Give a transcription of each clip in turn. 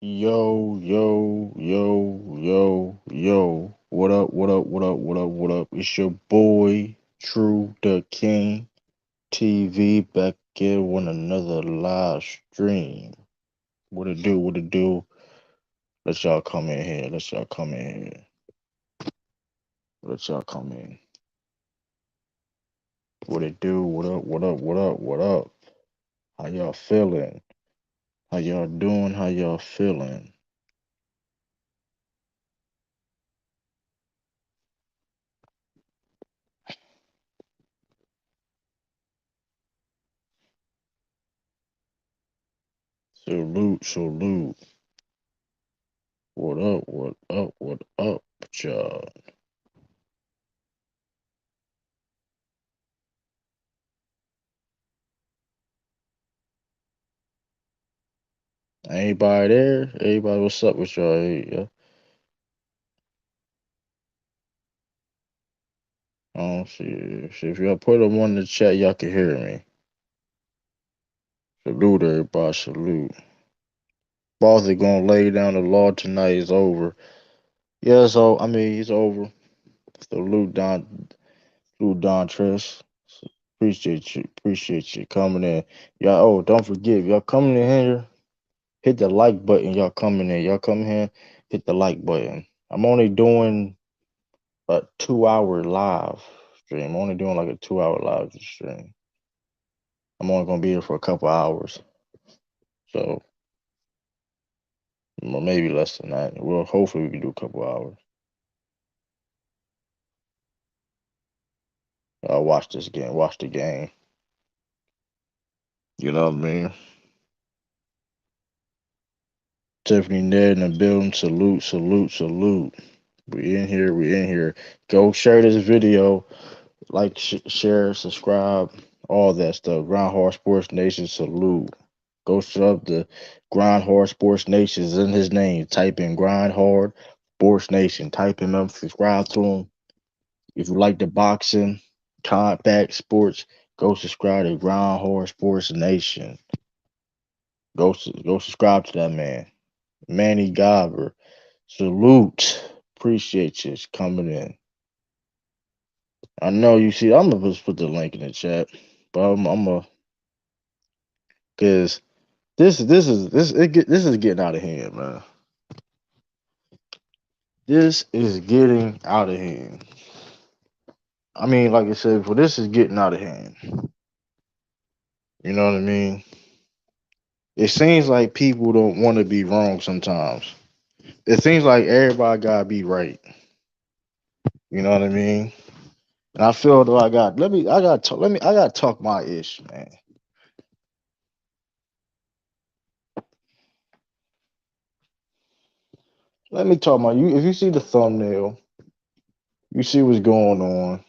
Yo, yo, yo, yo, yo. What up, what up, what up, what up, what up? It's your boy, True the King TV, back here with another live stream. What it do, what it do? Let y'all come in here. Let y'all come in here. Let y'all come in. What it do? What up, what up, what up, what up? How y'all feeling? How y'all doing? How y'all feeling? Salute, salute. What up, what up, what up, y'all? Anybody there? Everybody, what's up with y'all? Hey, yeah. I don't see. If y'all put them on the chat, y'all can hear me. Salute, everybody. Salute. Boss is gonna lay down the law tonight. Is over. Yeah, so I mean, it's over. Salute Don Tress. Appreciate you coming in. Y'all, oh, don't forget, y'all coming in here, hit the like button. Y'all coming in. Y'all come here, hit the like button. I'm only doing a 2 hour live stream. I'm only doing like a 2 hour live stream. I'm only gonna be here for a couple hours, so well, maybe less than that. Well, hopefully we can do a couple hours. I'll watch this game. Watch the game. You know what I mean? Tiffany Ned in the building. Salute, salute, salute. We in here. We in here. Go share this video. Like, share, subscribe, all that stuff. Ground Hard Sports Nation. Salute. Go sub the Grind Hard Sports Nation is in his name. Type in Grind Hard Sports Nation. Type him up. Subscribe to him. If you like the boxing, contact sports, go subscribe to Grind Hard Sports Nation. Go subscribe to that man. Manny Gobber. Salute. Appreciate you coming in. I know you see, I'm gonna just put the link in the chat. But I'm gonna cause this is getting out of hand, man. This is getting out of hand. I mean, like I said, well, this is getting out of hand. You know what I mean? It seems like people don't want to be wrong sometimes. It seems like everybody gotta be right. You know what I mean? And I feel though I gotta talk my ish, man. Let me talk my you. If you see the thumbnail, you see what's going on.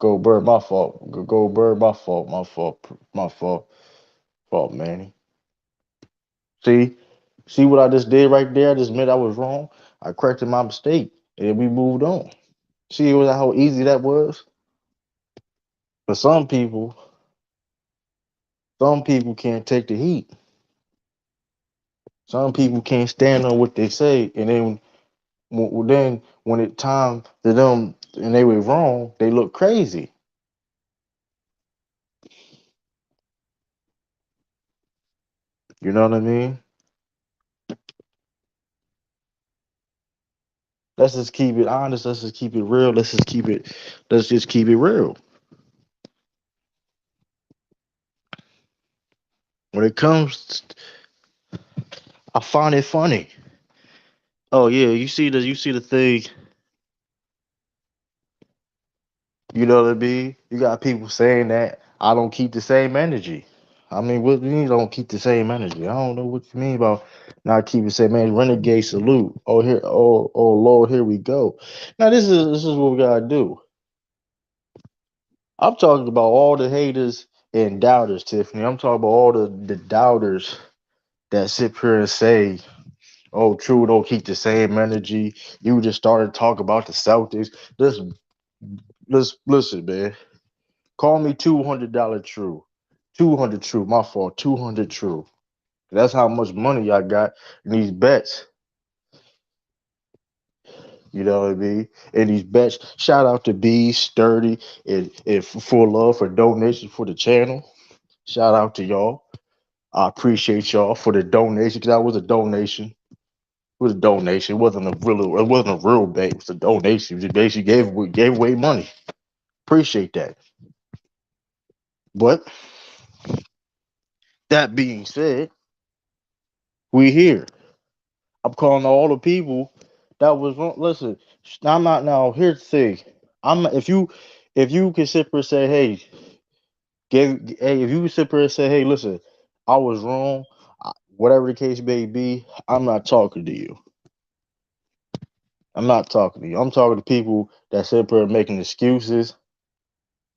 Go bird, my fault. Go bird, my fault. My fault, Manny. See, see what I just did right there. I just admit I was wrong. I corrected my mistake, and we moved on. See how easy that was. But some people can't take the heat. Some people can't stand on what they say, and then when it time to them and they were wrong, they look crazy. You know what I mean? Let's just keep it honest. Let's just keep it real. Let's just keep it real. When it comes, I find it funny. Oh yeah, you see the thing. You know what I mean? You got people saying that I don't keep the same energy. I mean, what do you mean don't keep the same energy? I don't know what you mean about not keeping the same energy. Renegade salute. Oh here, oh Lord, here we go. Now this is what we gotta do. I'm talking about all the haters and doubters, Tiffany. I'm talking about all the doubters that sit here and say, "Oh, True, don't keep the same energy." You just started talking about the Celtics. Listen, listen, man. Call me $200 True. 200 true. My fault. 200 true. That's how much money I got in these bets. You know what I mean? And these bets. Shout out to B Sturdy and Full Love for donations for the channel. Shout out to y'all. I appreciate y'all for the donation because that was a donation. It was a donation. It wasn't a real. It wasn't a real bet. It was a donation. We just basically gave away money. Appreciate that. But that being said, we here. I'm calling all the people that was wrong. Listen, I'm not now. Here's the thing. I'm if you can sit there and say, hey, if you can sit there and say, hey, listen, I was wrong. Whatever the case may be, I'm not talking to you. I'm not talking to you. I'm talking to people that sit there making excuses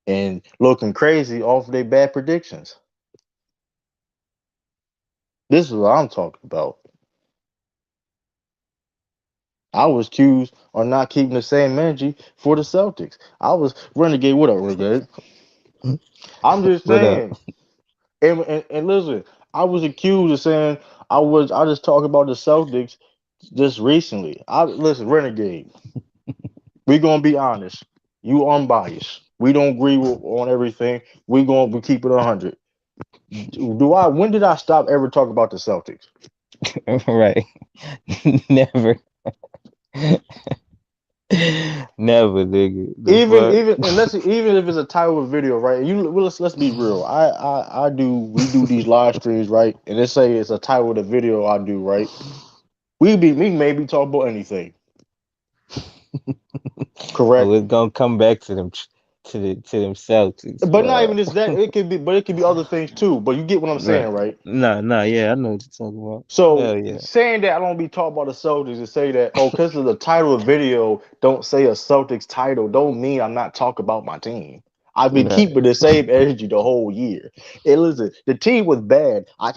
and looking crazy off their bad predictions. This is what I'm talking about. I was accused on not keeping the same energy for the Celtics. I was renegade. What up, renegade? I'm just What up? saying. And listen, I was accused of saying I just talked about the Celtics just recently. I listen, renegade. We gonna be honest. You unbiased. We don't agree on everything. We keep it 100. Do I? When did I stop ever talking about the Celtics? Right. Never. Never, nigga. The fuck? Even if it's a title of video, right? Well, let's be real. We do these live streams, right? And let's say it's a title of the video I do, right? We maybe talk about anything, Oh, correct? it's gonna come back to them, to them Celtics, But not bro. even just that. It could be other things too. But you get what I'm Right. saying, right? Nah, nah, yeah, I know what you're talking about. So Hell yeah. saying that I don't be talking about the Celtics and say that because of the title of video don't say a Celtics title don't mean I'm not talking about my team. I've been Right. keeping the same energy the whole year. And listen, the team was bad. I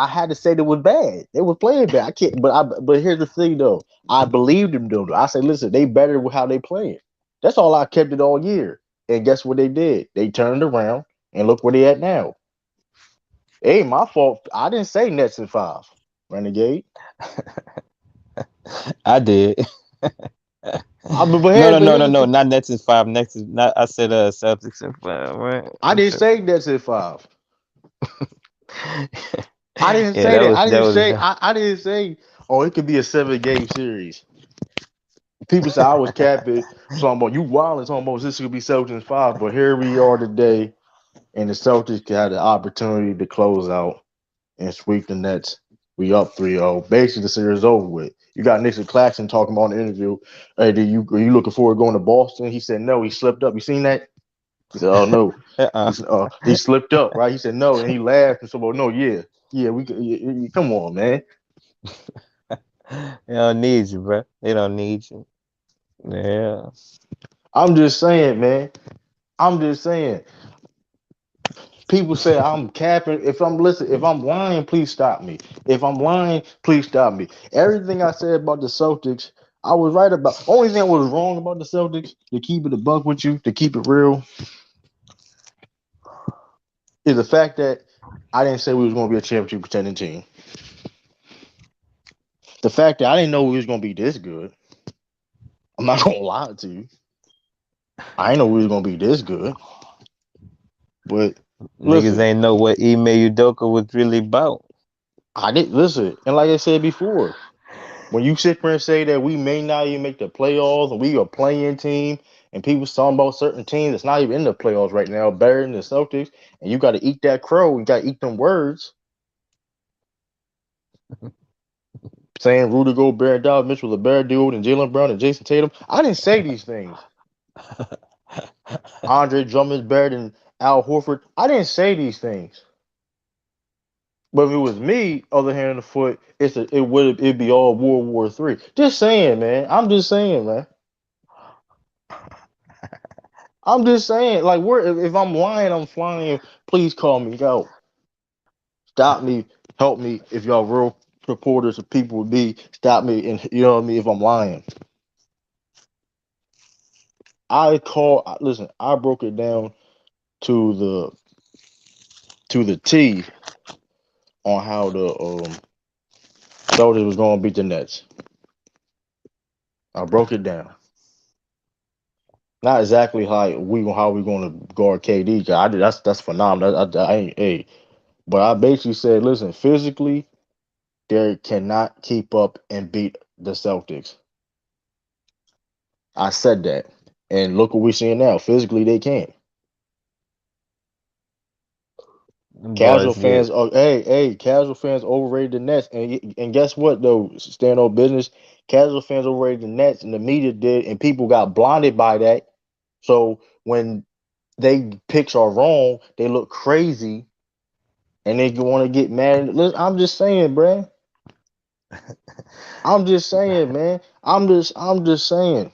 had to say they was bad. They was playing bad. I can't. But here's the thing though. I believed them though. I said, listen, they better with how they playing. That's all I kept it all year. And guess what they did? They turned around and look where they at now. It ain't my fault. I didn't say Nets in five. Renegade. I did. But No, here, no, but no, here's no, the no. thing. Not Nets is five. Next is not. I said Celtics in five. Right. I I didn't said. say Nets in five. I didn't Yeah, say that. that was dumb. I didn't say. Oh, it could be a 7 game series. People say I was capping. Talking about you wild and talking about this could be Celtics in five. But here we are today, and the Celtics had the opportunity to close out and sweep the Nets. We up 3-0. Basically, the series over with. You got Nixon Claxton talking about in the interview. Hey, are you looking forward to going to Boston? He said no. He slipped up. You seen that? He said, "Oh no." Uh-uh. He slipped up, right? He said no, and he laughed and said, "Well, no, yeah, yeah, come on, man." They don't need you, bro. They don't need you. Yeah. I'm just saying, man. I'm just saying. People say I'm capping. If I'm lying, please stop me. If I'm lying, please stop me. Everything I said about the Celtics, I was right about. Only thing I was wrong about the Celtics, to keep it a buck with you, to keep it real, is the fact that I didn't say we was going to be a championship contending team. The fact that I didn't know we was going to be this good. I'm not gonna lie to you. I didn't know we was gonna be this good. But Niggas listen, ain't know what Ime Udoka was really about. I didn't listen. And like I said before, when you sit there and say that we may not even make the playoffs and we a playing team, and people talking about certain teams that's not even in the playoffs right now, better than the Celtics, and you got to eat that crow, you got to eat them words, saying Rudy Gobert and Donovan Mitchell was a better dude than Jalen Brown and Jason Tatum. I didn't say these things. Andre Drummond's better than Al Horford. I didn't say these things. But if it was me, other hand of the foot, it'd be all World War III. Just saying, man. I'm just saying, man. I'm just saying, like, if I'm lying, I'm flying. Please call me out. Stop me. Help me. If y'all real reporters or people would be, stop me. And you know what I mean. If I'm lying, listen. I broke it down to to the T on how the Celtics was going to beat the Nets. I broke it down. Not exactly how we going to guard KD. 'Cause that's phenomenal. I ain't hey, but I basically said, listen, physically they cannot keep up and beat the Celtics. I said that, and look what we're seeing now. Physically, they can't. Them Casual boys get fans, casual fans overrated the Nets, and guess what though? Stand on business. Casual fans overrated the Nets, and the media did, and people got blinded by that. So when they picks are wrong, they look crazy, and they want to get mad. Listen, I'm just saying, bruh. I'm just saying, man. I'm just saying.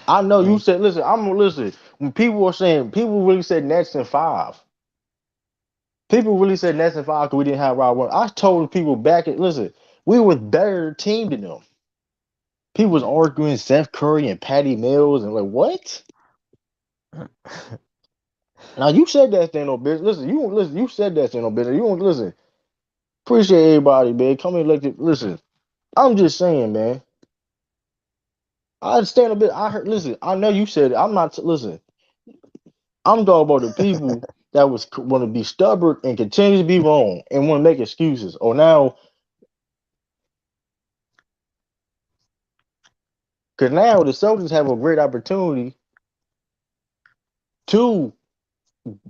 I know you like said, listen. Listen. When people were saying, people really said Nets in five. People really said Nets in five because we didn't have Rob Williams. I told people back at listen, we was better team than them. People was arguing Seth Curry and Patty Mills and like what? Now you said that thing no business. Listen. You said that thing no business. You don't listen. Appreciate everybody, man. Come here, listen. I'm just saying, man. I understand a bit. I heard. Listen. I know you said it. I'm not. Listen. I'm talking about the people that was want to be stubborn and continue to be wrong and want to make excuses. Or now, because now the Celtics have a great opportunity to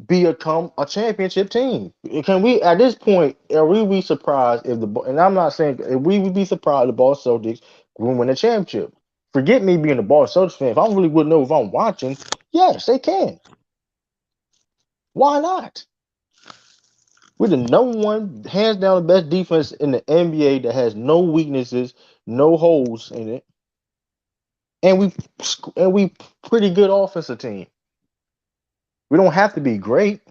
become a championship team. Can we at this point are we be surprised if the and I'm not saying if we would be surprised the Boston Celtics will win a championship. Forget me being a Boston Celtics fan. If I really wouldn't know if I'm watching, yes, they can. Why not? We're the number one, hands down, the best defense in the NBA that has no weaknesses, no holes in it, and we pretty good offensive team. We don't have to be great.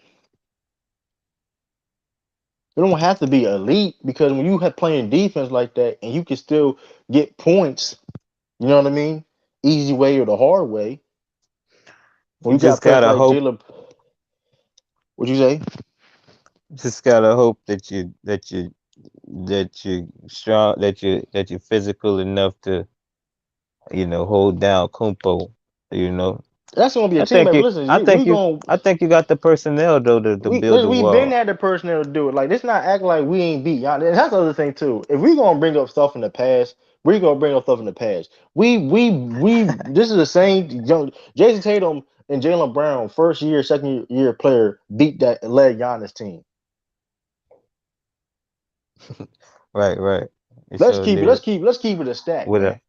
We don't have to be elite because when you have playing defense like that and you can still get points, you know what I mean? Easy way or the hard way. When you you got just players gotta like hope, Jalen, what you say? just gotta hope that you strong, that you're physical enough to hold down Kumpo. You know, That's gonna be a I team think effort. you, Listen, I think we you, gonna I think you got the personnel though to we build listen, the we been wall. had the personnel to do it. Like, let's not act like we ain't beat y'all. And that's the other thing too. If we gonna bring up stuff in the past, we gonna bring up stuff in the past. We this is the same young Jason Tatum and Jalen Brown, first year, second year player, beat that led Giannis team. Right, right. It Let's sure keep it. did. Let's keep it a stack, With man. a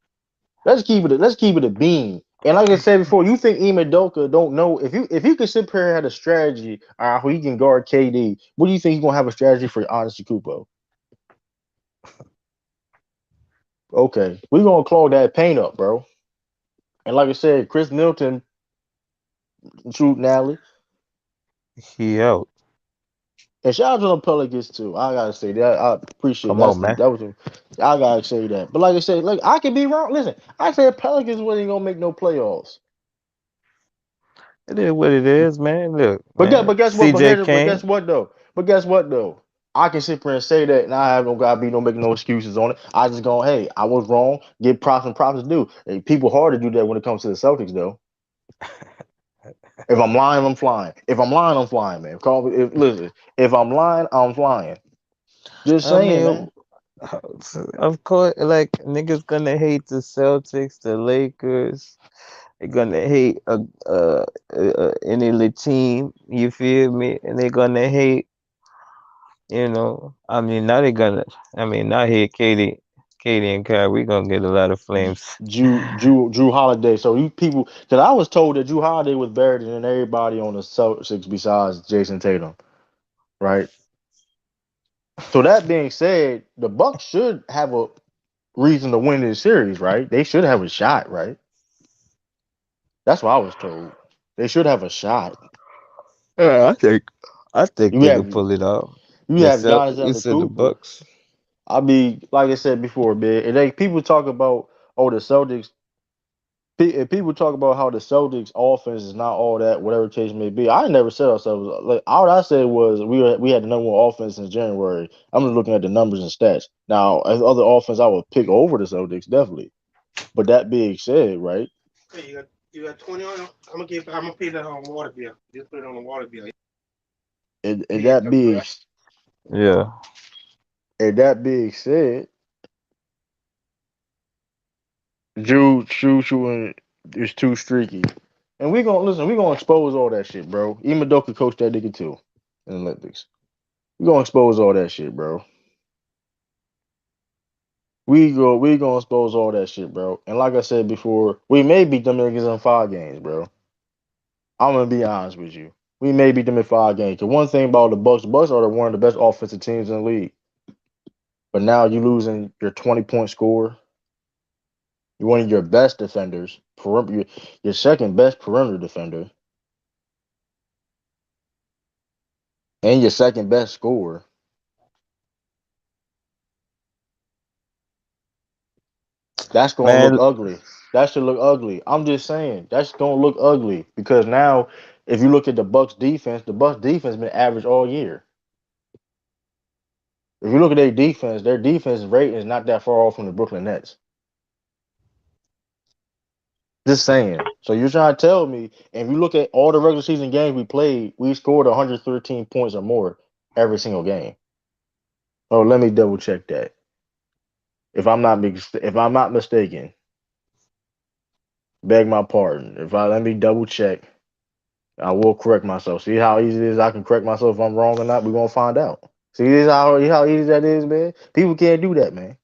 Let's keep it a beam. And like I said before, you think Ime Doka don't know if you could sit here and had a strategy who he can guard KD, what do you think he's gonna have a strategy for Honest Kupo? Okay, we're gonna clog that paint up, bro. And like I said, Chris Milton shooting alley. he out. And shout out to the Pelicans too. I gotta say that. I appreciate Come on, man. that was I gotta say that. But like I said, like I could be wrong. Listen, I said Pelicans wasn't gonna make no playoffs. It is what it is, man. Look, But man. guess what? CJ came. But guess what though? I can sit here and say that, and I have no gotta be no making no excuses on it. I just go, hey, I was wrong. Give props and props to do. Hey, people hard to do that when it comes to the Celtics though. If I'm lying, I'm flying. If I'm lying, I'm flying, man. Listen, if I'm lying, I'm flying. Just I saying, man. mean, of course, like niggas gonna hate the Celtics, the Lakers. They're gonna hate any little team. You feel me? And they're gonna hate. I mean, now they're gonna. I mean, now hate Katie and Kyrie gonna get a lot of flames. Drew Holiday. So you people, because I was told that Drew Holiday was better than everybody on the Celtics besides Jason Tatum, right? So that being said, the Bucks should have a reason to win this series, right? They should have a shot, right? That's what I was told. They should have a shot. Yeah, I think You they could have pull it off. you The have Celt, Giannis you said the Antetokounmpo. Bucks. I be like I said before, man. And they people talk about, oh, the Celtics If people talk about how the Celtics offense is not all that, whatever the case may be, I never said ourselves like all I said was we had the number one offense in January. I'm just looking at the numbers and stats. Now, as other offense, I would pick over the Celtics definitely. But that being said, right, Hey, you got 20 on. I'm gonna pay that on water bill. Just put it on the water bill. and The that income, being correct? Yeah. and that being said, Jude shooting is too streaky. And we gonna listen. We gonna expose all that shit, bro. Ime could coach that nigga too in the Olympics. We gonna expose all that shit, bro. We gonna expose all that shit, bro. And like I said before, we may beat them niggas in 5 games, bro. I'm gonna be honest with you. We may beat them in 5 games. The one thing about the Bucks are one of the best offensive teams in the league. But now you losing your 20-point scorer. You're one of your best defenders, your second best perimeter defender, and your second best scorer. That's gonna look Man, ugly. That should look ugly. I'm just saying that's gonna look ugly because now, if you look at the Bucks defense been average all year. If you look at their defense rating is not that far off from the Brooklyn Nets. Just saying. So you're trying to tell me, if you look at all the regular season games we played, we scored 113 points or more every single game. Oh, let me double check that. If I'm not mistaken, beg my pardon. If I let me double check, I will correct myself. See how easy it is. I can correct myself if I'm wrong or not. We're gonna find out. See this how easy that is, man. People can't do that, man.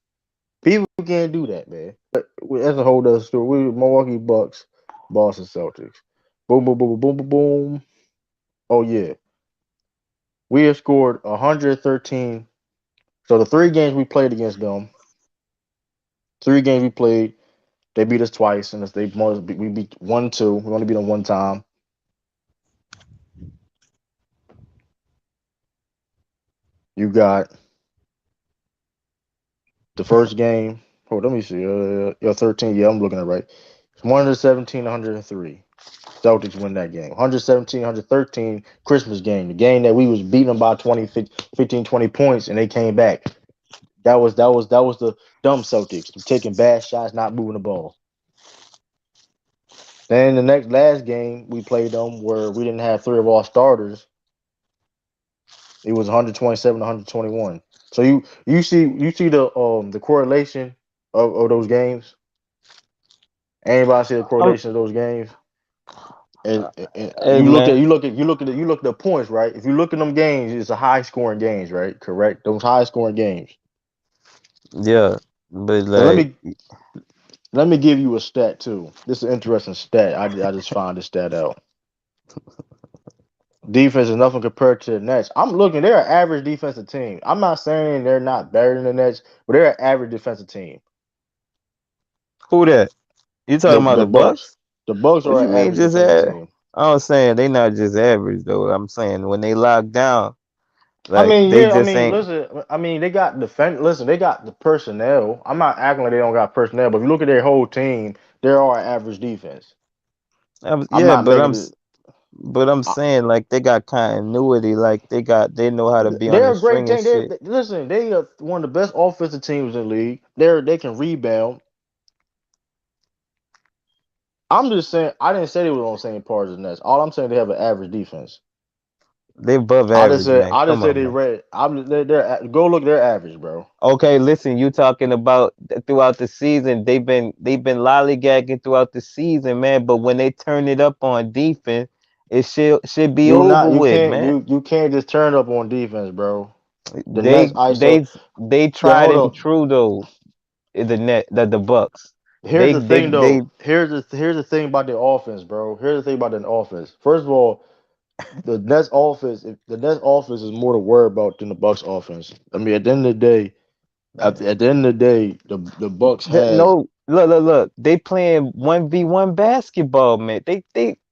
People can't do that, man. But that's a whole other story. We Milwaukee Bucks, Boston Celtics. Boom, boom, boom, boom, boom, boom. Oh yeah, we have scored 113. So the 3 games we played against them, 3 games we played, they beat us twice, and we beat 1-2. We only beat them one time. You got the first game. Oh, let me see. Your 13. Yeah, I'm looking at it right. It's 117, 103. Celtics win that game. 117, 113 Christmas game. The game that we was beating them by 20, 15, 20 points, and they came back. That was the dumb Celtics taking bad shots, not moving the ball. Then the last game we played them where we didn't have 3 of our starters. It was 127 to 121. So you see the correlation of those games. Anybody see the I'm, correlation of those games? And hey man, you look at the points, right? If you look at them games, it's a high scoring games, right? Correct. Those high scoring games. yeah, but And like, let me give you a stat too. This is an interesting stat. I just found this stat out. Defense is nothing compared to the Nets. I'm looking, they're an average defensive team. I'm not saying they're not better than the Nets, but they're an average defensive team. who that? You talking The about the the Bucks. Bucks? The Bucks What are you an mean average just defensive average? team. I'm saying they not just average though. I'm saying when they lock down, I like mean, they yeah, I just mean, ain't. listen, I mean, they got the personnel. I'm not acting like they don't got personnel, but if you look at their whole team, they are an average defense. I'm Yeah, not making it. but I'm I, saying like they got continuity. Like they know how to be on they're the a great string and team. shit. Listen, they are one of the best offensive teams in the league. They can rebound. I'm just saying, I didn't say they were on the same par as the Nets. All I'm saying they have an average defense. They above average, man. I just Come said on, they man. read. Go look. They're average, bro. Okay, listen, you talking about throughout the season, they've been lollygagging throughout the season, man. But when they turn it up on defense, it should be over with, man. You can't just turn up on defense, bro. The Nets They ISO. they they Yeah, tried hold and up. true though. The Bucks. Here's They the they thing, they though. Here's the thing about the offense, bro. Here's the thing about the offense. First of all, the Nets offense is more to worry about than the Bucks offense. I mean, at the end of the day, at the end of the day, the Bucks has. no, look. They playing 1v1 basketball, man. They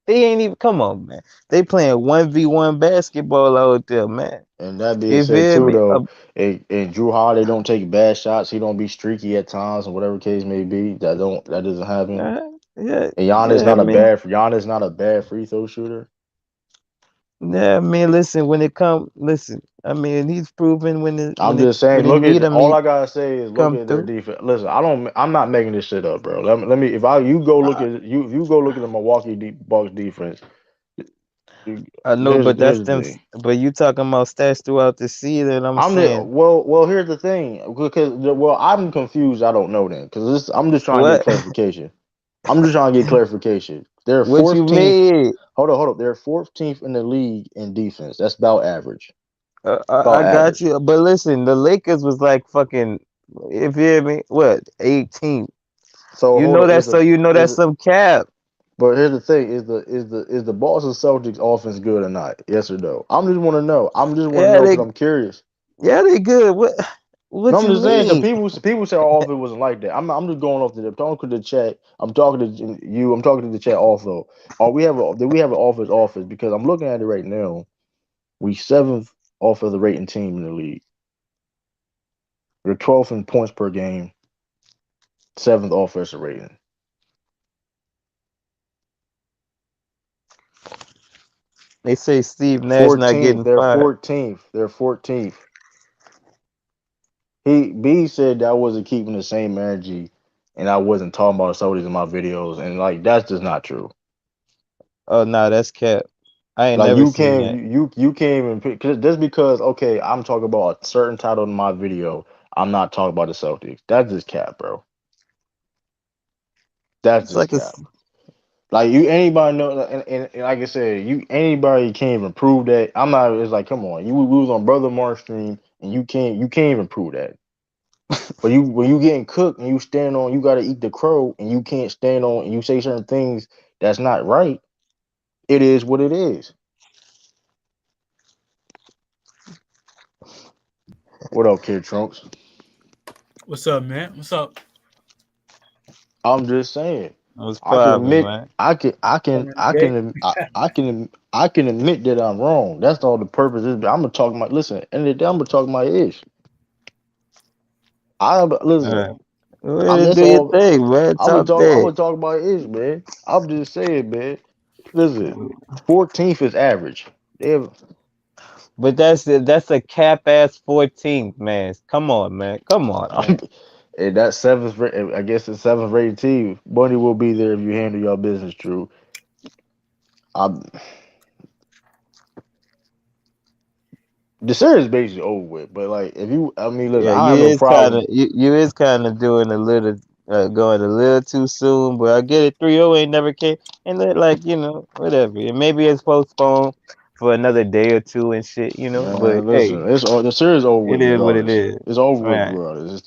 ain't even come on, man. They playing 1v1 basketball out there, man. And that being You said, feel too, me? though, and Drew Holiday don't take bad shots. He don't be streaky at times, and whatever case may be. That doesn't happen. Yeah, And yeah. I mean, Giannis not a bad free throw shooter. yeah. I mean, listen. When it come, listen. I mean, he's proven I'm just when saying, he look need at him, all he I gotta say is look come at their through. defense. Listen, I'm not making this shit up, bro. Let me if I you go look Uh, at you go look at the Bucks defense. You, I know, but that's here's the them. thing. But you talking about stats throughout the season? I'm I'm the saying here's the thing because I'm confused. I don't know then because I'm just trying to get what? clarification. I'm just trying to get clarification. They're What you 14th. mean? Hold up. They're 14th in the league in defense. That's about average. I About got average. you. But listen, the Lakers was like fucking. If you hear me, what 18? So You hold know up. that, so you know that's some cap. But here's the thing: is the Boston Celtics offense good or not? Yes or no? I'm just want to know. I'm just want to Yeah, know because I'm curious. they good. No, What I'm you just saying because mean? people say our offense wasn't like that. I'm just going off I'm talking to the chat. I'm talking to you. I'm talking to the chat also. Do we have an offense? Because I'm looking at it right now. We seventh offensive rating team in the league. We're 12th in points per game. Seventh offensive rating. They say Steve Nash not 14th. getting They're fired. 14th. They're 14th. B said that I wasn't keeping the same energy, and I wasn't talking about Saudis in my videos, and like that's just not true. Oh no, that's cap. I ain't Like never seen that. you can't even just because okay, I'm talking about a certain title in my video. I'm not talking about the Celtics. That's just cap, bro. That's It's just like a cap. Like you, anybody know, and like I said, you anybody can't even prove that. I'm not. It's like, come on, you we was on Brother Mark stream, and you can't even prove that. But you when you getting cooked and you stand on, you got to eat the crow, and you can't stand on, and you say certain things that's not right. It is what it is. What up, Kid Trunks? What's up, man? What's up? I'm just saying. what's I can popping, admit. man. I can admit that I'm wrong. That's all the purpose is. I'm gonna talk my listen. And the day I'm gonna talk my ish. I All listen. right, go ahead and That's do your all. thing, man. I'm gonna Talk talk. I'm that. gonna talk about ish, man. I'm just saying, man. Listen, 14th is average. They have, But that's a cap ass 14th, man. Come on, man. Come on, man. and that I guess the seventh rated team. Money will be there if you handle your business true. I'm, the series is basically over with. But like, if you, I mean, listen, Yeah, I have no problem. you is kind of doing a little going a little too soon, but I get it. 3-0 ain't never came, and like whatever. And maybe it's postponed for another day or two and shit, But Man, hey, listen, the series over with it is what it regardless. is. It's over with Right, regardless. It's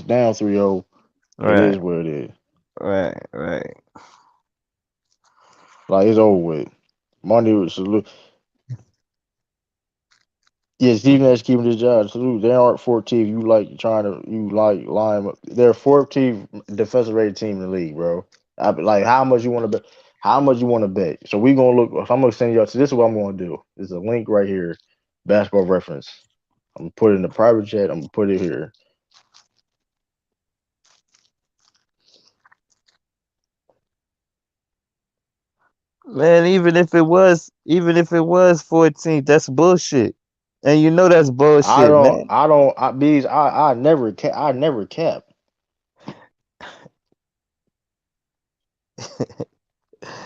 down 3-0. It right, is what it is. right. Like it's over with. Monday was salute. Yeah, Steve Nash keeping his job. Salute. They aren't 14th. You like lying. They're 14th defensive rated team in the league, bro. Like how much you want to bet? How much you want to bet? So we gonna look. If I'm gonna send y'all. So this is what I'm gonna do. There's a link right here. Basketball reference. I'm gonna put it in the private chat. I'm gonna put it here. Man, even if it was 14th, that's bullshit. And you know that's bullshit, man. I don't. I bees. I never. I never cap.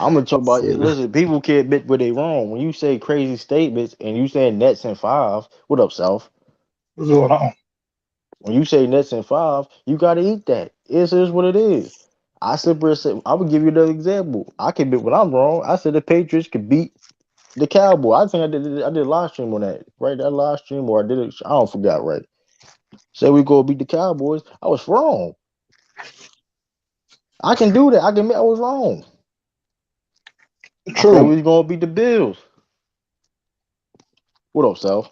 I'm gonna talk about. So, Listen, people can't admit where they wrong. When you say crazy statements and you saying Nets and five, what up, South? what's going on? When you say Nets and five, you gotta eat that. It is what it is. I simply said I would give you another example. I can admit when I'm wrong. I said the Patriots could beat the Cowboy. I think I did a live stream on that. Right, that live stream or I did it. I don't forgot. Right, say we go beat the Cowboys. I was wrong. I can do that. I can admit I was wrong. I said True, we was gonna beat the Bills. What up, South?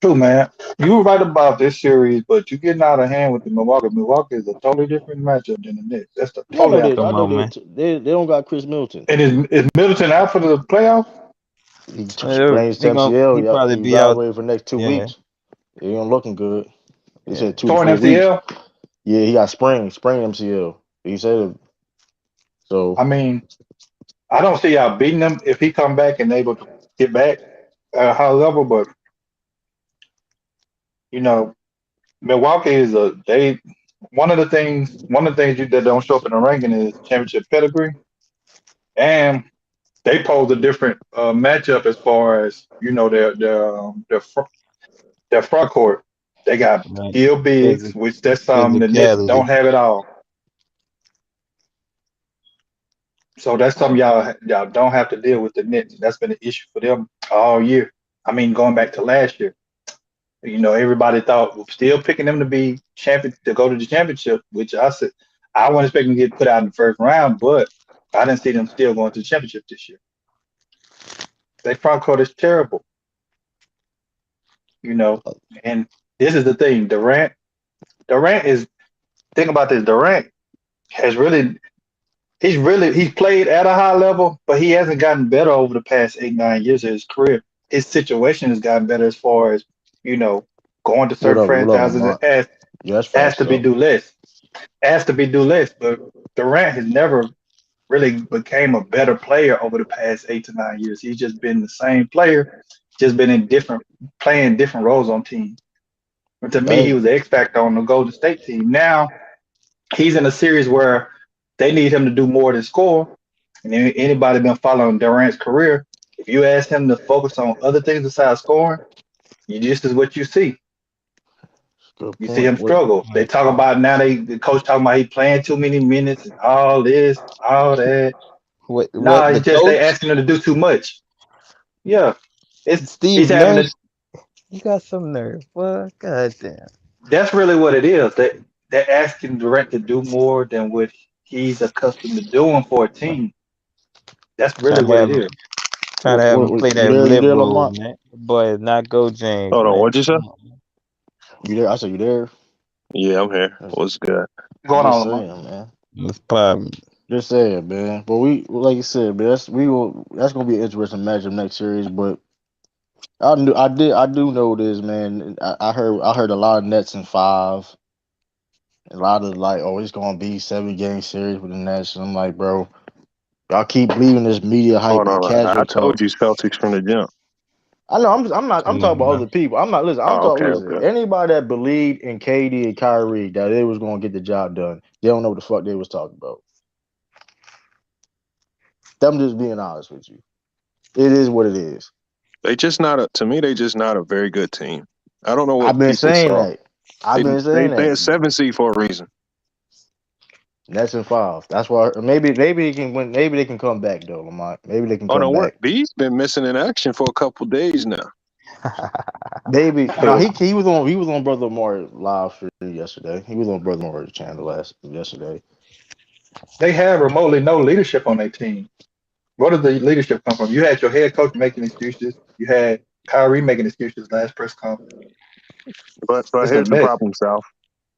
true, man. You were right about this series, but you're getting out of hand with the Milwaukee. Milwaukee is a totally different matchup than the Knicks. That's the Yeah, I know totally out. they. I come know on, man. they don't got Chris Middleton. And is Middleton out for the playoffs? He sprains his MCL. He Yep, probably he be out. evaluated for the next 2 Yeah, weeks. He ain't looking good. He yeah. said two to Torn four weeks. MCL? Yeah, he got sprained MCL. He said I So mean, I don't see y'all beating them if he come back and able to get back at a high level. But you know, Milwaukee is a they. One of the things that don't show up in the ranking is championship pedigree, and they pose a different matchup as far as their front court. They got Right. skill bigs, Physic- which that's something the Nets physicality. don't have at all. So that's something y'all don't have to deal with the Nets. That's been an issue for them all year. I mean, going back to last year, everybody thought we're still picking them to be champion to go to the championship, which I said I wasn't expecting to get put out in the first round, but I didn't see them still going to the championship this year. Their front court is terrible, you know. And this is the thing, Durant is think about this. Durant has really he's played at a high level, but he hasn't gotten better over the past 8, 9 years of his career. His situation has gotten better as far as you know going to certain what up, franchises and Lamont? Yeah, that's asked facts to be though. do less, asked to be do less. But Durant has never really became a better player over the past 8 to 9 years. He's just been the same player, just been in different playing different roles on teams. But to me, he Hey, was the X factor on the Golden State team. Now he's in a series where they need him to do more than score. And anybody been following Durant's career, if you ask him to focus on other things besides scoring, you just is what you see. good You see point. him What struggle. They talk about now the coach talking about he playing too many minutes and all this, all that. What Nah, the it's just they coach? asking him to do too much. Yeah, it's he's Steve having to. Nash? You got some nerve. What? Goddamn. That's really what it is. They're asking Durant to do more than what he's accustomed to doing for a team. That's really Trying to what have it is. trying to have him play you that there? You lip there, role, Lamont? man. Boy, not go James, Hold on, man. what'd you say? Come on. You there? I said you there. Yeah, I'm here. That's- What's good? Going on, Just Lamar. saying, man. What's poppin'? Just saying, man. But we, like you said, man, that's gonna be an interesting matchup next series. But I do know this, man. I heard a lot of Nets in five, a lot of like, oh, it's gonna be 7 game series with the Nets. And I'm like, bro, y'all keep believing this media hype Hold and on. I casual told talk. you Celtics from the jump. I know I'm not I'm Come talking on, about bro. other people. I'm not listen. I'm Oh, talking okay, listen. okay. Anybody that believed in KD and Kyrie that they was gonna get the job done, they don't know what the fuck they was talking about. I'm just being honest with you. It is what it is. They just not a to me. They just not a very good team. I don't know I've what been people saying saw. that. I've They been they saying they that. a 7 seed for a reason. Nets in five. That's why maybe they can win. Maybe they can come back though, Lamont. Maybe they can Oh no, come what? back. B's been missing in action for a couple days now. Maybe no. He was on Brother Moore live stream yesterday. He was on Brother Moore's channel last yesterday. They have remotely no leadership on their team. Where does the leadership come from? You had your head coach making excuses. You had Kyrie making excuses last press conference. But It's a here's the mess. problem, South.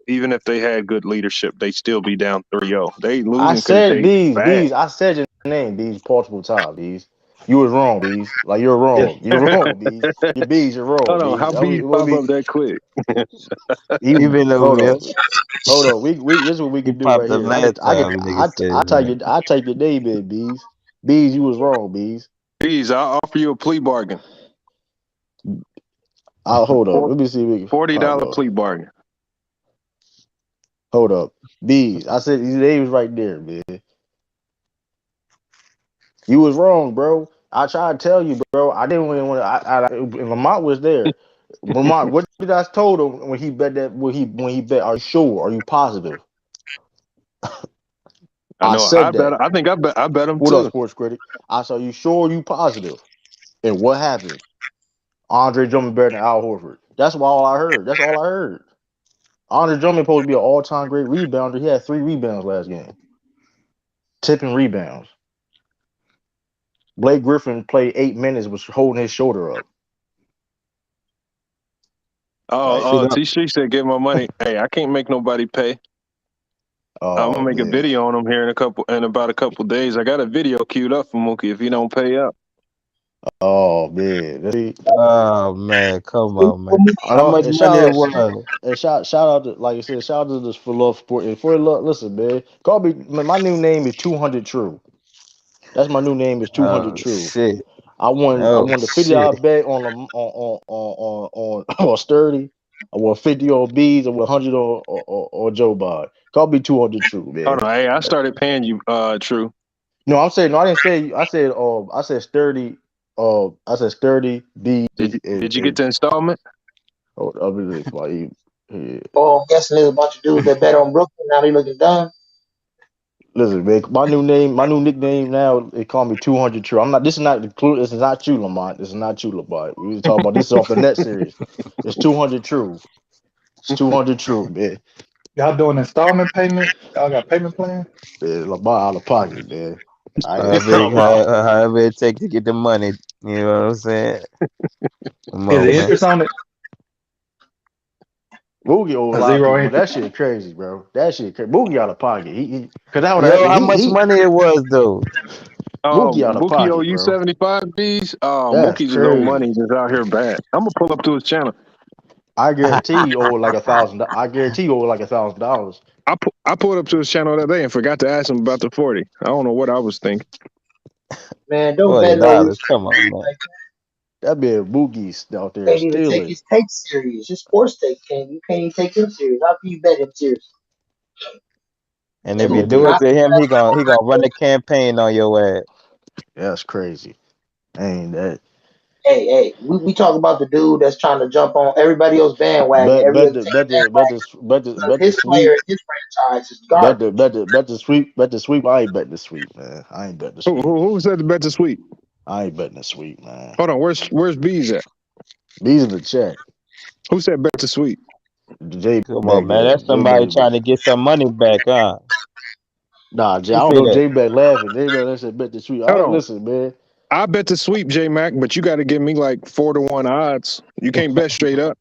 Even if they had good leadership, they still be down 3-0. They I losing because said they bees, bad. bees. I said your name, bees, multiple times, bees. You was wrong, bees. Like you're Yes. wrong. You're wrong, bees. Your bees, you're wrong, Hold on, bees. how B's What pop we up that quick? he He been hold over here. up. Hold on, we this is what we He can do right popped up here. I get last I get time. Nigga said his name. I type your name in, bees. Bees, you was wrong, bees. B's, I'll offer you a plea bargain. I'll hold up. Four- Let me see if we can pop $40 up. plea bargain. Hold up. Bees. I said his name was right there, man. You was wrong, bro. I tried to tell you, bro. I didn't even want to. And Lamont was there. Lamont, what did I told him when he bet that? When he bet? Are you sure? Are you positive? I I know. said that. I think I bet him What up, too. sports critic? I said, are you sure? Are you positive? And what happened? Andre Drummond better than Al Horford. That's all I heard. That's all I heard. Andre Drummond supposed to be an all-time great rebounder. He had 3 rebounds last game, tipping rebounds. Blake Griffin played 8 minutes, was holding his shoulder up. Like, See that? T Street said, "Get my money." Hey, I can't make nobody pay. I'm gonna oh make a man. video on him here in about a couple days. I got a video queued up for Mookie if he don't pay up. Oh man, Oh man, come on, man. I How don't. much And money it was? shout out to, like I said, shout out to this for love sport and for love. Listen, man, call me. My new name is 200 True. That's my new name is 200 Oh True. shit. I Oh won the shit. $50 bet on Sturdy. I won 50 on Bees. I won 100 on Joe Bod. Call me 200 True, Oh man. no, hey, I started paying you, True. No, I'm saying no. I didn't say. I said Sturdy. I said Sturdy Bees Did you get and the installment? I mean, it's like, yeah. Oh, I'm guessing there's a bunch of dudes that bet on Brooklyn. Now they looking dumb. Listen, man. My new nickname now. They call me 200 True. I'm not. This is not the clue. This is not you, Lamont. This is not you, Lamont. We was talking about this is off the net series. It's 200 True. It's 200 True, man. Y'all doing installment payment? Y'all got payment plan? Man, Lamont out of pocket, man. However, however it take to get the money. You know what I'm saying? Come Is the on, man. interest on it Boogie owe a a lot of zero people, but interest? that shit crazy, bro. That shit crazy. Boogie out of pocket. Cause that would Yo, happen. how much money it was though? Boogie out of Mookie owe pocket, you bro. 75 B's. That's Mookie just owe money crazy. just out here bad. I'm gonna pull up to his channel. I guarantee you owe like $1,000. I guarantee you owe like $1,000. I pulled up to his channel that day and forgot to ask him about the 40. I don't know what I was thinking. Man, don't $40. bet no research Come on, man. like that. That man Boogie's out You there can't even take stealing. his takes serious. His sports take can't you can't even take him serious. How can you bet him serious? And That if you man That be do man, it knocking to him, down he gonna run a campaign on your ass. that's crazy. Ain't that? hey, hey, we talk about the dude that's trying to jump on everybody else bandwagon. Bet Every bet other the team bet the bet bandwagon the bet the because bet the his player sweep. and his franchise is garbage. Bet the sweep. I ain't betting the sweep, man. I ain't betting the sweep. Who said the bet to sweep? I ain't betting the sweep, man. Hold on, where's B's at? These are the check. Who said bet to sweep? J Come on, Beck man. That's did. J somebody Beck trying did. to get some money back, huh? Nah, J, I You don't feel know. that? J Beck laughing. J Beck said bet the sweep. Hold I on. listen, man. I bet to sweep J Mac, but you got to give me like 4-1 odds. You can't bet straight up.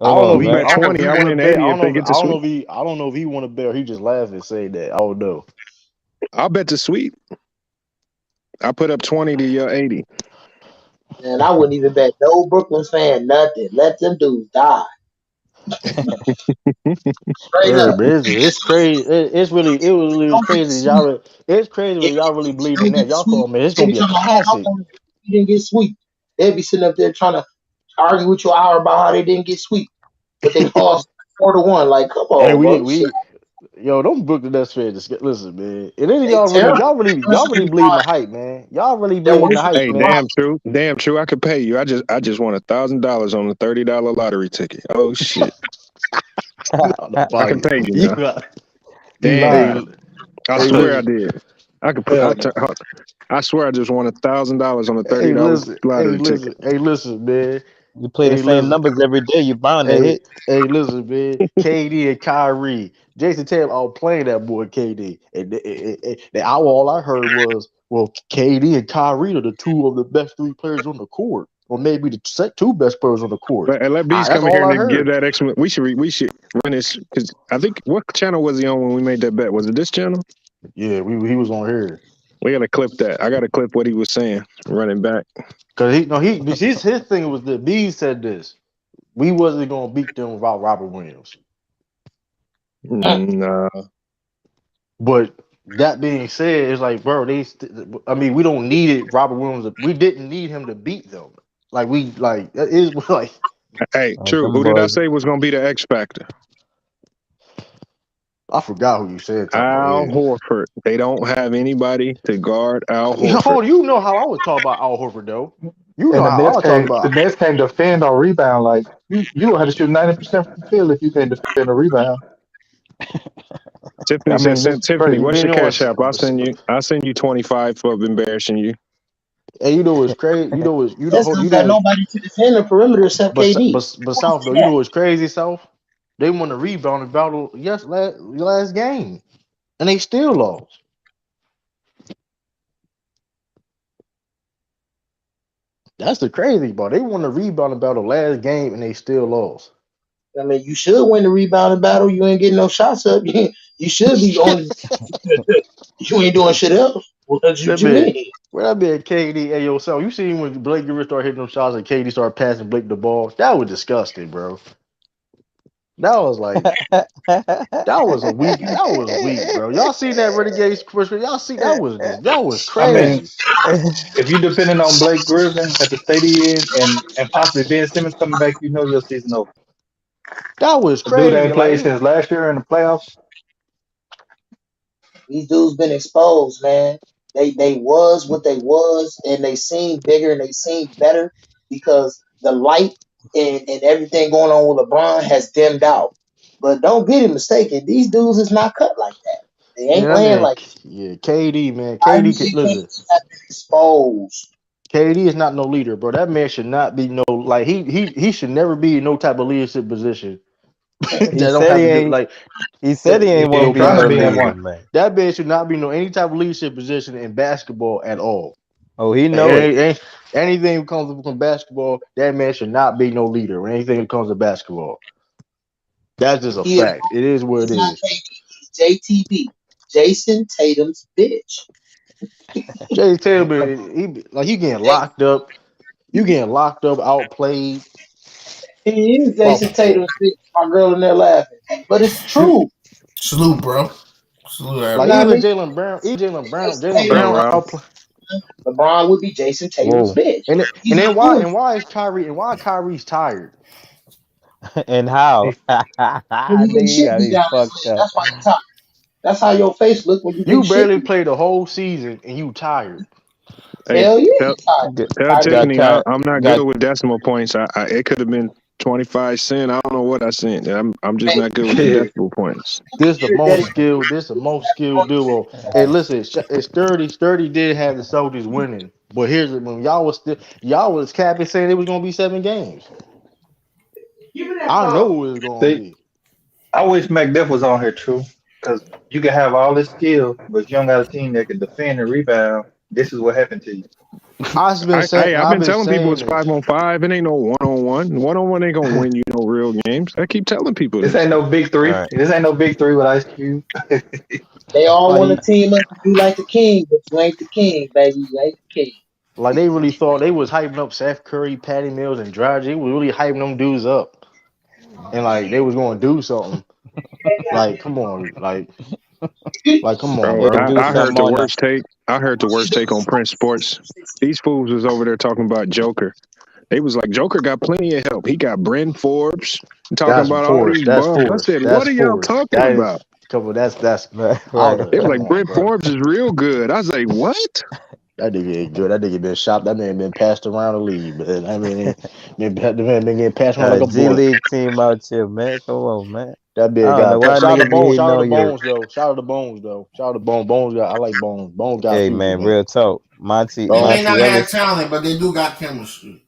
I Come don't know on, if We he. man. bet I don't know if 20. he I want to win bet. 80 if they get I to don't know sweep. if he. I don't know if he want to bet or he just laugh and say that. I don't know. I'll bet to sweep. I put up 20 to 80. And I wouldn't even bet no Brooklyn fan nothing. Let them dudes die. Straight Word, up. but it's crazy. It's really it was really Don't get crazy. sweet. It's crazy If when y'all really you believe in don't that. get Y'all sweet, call man, it's they gonna be be a talking about, how classic. come you didn't get sweet? They'd be sitting up there trying to argue with you an hour about how they didn't get sweet, but they lost 4-1. Like, come And on, bro. Shit. we yo, don't book the Nets fans. Just listen, man. And then They terrible. y'all Honestly, really believe in the hype, man. Y'all really they're believe in the worse than hype, Hey, man. Toronto. damn true. I could pay you. I just won $1,000 on the $30 lottery ticket. Oh shit! Out the I can pocket. pay you You now. got You hey, Damn! lying? I hey, swear I listen, did. I could put. Hell no. I swear I just won $1,000 on a $30 lottery ticket. hey, listen, man. You play the Hey, same listen. numbers every day. You bound to Hey, hit. listen, man. KD and Kyrie. Jason Tatum out playing that boy KD. All I heard was, well, KD and Kyrie are the two of the best three players on the court. Or maybe the two best players on the court. But let Beast That's come in here all and I then give heard. that explanation. We should run this because I think what channel was he on when we made that bet? Was it this channel? Yeah, he was on here. We gotta clip that. I gotta clip what he was saying. Running back. Cause he no he his thing was that B said this. We wasn't gonna beat them without Robert Williams. Nah. But that being said, it's like, bro, I mean, we don't need it. Robert Williams, we didn't need him to beat them. Like we like that is like Hey, true. Them Who did I boys. say was gonna be the X factor? I forgot who you said top of my Al head. Horford. They don't have anybody to guard Al Horford. Hold, you know how I would talk about Al Horford though. You know And how I would talk The about. Nets can't defend or rebound. Like you gonna have to shoot 90% from the field if you can't defend or rebound. Tiffany I said, mean, "Send it's Tiffany, crazy. what's You your know cash what's, app? I'll send you 25 for embarrassing you. and you know what's crazy. You know what's you know That's hold don't you know got what's nobody to defend the perimeter except KD. but Who else South though. they You got? know what's crazy South. They won the rebounding battle last game, and they still lost. That's the crazy part. They won the rebounding battle last game, and they still lost. I mean, you should win the rebounding battle. You ain't getting no shots up. You should be on. You ain't doing shit else. What That you man, mean? when that man KD, hey yo, so you seen when Blake Griffin started hitting them shots and KD started passing Blake the ball? That was disgusting, bro. That was like that was a weak. That was weak, bro. Y'all seen that Renegades Christmas? Y'all see that was I mean, crazy. if you depending on Blake Griffin at the state he in, and possibly Ben Simmons coming back, you know your season over. That was The dude crazy. ain't Like played since last year in the playoffs. These dudes been exposed, man. They was what they was, and they seem bigger and they seem better because the light and everything going on with LeBron has dimmed out. But don't get it mistaken, these dudes is not cut like that. They ain't man, that playing man, like yeah, KD, man, KD could IUC listen. cases have been exposed. KD is not no leader, bro. That man should not be no like he should never be in no type of leadership position. that he don't said have he to do ain't. like He said that. he ain't He want to No ain't be trying to no cap, be in bro. leader, one. man. That man should not be no any type of leadership position in basketball at all. Oh, he know it. Anything that comes from basketball, that man should not be no leader. Or anything that comes to basketball, that's just a He is fact. It is what it he's not is. KD, he's JTB. Jason Tatum's bitch. Jay Taylor, he getting J- locked up. You getting locked up, outplayed. he is Well, Jason Tatum's bitch. My girl in there laughing. But it's the truth. Salute, bro. Salute You like know what I everybody. mean? Jalen Jason What Tatum, up, Brown Ralph? outplay. LeBron would be Jason Tatum's Whoa. bitch. He's And then not doing why is Kyrie and why Kyrie's tired? And how? He, when you getting Nigga, you shit got beat me down his fucked leg. up. That's why you tired. That's how your face look when you getting You shit barely beat. played the whole season and you tired. Hey, Hell yeah, tell, he tired. G- tell Tired of Got beating. Tiffany cat. I'm not Got good with decimal points. It could have been 25 cents. I don't know what I sent. I'm just Man, not good with the decimal points. This the you're most dedicated. skilled. This the most skilled duo. Hey, listen, it's 30. 30 did have the Soldiers winning, but here's the when y'all was capping saying it was gonna be 7 games. Give me that I know phone. it was gonna see, be. I wish McDuff was on here, true, because you can have all this skill, but if you don't got a team that can defend and rebound. This is what happened to you. I've I've been been telling people saying it's this. 5-on-5. It ain't no 1-on-1. 1-on-1 ain't gonna win you no real games. I keep telling people This this. ain't no big all three. right. This ain't no big three with Ice Cube. They all want to Like team up and be like the king, but you ain't the king, baby. You ain't the king. like they really thought they was hyping up Seth Curry, Patty Mills, and Dragic. They was really hyping them dudes up, and like they was gonna do something. Like come on, like come on, Bro, They bro. do I heard something the on the. worst take. I heard the worst take on Prince Sports. These fools was over there talking about Joker. They was like, Joker got plenty of help. He got Bryn Forbes talking That's about all forced. these That's bums. I forced. said, That's what are y'all forced. talking That about? is couple. That's. I Right. don't They know. was Come like, on, Bryn bro. Forbes is real good. I was like, what? That nigga ain't good. That nigga been shot. That man been passed around the league. But I mean, the man been getting passed around like a G boy. League team out here, man. Come on, man. That I big don't guy. know why Shout out to niggas be Bones. hating Shout out to on your. Bones though. Shout out to Bones though. Shout out to Bones. Bones got. I like Bones. Bones got Hey, future, man, man. real talk. Monty, They may Bones. not Monty have Ellis. talent, but they do got chemistry.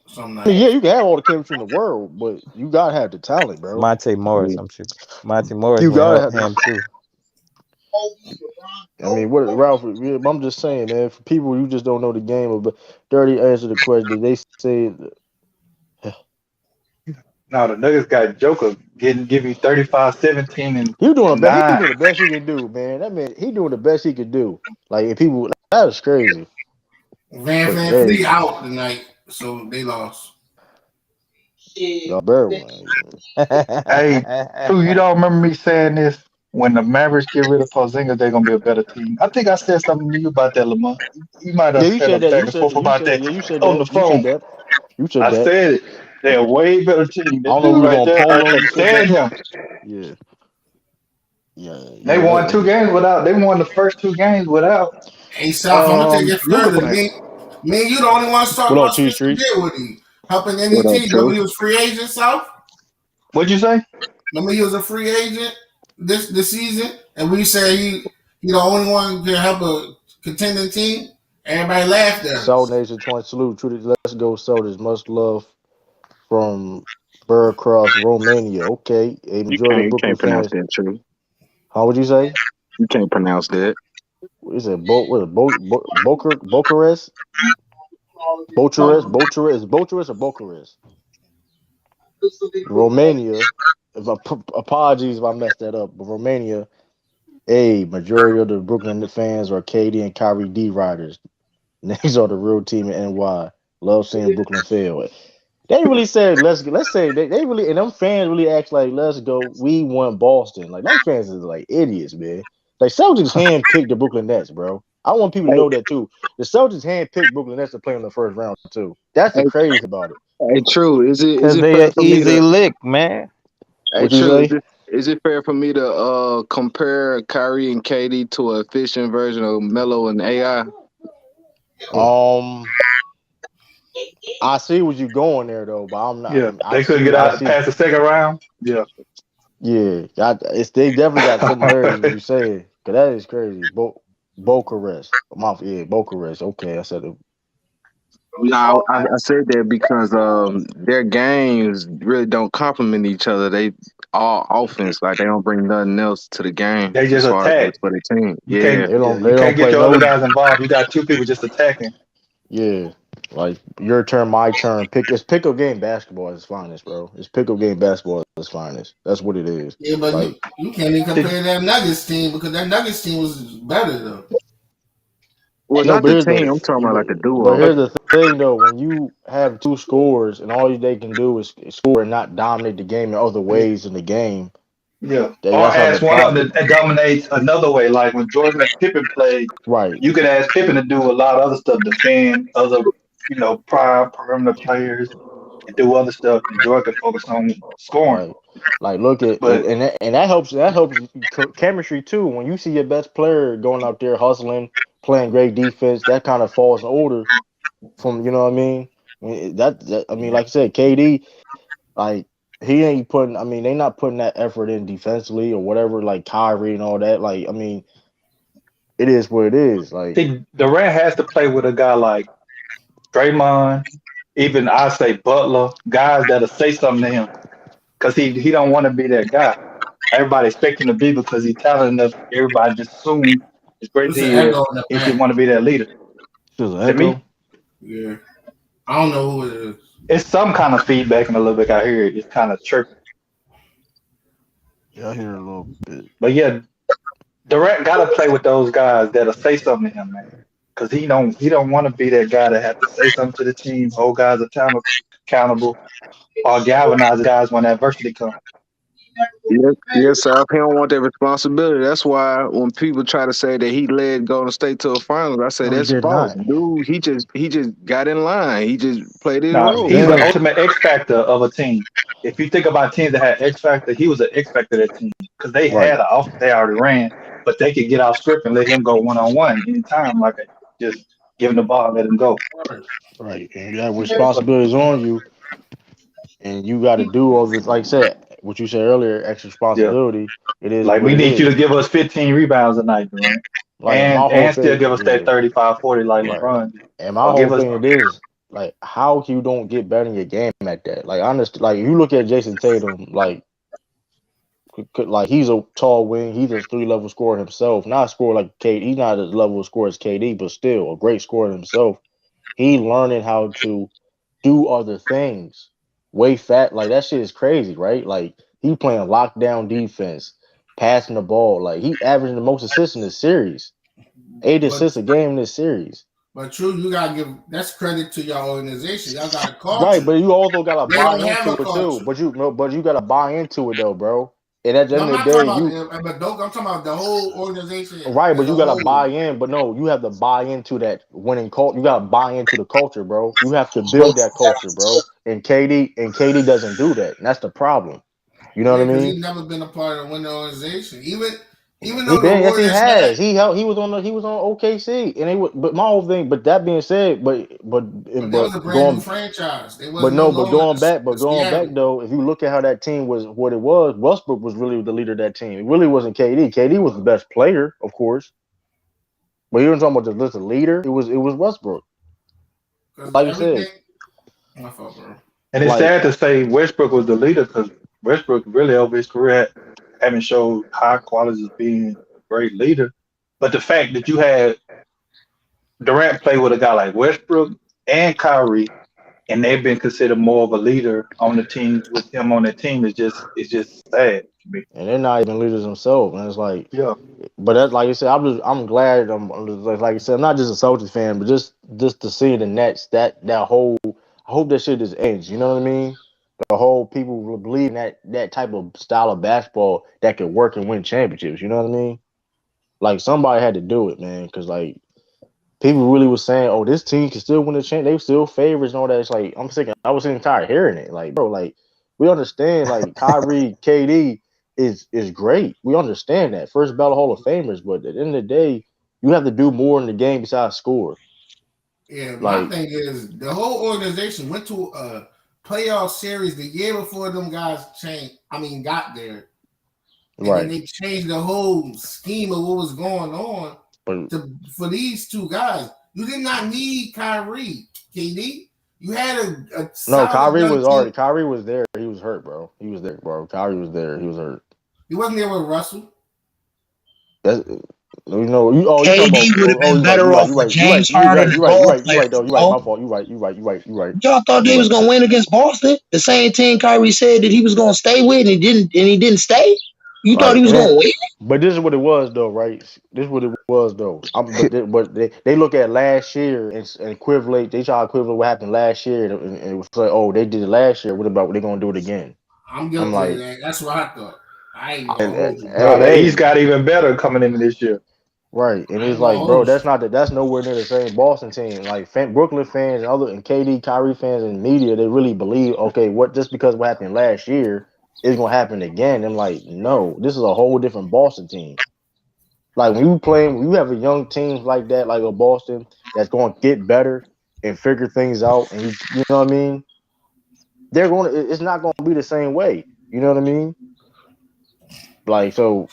Some I mean, nights. yeah, you can have all the chemistry in the world, but you gotta have the talent, bro. Monte Morris, I'm sure. Monty Morris You will gotta help have the. him too. Kobe, LeBron, I mean, what nobody. Ralph? Yeah, I'm just saying, man. For people who just don't know the game, but Dirty answer the question. Did they say No, the Nuggets got Joker give you 35, 17, you doing the and best? He 9. doing the best he can do, man. That man, he doing the best he could do. Like if people, that was crazy. Van Fleet Crazy. out tonight, so they lost. Shit, Y'all better they, win. Hey, True, you don't remember me saying this when the Mavericks get rid of Porzingis, they're gonna be a better team. I think I said something to you about that, Lamont. You might Yeah, have you said a said that. back You and said forth that. You about said that yeah. You said on the that. You said phone. that. You said I that. said it. They're a way better team. I That don't know if dude we was right on there, I polo. You kept said saying that. him. Yeah, yeah, They yeah. won 2 games without. They won the first 2 games without. Hey, South, I'm gonna take it Luca. further. Me, and you the only ones talking What up, about Two Spencer Street? Dinwiddie helping What up, NET. Remember True? he was free agent, South. What'd you say? Remember he was a free agent this season, and we said he the only one to help a contending team. Everybody laughed at Salt us. Nation 20 salute. Truly, let's go. Soldiers. Much love from Burcross, Romania. Okay, a majority of You Brooklyn can't pronounce fans. that, True. How would you say? You can't pronounce that. What is it? Bucharest? Bucharest or Bucharest? Romania. If I apologies if I messed that up, but Romania. A majority of the Brooklyn fans are KD and Kyrie D riders. Niggas are the real team in NY. Love seeing Brooklyn fail. They really said let's say they really and them fans really act like let's go. We want Boston. Like them fans is like idiots, man. Like Celtics handpicked the Brooklyn Nets, bro. I want people to Hey, know that too. The Celtics handpicked Brooklyn Nets to play in the first round too. That's the hey, crazy about it. hey, True. Is Cause it they fair an for me easy to? lick, man. Hey, What you True. say? Is it fair for me to compare Kyrie and KD to a efficient version of Melo and AI? Um, I see what you going there though, but I'm not. Yeah, I they couldn't see. get I out see. past the second round. Yeah. Yeah, they definitely got similarities. What you saying? Cause that is crazy. Bocarest. Yeah, Bocarest. Okay, I said it. No, I said that because their games really don't complement each other. They all offense, like they don't bring nothing else to the game They just as far as attack. what's for the team. You Yeah, can't, yeah, They you don't can't get play your other no. guys involved. You got two people just attacking. Yeah, like your turn, my turn. It's pickup game basketball at its finest, bro. It's pickup game basketball at its finest. That's what it is. Yeah, but Like you can't even Did, compare that Nuggets team because that Nuggets team was better though. well, no, not but the here's team. the I'm talking about like a but duo. here's but the thing though. When you have two scores and all they can do is score and not dominate the game in other ways in the game, yeah, or that's how the ask one of them problem. that dominates another way. Like when Jordan and Pippen played, Right, you could ask Pippen to do a lot of other stuff, defend other, prime perimeter players and do other stuff, and Jordan could focus on scoring. right. Like look at But and that helps chemistry too. When you see your best player going out there hustling, playing great defense, that kind of falls in order from you know what I mean. That I mean, like I said, KD, like he ain't putting. I mean, they not putting that effort in defensively or whatever. Like Kyrie and all that. Like I mean, it is what it is. Like see, Durant has to play with a guy like Draymond, even I say Butler, guys that'll say something to him because he don't want to be that guy. Everybody expect him to be because he's talented enough. Everybody just assume as great as It's an he is, echo in the he should back. want to be that leader. just an Is it me? echo. Yeah, I don't know who it is. It's some kind of feedback in a little bit. I hear it. It's kind of chirping. Yeah, I hear a little bit. But yeah, Durant got to play with those guys that'll say something to him, man. Because he don't want to be that guy that have to say something to the team, hold guys accountable, or galvanize guys when adversity comes. Yes, yes, sir. He don't want that responsibility. That's why when people try to say that he led Golden State to a finals, I say No, he that's did false. not. Dude, he just got in line. He just played his Now role. he's the Damn. ultimate X factor of a team. If you think about teams that had X factor, he was an X factor of that team because they Right, had an offense they already ran, but they could get off script and let him go 1-on-1 anytime, like just give him the ball and let him go. right. And you have responsibilities on you, and you got to do all this. Like I said, what you said earlier, extra Yeah, responsibility. It is like what we it need you to is. give us 15 rebounds a night, Durant, Like and my and whole and still thing, give us that yeah, 35, 40 like right. LeBron, And my or whole give us thing it is like how you don't get better in your game at that. Like honest, like you look at Jason Tatum, like like he's a tall wing, he's a 3 level scorer himself. Not a scorer like KD, he's not a level of scorer as KD, but still a great scorer himself. He learning how to do other things. Way fat, like that shit is crazy, right? Like he playing lockdown defense, passing the ball. Like he averaging the most assists in the series, 8 assists But a game in this series. true, you gotta give that's credit to your organization. Y'all got a Right, culture. but you also gotta They buy don't have into a it too. culture. But you gotta buy into it though, bro. And at the No, end I'm of the not day, talking you about but don't I'm talking about the whole organization right, but as you a gotta whole. buy in. But no, you have to buy into that winning culture. You gotta buy into the culture, bro. You have to build that culture, bro. And KD doesn't do that. And that's the problem. You know what Yeah, I because mean? he's never been a part of a winning organization. Even He though the been yes he Warriors had has. He was on OKC and but my whole thing. But that being said, but that was but a brand new going franchise. They But was no no, but longer going back, but the going back Seattle. though, if you look at how that team was, what it was, Westbrook was really the leader of that team. It really wasn't KD. KD was the best player, of course, but you're talking about the leader. It was Westbrook. Because Like you everything said, my fault, bro. and it's like sad to say Westbrook was the leader because Westbrook really over his career haven't showed high qualities of being a great leader. But the fact that you had Durant play with a guy like Westbrook and Kyrie, and they've been considered more of a leader on the team with him on the team. It's just sad to me. and they're not even leaders themselves. And it's like, Yeah, but that's like you said. I'm glad. Like you said, I'm not just a Celtics fan, but just to see the Nets that whole. I hope that shit just ends. You know what I mean? The whole people will believe in that type of style of basketball that could work and win championships. You know what I mean? Like somebody had to do it, man. Because like people really was saying, "Oh, this team can still win the champ. They still favorites and all that." It's like I'm sick. I was sick tired of hearing it. Like, bro, like we understand. Like Kyrie, KD is great. We understand that first ballot Hall of Famers, but at the end of the day, you have to do more in the game besides score. Yeah, my Like, thing is the whole organization went to a playoff series the year before them guys changed. I mean, got there, and then right, they changed the whole scheme of what was going on but to for these two guys. You did not need Kyrie, KD. You had a no, solid young team. Kyrie was there. He was hurt, bro. He was there, bro. Kyrie was there. He was hurt. He wasn't there with Russell. That's, you know, you talking KD about? would have Oh, been you right, you better right, off you with right, you right, James you Harden right, and you right, you role right, you right, players, though. You right. bro. My fault. You right, you right, you right, you right, Y'all thought you they was right. gonna win against Boston, the same team Kyrie said that he was gonna stay with, and he didn't stay. You thought he Right, was and gonna then, win? but this is what it was though, right? This is what it was though. They look at last year and equivalent. They try to equivalent what happened last year, and it was like, oh, they did it last year. What about they gonna do it again? I'm I'm guilty of like, that. That's what I thought. I ain't gonna and, hold you, nah, bro. the East hey, got even better coming into this year. right, and I it's ain't gonna like, bro, hold you. that's nowhere near the same Boston team. Like Brooklyn fans and KD, Kyrie fans and media, they really believe, okay, what just because what happened last year is gonna happen again. I'm like, no, this is a whole different Boston team. Like when you have a young team like that, like a Boston, that's going to get better and figure things out, and you know what I mean. It's not going to be the same way. You know what I mean? Like so,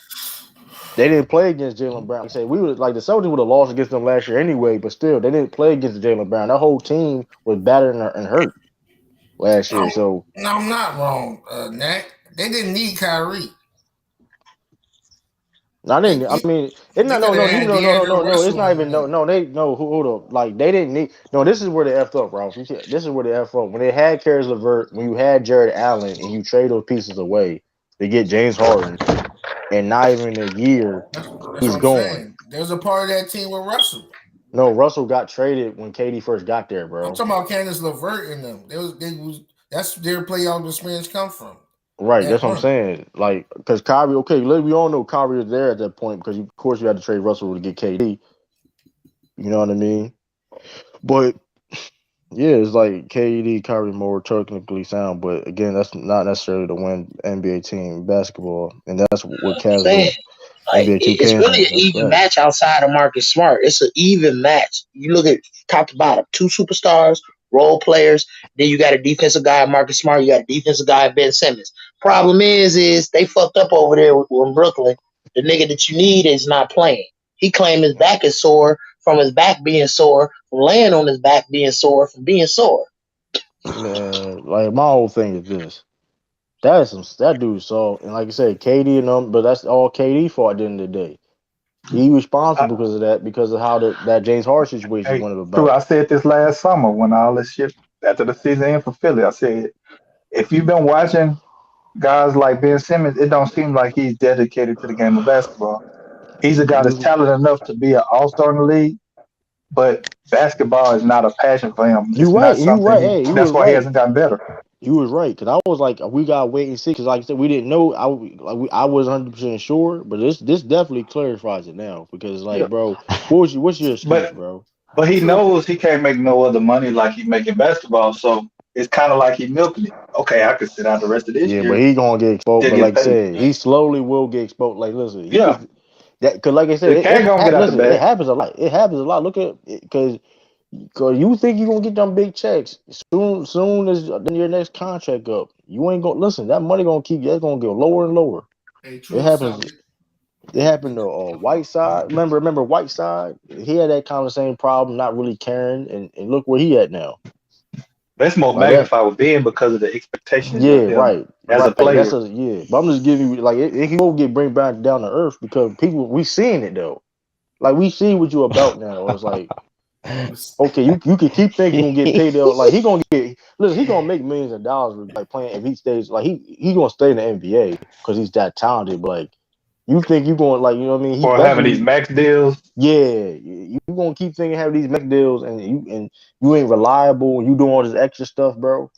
they didn't play against Jalen Brown. Like I said we would like the Celtics would have lost against them last year anyway, but still they didn't play against Jalen Brown. That whole team was battered and hurt last year. I'm, So no, I'm not wrong, Nat. They didn't need Kyrie. I They didn't. I mean, it's they not. could No, have no. You had know, no, no, D'Angelo no, no. It's Russell not in even. No, there. no. They no. Hold up. Like they didn't need. No, this is where they effed up, Ralph. This is where they effed up. When they had Karis LeVert, when you had Jared Allen, and you trade those pieces away to get James Harden, and not even a year, That's what he's I'm gone. saying. There's a part of that team with Russell. No, Russell got traded when KD first got there, I'm bro. talking about Candace LeVert and them. They was that's their playoff experience come from Right. that That's what I'm run. saying. Like, because Kyrie, okay, we all know Kyrie was there at that point because of course you had to trade Russell to get KD. You know what I mean? But yeah, it's like KD, Kyrie more technically sound, but again, that's not necessarily to win NBA team basketball, and that's what I'm saying. casual Like NBA it's 2K really an fans. That's even fact. match outside of Marcus Smart. It's an even match. You look at top to bottom, two superstars, role players. Then you got a defensive guy, Marcus Smart. You got a defensive guy, Ben Simmons. Problem is they fucked up over there in Brooklyn. The nigga that you need is not playing. He claimed his back is sore from his back being sore, from laying on his back being sore, from being sore. Man, like my whole thing is this: that dude soft, and like I said, KD and them, but that's all KD for at the end of the day. He I, responsible because of that, because of how that James Harden situation hey, went True, about. I said this last summer when all this shit after the season ended for Philly. I said if you've been watching guys like Ben Simmons, it don't seem like he's dedicated to the game of basketball. He's a guy that's You talented enough to be an all-star in the league, but basketball is not a passion for him. It's not you something right. Hey, you that's was why he right. hasn't gotten better. You was right because I was like, we got to wait and see because, like I said, we didn't know. I was 100% sure, but this definitely clarifies it now because, Yeah. like, bro, what's your excuse, But bro? but he True. knows he can't make no other money like he making basketball, so it's kind of like he milking it. Okay, I could sit out the rest of this Yeah, but year, he gonna get exposed. still But get like I paid. said, he Hey, slowly will get exposed. Like, listen, he Yeah, could that because, like I said, the cat gonna get out the listen, it bag. happens a lot. It happens a lot. Look at because you think you gonna get them big checks soon as then your next contract up. You ain't gonna listen. That money gonna keep. That's gonna go lower and lower. hey, It true. happens. Something. It happened to Whiteside. Remember Whiteside? He had that kind of same problem, not really caring, and look where he at now. That's more Like that. magnified with Ben because of the expectations of Yeah, him right, as a right. That's player. a yeah. But I'm just giving you like he will get bring back down to earth because people we seeing it though. Like we see what you about now. It's like Okay, you can keep thinking he gonna get paid out. Like he gonna get listen, he gonna make millions of dollars like playing if he stays like he gonna stay in the NBA because he's that talented. But like you think you going like you know what I mean? He or having these eventually max deals. yeah, you gonna keep thinking have these max deals and you ain't reliable and you doing all this extra stuff, bro.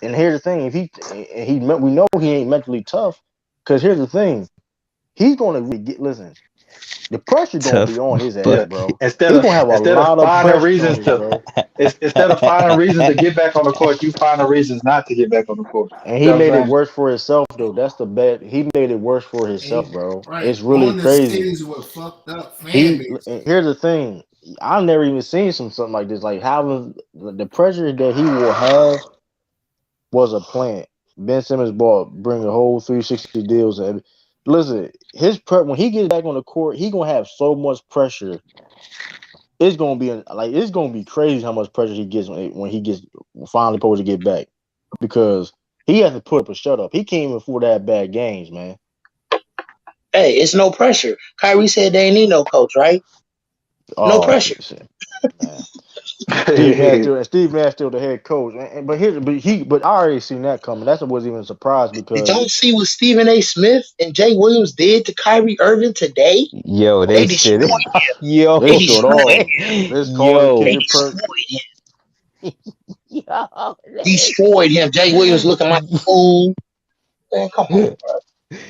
And here's the thing: if we know he ain't mentally tough, because here's the thing: he's gonna really get listen. The pressure gonna be Tough on his ass, Yeah, bro. instead He of gonna have a instead of lot of finding pressure on reasons his to bro. instead of finding reasons to get back on the court, you find the reasons not to get back on the court. And You he know what made it I'm saying? worse for himself though. That's the bad. He made it worse for himself, And, bro. right. It's really Going to crazy. cities with fucked up fan He bases. here's the thing. I've never even seen something like this. Like having the pressure that he will have was a plant. Ben Simmons bought bring a whole 360 deals and listen, when he gets back on the court, he gonna have so much pressure. It's gonna be like it's gonna be crazy how much pressure he gets when he gets finally supposed to get back because he has to put up a shut up. He can't even afford that bad games, man. Hey, it's no pressure. Kyrie said they ain't need no coach, right? No Oh pressure. shit, man. Steve Nash still the head coach, but I already seen that coming. That's what wasn't even a surprise Did because y'all see what Stephen A. Smith and Jay Williams did to Kyrie Irving today? Yo, They they said destroyed it. him. Yo, They they showed destroyed off. him. Let's call it They yo, Kendrick Perk. destroyed him. yo, Destroyed him. Jay Williams looking like a fool. Man, come on, bro.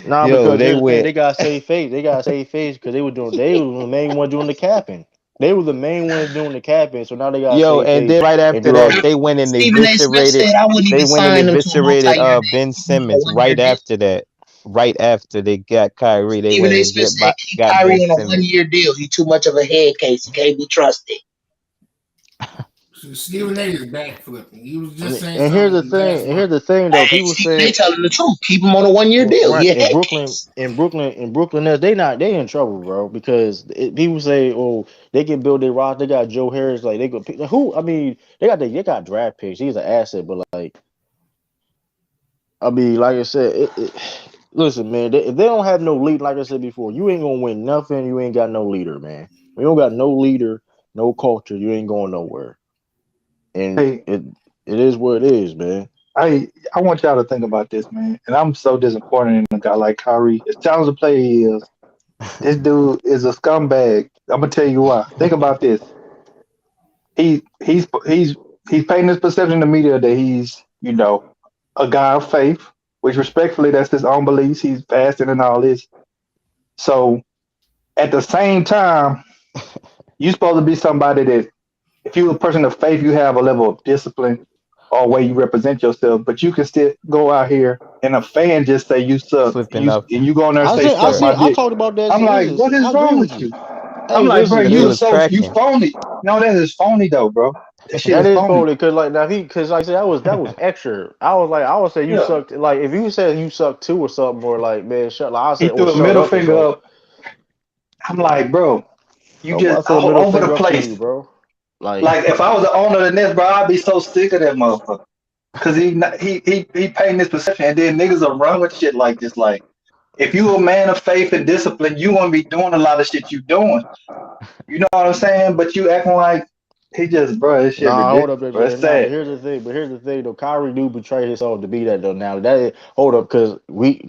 Nah, yo, because they here's the thing, went. they got to save face. They got to save face because they were the main one doing the capping. They were the main ones doing the capping, so now they got to Yo, save and face then right and after do all that, this. they went and Stephen A. Smith eviscerated. said I wouldn't They even went and sign him to a eviscerated multi-year deal. Ben Give him a Simmons one-year right deal. after that. Right after they got Kyrie, they Stephen went A. and Smith said keep got Ben Kyrie on a Simmons. one-year deal. He too much of a head case. He can't be trusted. Stephen A. is backflipping. He was just saying And here's the something last thing. And here's month. the thing, though. Hey, People Stephen A. say telling the truth. Keep him on a one-year deal. right He a in head Brooklyn, case. Nets, they in trouble, bro. Because people say, oh, they can build their roster. They got Joe Harris, like they could pick who. I mean, they got draft picks. He's an asset, but like I mean, like I said, listen, man. If they don't have no lead, like I said before, you ain't gonna win nothing. You ain't got no leader, man. We don't got no leader, no culture. You ain't going nowhere. And Hey, it is what it is, man. I want y'all to think about this, man. And I'm so disappointed in a guy like Kyrie. As talented a player he is, this dude is a scumbag. I'm gonna tell you why. Think about this. He's painting this perception in the media that he's, a guy of faith, which respectfully that's his own beliefs. He's fasting and all this. So at the same time, you're supposed to be somebody that if you're a person of faith, you have a level of discipline or way you represent yourself, but you can still go out here and a fan just say you suck Flipping up. and you go in there and I say said, suck my I dick. talked about that. I'm like, what Listen, is I agree wrong with with you. you? I'm Hey, like, bro, listen, Because he was you cracking. phony. No, that is phony though, bro. That shit that is is phony. funny because like now because like I said that was extra. I would say you Yeah. sucked like if you said you sucked too or something or like man shut like I He said or threw a shut middle up or finger something. up. I'm like, bro, you Nobody just throw a all middle over the finger up to you, place. bro. Like Like if I was the owner of the Nets, bro, I'd be so sick of that motherfucker. Cause he painting this perception, and then niggas are run with shit like this. Like if you a man of faith and discipline, you won't be doing a lot of shit you doing. You know what I'm saying? But you acting like he just, bro, this shit nah, hold up, ridiculous, bro. It's nah. But sad. here's the thing. But here's the thing though. Kyrie do betray himself to be that though. Now that is, hold up because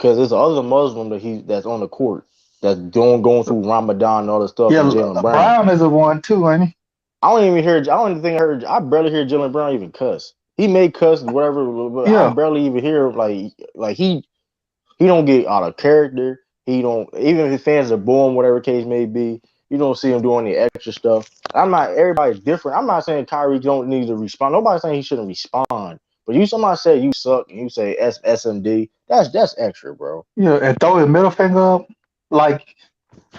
there's other Muslim that's on the court that's going through Ramadan and all this stuff and Yeah, Jalen Brown. Brown is a one too, ain't he? I don't even hear. I don't even think I heard. I barely hear Jalen Brown even cuss. He may cuss whatever, but I Yeah, barely even hear like he don't get out of character. He don't even if his fans are booing whatever case may be. You don't see him doing any extra stuff. I'm not. Everybody's different. I'm not saying Kyrie don't need to respond. Nobody's saying he shouldn't respond. But you somebody say you suck and you say SMD. That's extra, bro. yeah, and throw his middle finger up. Like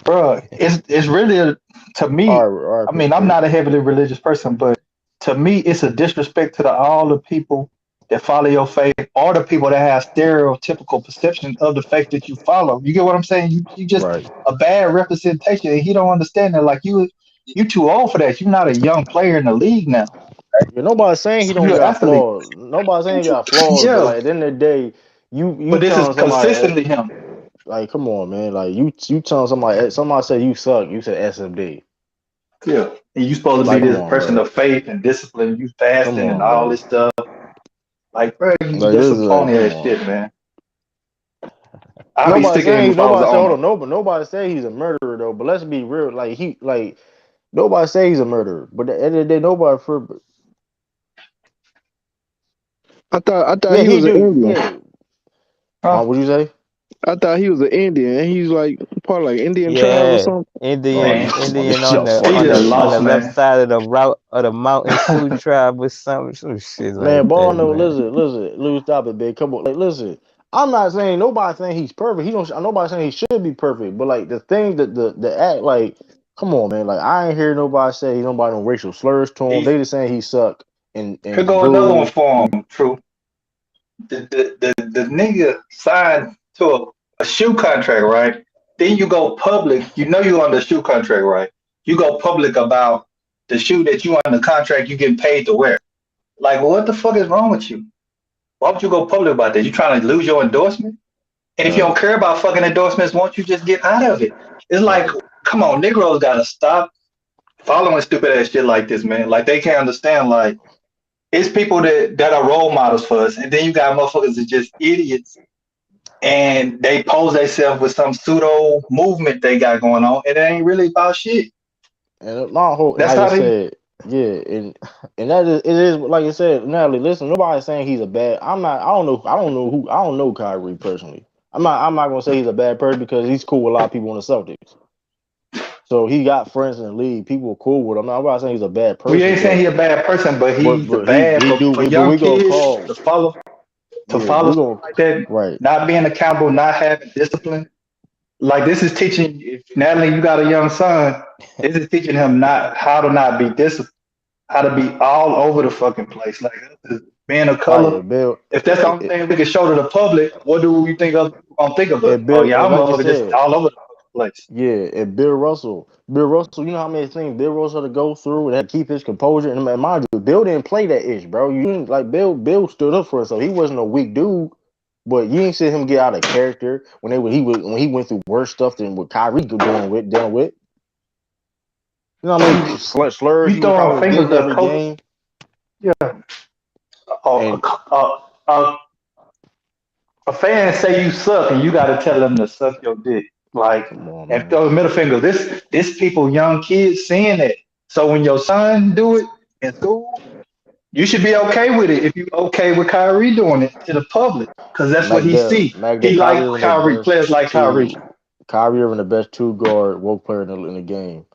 bro, it's really to me. I RP mean, I'm Perk. not a heavily religious person, but to me, it's a disrespect to all the people that follow your faith, or the people that have stereotypical perception of the faith that you follow. You get what I'm saying? You just Right. a bad representation, and he don't understand that. Like you too old for that. You're not a young player in the league now. Yeah, nobody's saying he don't You're an got athlete. flaws. Nobody's saying he got flaws. But Yeah, like at the end of the day, you but this is telling somebody consistently him. like, come on, man. Like you telling somebody say you suck. You said SMD. Yeah. and you supposed to be Like, come this on, person bro. of faith and discipline, you Come fasting and on, all bro. this stuff. Like, bro, Like, that's this some is like, phony come ass on. shit, man. I'd be sick of him if I was the Nobody say hold owner. on, no, but nobody say he's a murderer though. But let's be real, nobody say he's a murderer. But at the end of the day, nobody for I thought yeah, he he was an do Indian. yeah. Huh? Huh? What'd you say? I thought he was an Indian, and he's like part of like Indian tribe or Yeah, something. Oh, Indian, Man, Indian y'all on the he fucking on the just on crazy, the lost, left man. side of the route of the mountain Sioux tribe or some shit man. like Ball that, no, man. lose stop it, big. Come on, like listen. I'm not saying nobody saying he's perfect. He don't. Nobody saying he should be perfect. But like the thing that the act like, come on, man. Like I ain't hear nobody say nobody no racial slurs to him. He They just saying he suck Here and go another one boo. for him, True. The nigga signed to a shoe contract, right? Then you go public. You know you on the shoe contract, right? You go public about the shoe that you on the contract you getting paid to wear. Like, what the fuck is wrong with you? Why would you go public about that? You trying to lose your endorsement? And if you Right, don't care about fucking endorsements, won't you just get out of it? It's like, right. come on, Negroes gotta stop following stupid ass shit like this, man. Like they can't understand. Like it's people that are role models for us, and then you got motherfuckers that just idiots, and they pose themselves with some pseudo movement they got going on, and it ain't really about shit. And my whole, That's like I how they. said, yeah, and that is it is like I said, Natalie. Listen, nobody's saying he's a bad. I'm not. I don't know Kyrie personally. I'm not gonna say he's a bad person because he's cool with a lot of people in the Celtics. So he got friends in the league. People are cool with him. I'm not saying he's a bad We person, ain't saying he a bad person, but he's but bad he do. for But young we gonna kids call. to Yeah, follow we stuff gonna like that, right. not being accountable, not having discipline. Like this is teaching. If Natalie, you got a young son. This is teaching him not how to not be disciplined, how to be all over the fucking place. Like being a Right, color. it build. If that's the only It, thing we can show to the public, what do we think other people gonna think of us? it Oh build. yeah, And our like you motherfucker just said. all over the fucking place. Yeah, and Bill Russell. Bill Russell, you know how many things Bill Russell had to go through and had to keep his composure. And mind you, Bill didn't play that ish, bro. You didn't like Bill stood up for himself. He wasn't a weak dude, but you ain't see him get out of character when he went through worse stuff than what Kyrie dealing with. You know how many slurs You he was throwing probably fingers getting at every coach. game. Yeah, a, And a, a, a fan say you suck, and you got to tell them to suck your dick. Like come on, and man. throw the middle finger. This people, young kids, seeing it. So when your son do it in school, you should be okay with it if you okay with Kyrie doing it to the public, because that's what he see. He Kyrie like Irving the Kyrie. best Players like Kyrie. two. Kyrie Irving the best two guard woke player in the game.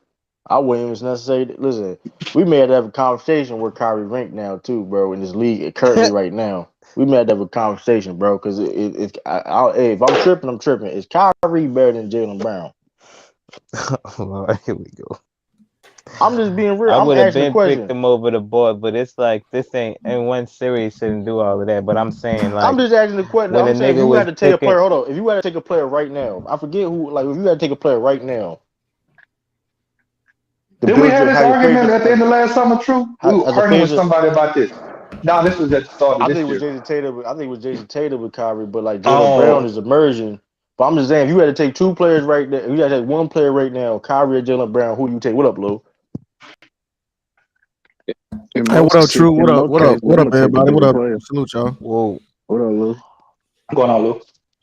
I wouldn't even necessarily listen. We may have to have a conversation where Kyrie ranked now too, bro, in this league currently right now. We may have to have a conversation, bro, because hey, if I'm tripping, I'm tripping. Is Kyrie better than Jalen Brown? Oh, Lord, here we go. I'm just being real. I I'm would have asking a been picked question. him over the board, but it's like this ain't in one series shouldn't do all of that. But I'm saying I'm like just asking the question. when a I'm saying if nigga you had was to take a cooking, player, hold on. If you had to take a player right now, I forget who. Like if you had to take a player right now to Did we build have your this how your argument Pacers at the end of last summer? True. We were as a arguing with Pacer. somebody about this. No, this was at the start of I think it this was year. Jason Tatum. I think it was Jason Tatum with Kyrie, but like Jalen Brown Oh, is emerging. But I'm just saying, if you had to take two players right now, if you had to take one player right now, Kyrie or Jalen Brown, who do you take? What up, Lou? Hey, what up, True? In most cases, What I'm up, gonna take a everybody? What bigger up? player. Salute y'all. whoa, What up, Lou? I'm going on, Lou.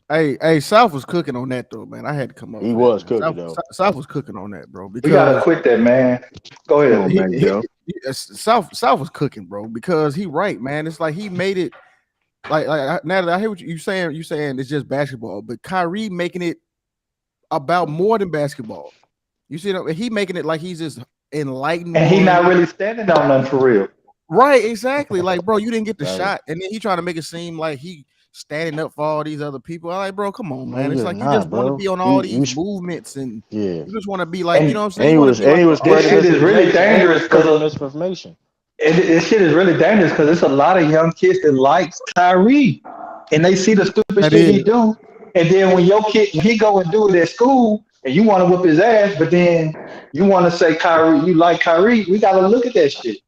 Hey, South was cooking on that though, man. I had to come up He for that, was man. cooking though. South was cooking on that, bro, We gotta because quit that, man. Go Come ahead. on, Mac Joe. South was cooking, bro, because he right, man. It's like he made it Natalie, I hear what you saying. You saying it's just basketball, but Kyrie making it about more than basketball. You see, he making it like he's this enlightened And he one. not really standing on nothing for real. Right, exactly. Like, bro, you didn't get the Right. shot, and then he trying to make it seem like he standing up for all these other people. I'm like, bro, come on, No, man. he It's just like you just not, want to bro. be on all You these movements, and yeah. you just want to be like, you know And what I'm saying? You want to be And like he was this spreading shit is really misinformation. And he was dangerous because spreading of misinformation. this shit is really dangerous because there's a lot of young kids that like Kyrie, and they see the stupid that shit is. he do, and then when your kid when he go and do it at school, and you want to whip his ass, but then you want to say Kyrie, you like Kyrie, we gotta look at that shit.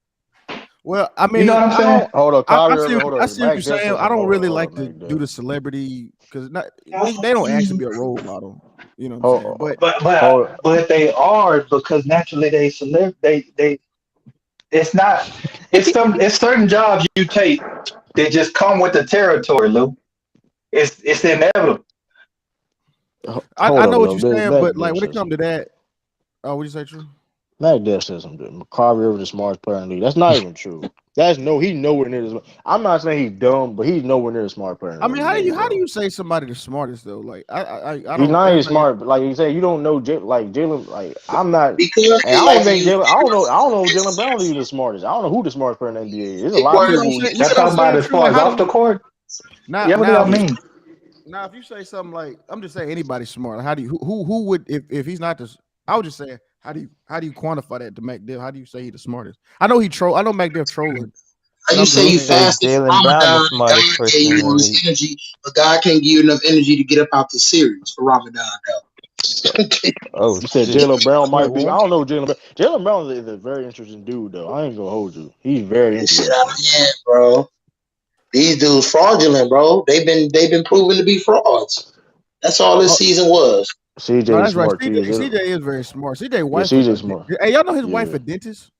Well, I You know mean, what I'm I saying? don't. Hold on, I Kyrie see. Irving. Hold I on, see what you're Mac Just saying. said I something. don't really Hold like on, to Mac do Just. the celebrity because they don't ask to be a role model. You know what I'm saying? Hold, But hold, but they are because naturally they they it's not it's certain jobs you take that just come with the territory, Lou. It's inevitable. I hold know up what though. you're This saying, Mac but like Def when it says comes to something. that, oh, what you say, True? Mac Def says something. McCarvey River the smartest player in the league. That's not even true. That's no. He's nowhere near this. I'm not saying he's dumb, but he's nowhere near the smart player in I the mean, league, how do bro. you say somebody the smartest though? Like I He's don't not even everybody. smart. But like you say, you don't know like Jalen. Like I'm not, because and they I like don't to think use Jalen. I don't know. I ignorance. don't know if Jalen Brown is even the smartest. I don't know who the smartest player in the NBA is. There's a Big lot You of see word. what I'm people. saying? You see That's what I'm talking about saying, as True? far Like as how do off the you court. Yeah, what do now y'all if you mean? now if you say something like I'm just saying anybody's smart. How do you who would if he's not the I was just saying how do you quantify that to McDill? How do you say he's the smartest? I know he troll. I know McDill trolling, How but you I'm say just He you saying. said fasted for Jalen Brown the Ramadan and smartest God gave person you in the all this league. energy, but God can't give you enough energy to get up out the series for Ramadan though. Oh You said shit. Jalen Brown Wait, might be. I what? don't know Jalen Brown. Jalen Brown is a very interesting dude, though. I ain't gonna hold you. He's very Get shit out interesting. of hand, bro. These dudes fraudulent, bro. They've been proven to be frauds. That's all this Oh, season was. no, CJ is that's right. smart too. CJ is very smart. CJ Yeah, wife CJ smart. hey, y'all know his wife Yeah, a dentist?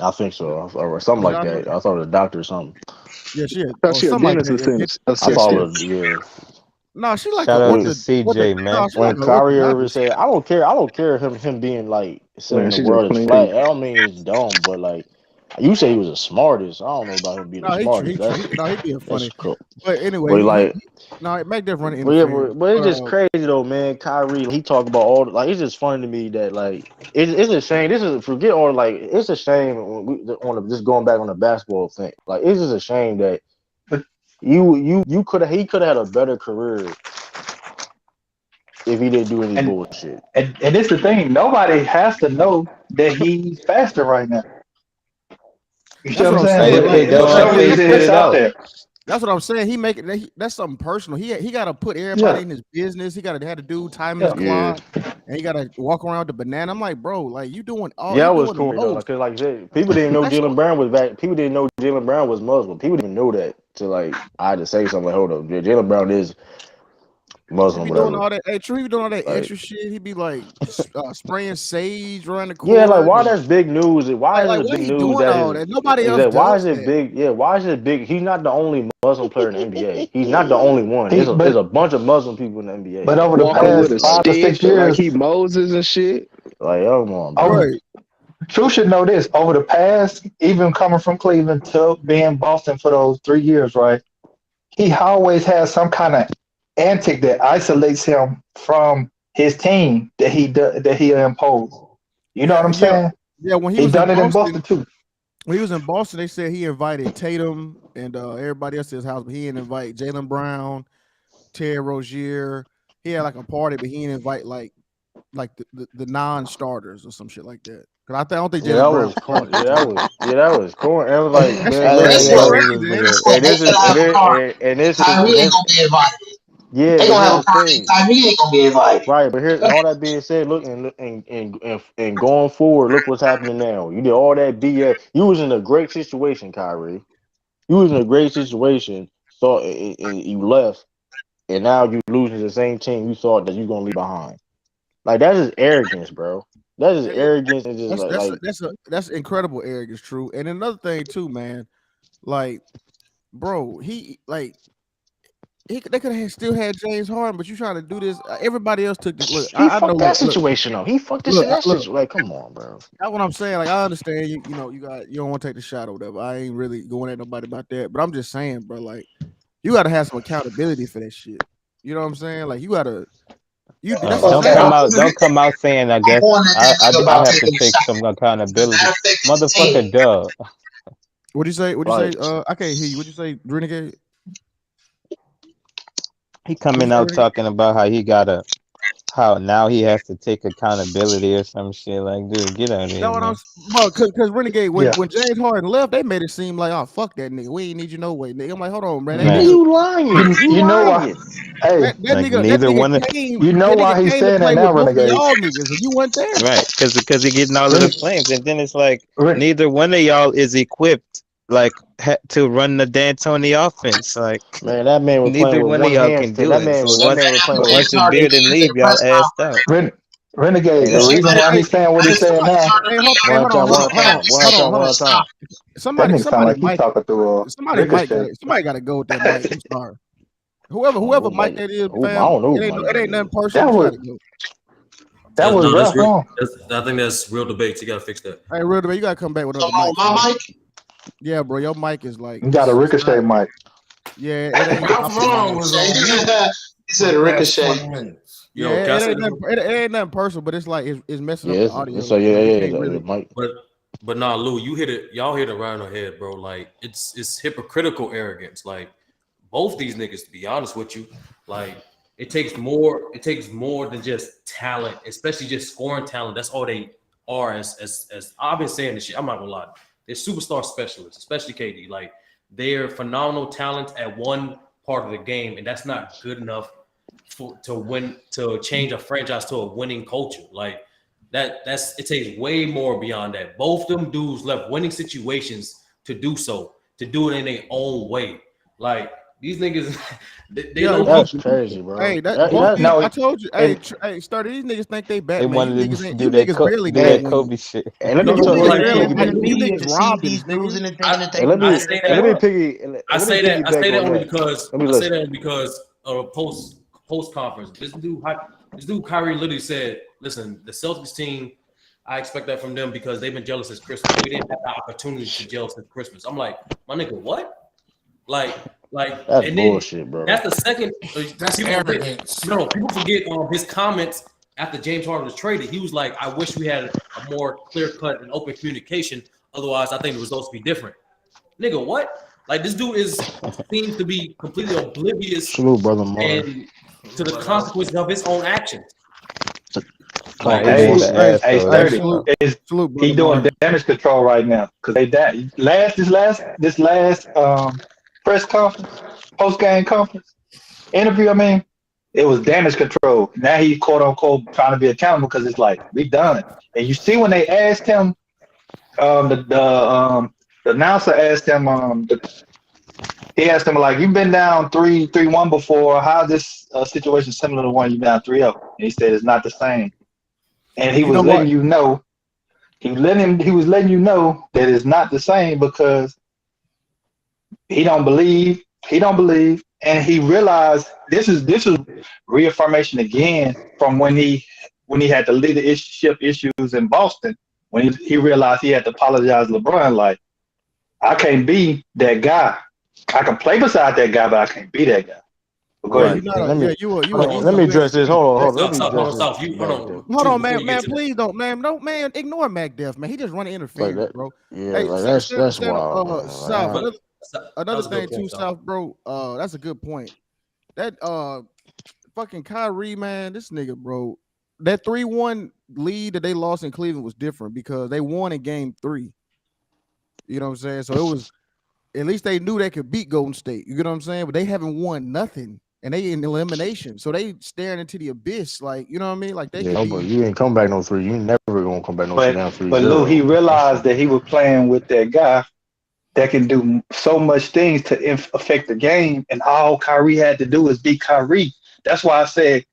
I think so, or something Did like y'all know that. that? I thought it was a doctor or something. Yeah, she had, Cause or she a something like dentist that. Yeah, I thought assistant. it. Yeah. no, she like a Shout out to When ortho. CJ, No, man. she like when an Kyrie Irving orthodontist. said, I don't care him being like saying Man, the she just world is plain flat. hate. I don't mean he's dumb, but like you say he was the smartest. I don't know about him being the No, he true. smartest. He true. He, no, he being That's funny. cool. But anyway, But like. no, make that running Well, yeah, interference. but it's But just crazy though, man. Kyrie, he talk about all like it's just funny to me that like it's a shame. This is forget all like it's a shame when we on just going back on the basketball thing. Like it's just a shame that But you could have he could have had a better career if he didn't do any and bullshit. and it's the thing. Nobody has to know that he's faster right now. You see that's what what I'm I'm saying? And saying. But if Like they for don't, some he reason, put it's it out out. there. that's what I'm saying. He make it. That's something personal. He got to put everybody Yeah, in his business. He got to have to do time in his yeah. Yeah, clock, and he got to walk around with the banana. I'm like, bro, like yeah, you that was doing the corny though. most. Because like I said, people didn't know That's Jalen Brown was back. People didn't know Jalen Brown was Muslim. People didn't even know that. To like I had to say something like, hold up, yeah, Jalen Brown is he Muslim, be doing whatever. all that. Hey, true. He be doing all that Like. extra shit. He be like spraying sage around the Yeah, like court, why and that's big news? Why is like it what big he news doing that all his that. Nobody else exactly why is does it that. big? Yeah, why is it big? He's not the only Muslim player in the NBA. He's not the only one. He, There's but a bunch of Muslim people in the NBA. but over the Walking with past a Like 5 to 6 stick like years, he Moses and shit. come on, over bro. Right. True should know this. Over the past, even coming from Cleveland to being Boston for those 3 years, right? He always has some kind of antic that isolates him from his team that he imposed. You know Yeah. what I'm Yeah. saying? Yeah. When he He was in done it in Boston, Boston too. they said he invited Tatum and everybody else to his house, but he didn't invite Jalen Brown, Terry Rozier. He had like a party, but he didn't invite like the non-starters or some shit like that. Because I don't think Yeah, Jalen that Brown was was part corny. of the team. That was corny. And it was like, That shit man, I listen, didn't Guess hear what? bro. any crazy, news of man. Guess that. what? They finna have a party. And this is Kyrie ain't this gonna be invited. yeah, They but gonna here's have a the party. thing. Kyrie ain't gonna be invited. Right, but here and all that being said, look and going forward, look what's happening now. You did all that BS. You was in a great situation, Kyrie. You was in a great situation, so and you left, and now you losing to the same team you thought that you gonna leave behind. Like that is arrogance, bro. That is Yeah, yeah. arrogance and just That's incredible arrogance, true. And another thing too, man. Like, bro, he like they could have still had James Harden, but you trying to do this. Everybody else took this. Look, he I know. fucked that situation up. He fucked this in that Look. situation. Like, come on, bro. That's what I'm saying. Like, I understand you. You know, you don't want to take the shot or whatever. I ain't really going at nobody about that. But I'm just saying, bro. Like, you got to have some accountability for that shit. You know what I'm saying? Like, you got to. That's That's what a I'm Don't saying. come bad. out. Don't come out saying. I I'm guess going at that nigga I about have to taking a take shot. some Does accountability. that affect his Motherfucker, team? duh. What'd you say? What'd you Like, say? I can't hear you. What'd you say, Renegade? He What'd coming you say, out Renegade? talking about how now he has to take accountability or some shit. Like, dude, get out of That here, what I'm. man. Bro, cause Renegade Yeah. when James Harden left, they made it seem like, oh fuck that nigga, we ain't need you no way, nigga. I'm like, hold on, man, You nigga, know, Right. you lying. You you know why? lying. Hey, Like That neither nigga one. came. you know That nigga why he's came to saying that play now, with both of Renegade? y'all niggas, and you weren't there. Right, because he getting all of the Ren, flames, and then it's like Ren, neither one of y'all is equipped. Like to run the D'Antoni offense. Like Man, that man was playing neither with one of one y'all hand can still. do That it. man So was that once man was playing with once one. the Tardy building at the leave, y'all press assed out. conference. Renegade. Hey, The Hey, look, reason hey, why hey, he's saying what hey, he's saying now, hey, one at a hold on, time, hold one on, at a hold on, time, one at a hold on, time, hold one on. at a time. that nigga sound Somebody like he might, talking through somebody Ricochet. got to go with that mic. I'm sorry. I don't know Whoever who mic Mike. that is, Who, I fam. don't know It who ain't, Mike it that ain't nothing is. personal. That Just was got to go. that was No, that's rough, real. huh? I think that's real debate. You gotta fix that. Hey, real debate, you got to come back with Come another on, mic, fam. my mic. Yeah, bro, your mic is like You got a it's not. Ricochet mic. Yeah, it ain't Ralph Lauren optimized. was on mute He for said the past ricochet. 20 minutes. Yeah, Yo, can I it say ain't this? nothing. It ain't nothing personal, but it's like it's messing up Yeah, the it's audio. so yeah, Like we yeah, can't really. Mike. But nah, Lou, you hit it. Y'all hit it right on the head, bro. Like it's hypocritical arrogance. Like both these niggas, to be honest with you, like it takes more. It takes more than just talent, especially just scoring talent. That's all they are. As I've been saying this shit. I'm not gonna lie. They're superstar specialists, especially KD. Like they're phenomenal talents at one part of the game, and that's not good enough to win to change a franchise to a winning culture. Like that's it takes way more beyond that. Both them dudes left winning situations to do so, to do it in their own way. Like these niggas, they Yeah, low That's key. crazy, bro. hey, that That both that these. I No, told you. Hey, and Started. These niggas think they They Batman. You wanted niggas to ain't. do You niggas barely do did that win. Kobe shit. and let me no, You but let niggas me like barely. In piggyback. Like the you media niggas to see robbed these us, dudes nigga. and thinking that they Hey, be I better say than let that me what? piggy I let me say that I say piggyback that on only that. because Let me I say listen. that because post conference. This dude Kyrie literally said, "Listen, the Celtics team, I expect that from them because they've been jealous since Christmas. We didn't have the opportunity to gel since Christmas." I'm like, my nigga, what? Like, That's and then bullshit, bro. that's the second. That's People forget. arrogance. No, people forget his comments after James Harden was traded. He was like, "I wish we had a more clear cut and open communication. Otherwise, I think the results would be different." Nigga, what? Like this dude seems to be completely oblivious Salute, brother Marv. and to the consequences of his own actions. Talk Like, Hey, hey, salute, Salute. Hey, hey, Astros. hey, sturdy. salute, Is salute, he brother doing Marv. damage control right now? Because they that last press conference, post game conference interview. I mean, it was damage control. Now he's quote unquote trying to be accountable because it's like we done. And you see when they asked him, the announcer asked him, he asked him like, "You've been down 3-1 before. How's this situation similar to one you down 3-0?" And he said it's not the same. And he You was know what? letting you know he was letting you know that it's not the same because he don't believe, and he realized this is reaffirmation again from when he had the leadership issues in Boston when he realized he had to apologize to LeBron like I can't be that guy. I can play beside that guy, but I can't be that guy. But go Yeah, ahead. Right. you not And a. Yeah, you a hold on, let me incomplete address this. speech. Hold on. Let me Hold address on, this South. You hold Mac Def. on, Hold too, on, before man, you get man. to that. Please don't, man. Don't, man. Ignore Mac Def, man. He just running Like interference, that. bro. Yeah, Hey, like that's wild, South. man. But that Another was a good thing too, point, South. South, bro. That's a good point. That fucking Kyrie, man. This nigga, bro. That 3-1 lead that they lost in Cleveland was different because they won in game 3. You know what I'm saying? So it was at least they knew they could beat Golden State. You get what I'm saying? But they haven't won nothing. And they in elimination. So they staring into the abyss. Like, you know what I mean? Like they Yeah, could no, but be. you ain't come back no three. You never gonna come back no But down three but Lou, he zero. That's realized that he was playing with that guy that can do so much things to affect the game, and all Kyrie had to do was be Kyrie. That's why I said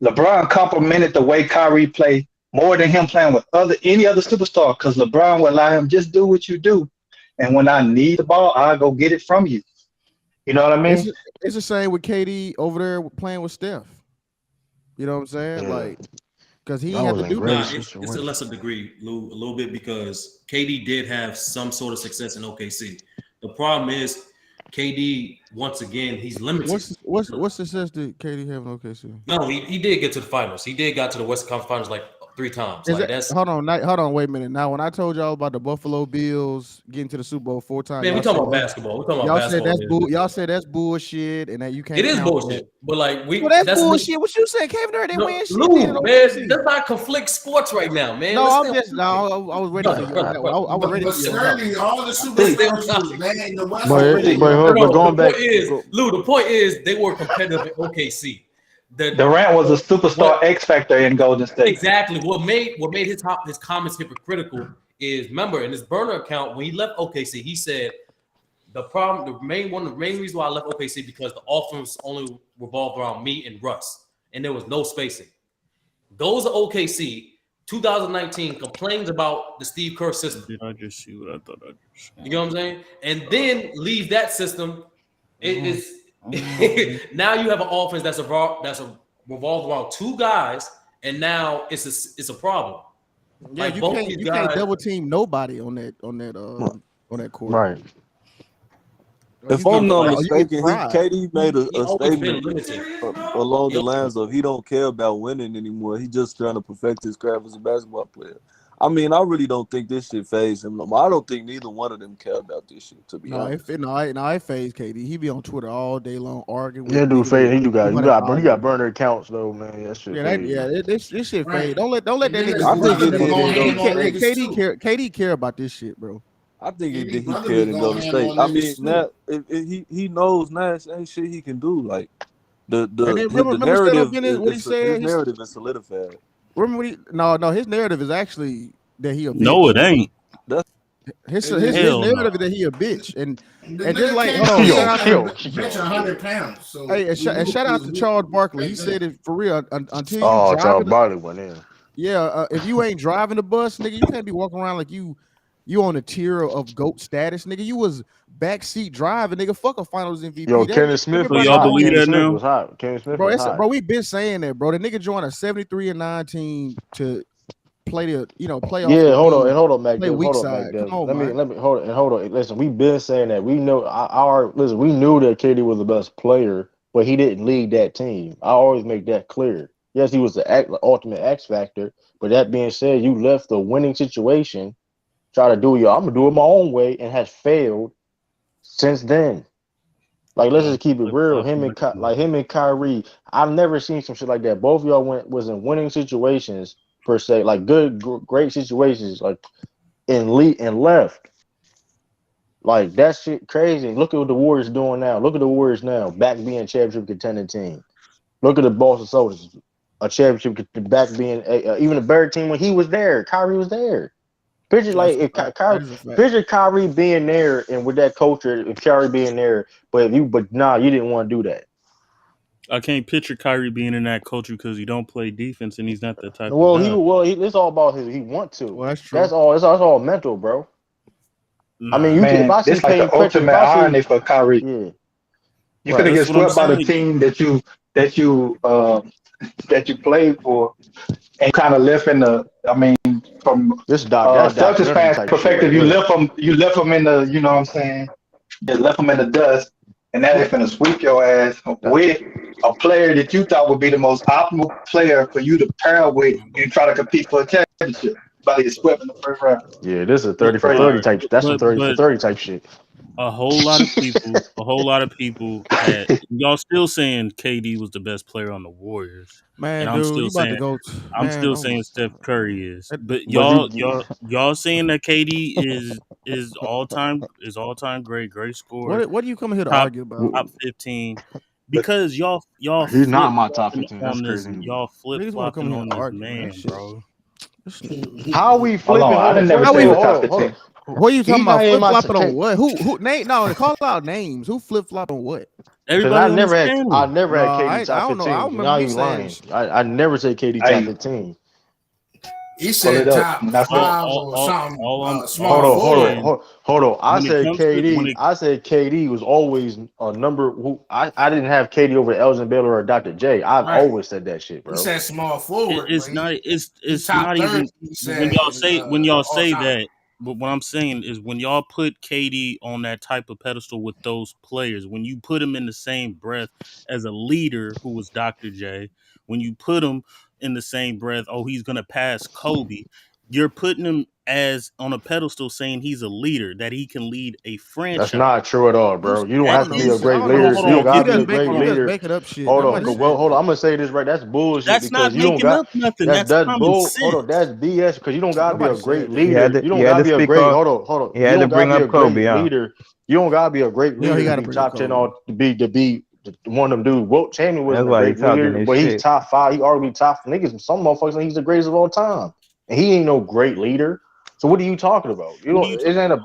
LeBron complimented the way Kyrie played more than him playing with any other superstar because LeBron would allow him just do what you do, and when I need the ball, I go get it from you. You know what I It's mean? it's the same with KD over there playing with Steph. You know what I'm saying? yeah. Like, because he ain't Y'all have was to in do great Nah, nothing. it's a situation. lesser degree, Lou, a little bit because KD did have some sort of success in OKC. The problem is KD once again he's limited. What's the success that KD have in OKC? No, he did get to the finals. He did got to the Western Conference Finals like 3 times. Is Like that that's hold on, wait a minute. Now, when I told y'all about the Buffalo Bills getting to the Super Bowl 4 times, man. We talking about basketball. We talking about basketball. y'all said that's bullshit and that you It can't is count that. bullshit, but like Well, we that's that's bullshit. What you saying? Kevin Durant didn't no win shit then in Lou, man. OKC. Let's not conflict sports right now, man. No, Let's I'm stay on just topic, no. I was ready for brother, you on brother, that one. brother. I was ready But for you on that one. certainly all the Let's See, stay on superstars was topic. made in the I West was But ready for already. you but on No, hold- that but one. no. going The back, point is, go, Lou. The point is, they were competitive in OKC. The Durant was a what superstar X factor in Golden State. exactly what made his comments hypocritical is remember in his burner account when he left OKC, he said one of the main reasons why I left OKC because the offense only revolved around me and Russ, and there was no spacing. Those are OKC. 2019 complains about the Steve Kerr system. Did I just see what I thought I just saw? You know what I'm saying? And then leave that system. It is now you have an offense that's revolved around two guys, and now it's a problem. Yeah, Like you both can't these you guys, can't double team nobody on that court. Right. If I'm not You get mistaken, fried. KD made he a always been statement limited. along the lines of he don't care about winning anymore. He just trying to perfect his craft as a basketball player. I mean, I really don't think this shit phased him. I don't think neither one of them care about this shit, to be No, honest. I phase KD. He be on Twitter all day long arguing with Yeah, dude, niggas fade. with You got 200 burner accounts though, man. That shit fade. this shit Right. fade. Don't let that And then nigga. his I think brother it be did going in ham Golden on State. niggas too. KD care about this shit, bro. I think KD he brother cared be in going Golden ham State. on I mean, niggas too. now he knows Nash ain't shit he can do. Like And then the remember narrative Bennett, what he his said. narrative is solidified. Remember what he? No. His narrative is actually that he a No, bitch. it ain't. That's His It is. Hell no. narrative is that he a bitch, and The just nigga like came hold out on, and Yo, shout said out he to yo, was yo, bench 100 pounds. So hey, and shout out to Charles Barkley. He said it for real. Until you Oh, driving, Charles Barkley went in. if you ain't driving the bus, nigga, you can't be walking around like you on a tier of GOAT status, nigga. You was backseat driving, nigga. Fuck a Finals Yo, MVP. Kenneth Smith So was Everybody y'all hot. knowing believe Kenneth that Smith now? was hot. Kenneth Smith bro. was hot. Bro, we been saying that, bro. The nigga joined a 73-9 to play the play off the Yeah, hold on, wing, and hold on, Mac play Devin. weak Hold on, Mac side. Come Devin. on, man. Let me hold on. Listen, we've been saying that. We know listen, we knew that KD was the best player, but he didn't lead that team. I always make that clear. Yes, he was the ultimate X factor, but that being said, you left the winning situation, try to do I'm gonna do it my own way, and has failed since then. Like, let's Y'all just keep it flip real. flopping like a mother. Him and Kyrie. I've never seen some shit like that. Both of y'all was in winning situations per se, like great situations, like in lead and left. Like that shit crazy. Look at what the Warriors doing now. Look at the Warriors now, back being championship contending team. Look at the Boston Celtics, a championship back being even a better team when he was there. Kyrie was there. Picture That's like a if fact. Kyrie, That is a fact. picture Kyrie being there and with that culture, if Kyrie being there, but nah, you didn't want to do that. I can't picture Kyrie being in that culture because he don't play defense and he's not that type of Well, guy. it's all about his. He want to. Well, that's true. That's all. It's all mental, bro. I mean, Nah, you can. If Man, I see this like the Peyton Pritchard, ultimate if I see, irony for Kyrie. yeah, You finna right. get that's what I'm swept by the saying. team that you that you played for and kind of left in the. I mean, from This that's Celtics documentary fans' type shit right perspective, you there. left them. You left them in the. You know what I'm saying? You left them in the dust, and now they're finna sweep your ass That, with a player that you thought would be the most optimal player for you to pair with and try to compete for a championship. But he's swept in the first round. yeah, this is a But 30 for all 30 right, type. That's some 30 for but 30 type shit. a whole lot of people had y'all still saying KD was the best player on the Warriors, and Man, dude, you about to go, I'm man. still Oh my saying Steph god. Curry is. But But y'all saying that KD is all time great scorer, What are you coming here to top argue about? top 15. Because y'all he's not flip my top flopping 15. That's on this, crazy to me. y'all flip Niggas want to come flopping here on and this argue, man. That man, shit. bro. How we Hold flipping? on, I Hold on, didn't never first How of say he we? was all, top hold on, hold 15. on. What are you talking He's about? not in Flip my flopping on take what? Who? Nate? No, call out names. Who flip flop on what? because Everybody on this I panel. never No, had KD I top don't know. I 15. don't So remember now me you saying lying. this. I never say KD top Hey, 15. He pull it said up. top That's it. five or something. Hold Small on, hold on, forward. Saying hold on. I when it said comes to when KD. it I said KD was always a number. I didn't have KD over Elgin Baylor or Dr. J. I've Right. always said that shit, He bro. said small forward, but it's not he it's top not 30. even He when said in y'all all say time. that. But what I'm saying is when y'all put KD on that type of pedestal with those players, when you put him in the same breath as a leader who was Dr. J, when you put him in the same breath, oh, he's gonna pass Kobe, you're putting him as on a pedestal saying he's a leader, that he can lead a That's franchise. not true at all, bro. Who's? You don't I That have don't to know be who a is said. I great don't know who leader. hold You said. don't on, He gotta be just a making. great hold He on. just leader. making up shit. Hold on, Nobody cause said hold on. that. I'm gonna say this right. That's bullshit That's not because you don't making got up nothing. That's that's common bull. Hold on, sense. that's BS because you don't gotta be a Nobody great said that. leader. You He don't had gotta to be a speak great. on. Hold on. He You had to don't gotta bring be a up great Kobe, huh? leader. You don't gotta be a great Yeah, leader he to got to be bring up top 10 Kobe. or to be one of them dudes. Wilt Chamberlain That's wasn't a why he great talking leader, this but he's shit. top 5. He already top niggas. Some motherfuckers think he's the greatest of all time, and he ain't no great leader. So what are you talking about? You What are don't. you It talking? ain't a.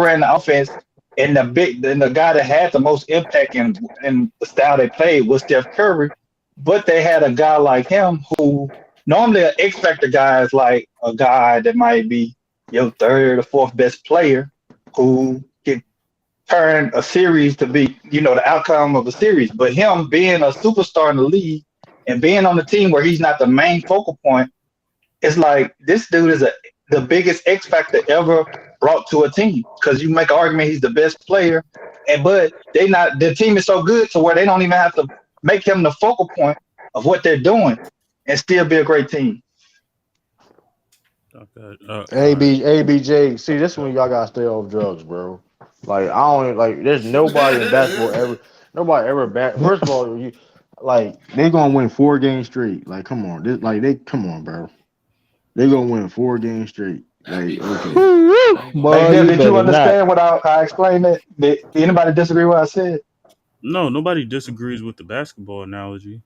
ran the offense, and the guy that had the most impact in the style they played was Steph Curry. But they had a guy like him who normally an X factor guy is like a guy that might be your third or fourth best player who can turn a series to be, the outcome of a series. But him being a superstar in the league and being on the team where he's not the main focal point, it's like this dude is the biggest X factor ever brought to a team. Because you make an argument he's the best player, but the team is so good to where they don't even have to make him the focal point of what they're doing and still be a great team. Okay. ABJ. See, this one y'all gotta stay off drugs, bro. Like I don't like. There's nobody in basketball nobody ever back. First of all, they gonna win 4 games straight. Like, come on, come on, bro. They gonna win 4 games straight. Like, okay. Hey, Boy, Neil, you did you better not. understand what I explained? That did anybody disagree with what I said? No, nobody disagrees with the basketball analogy.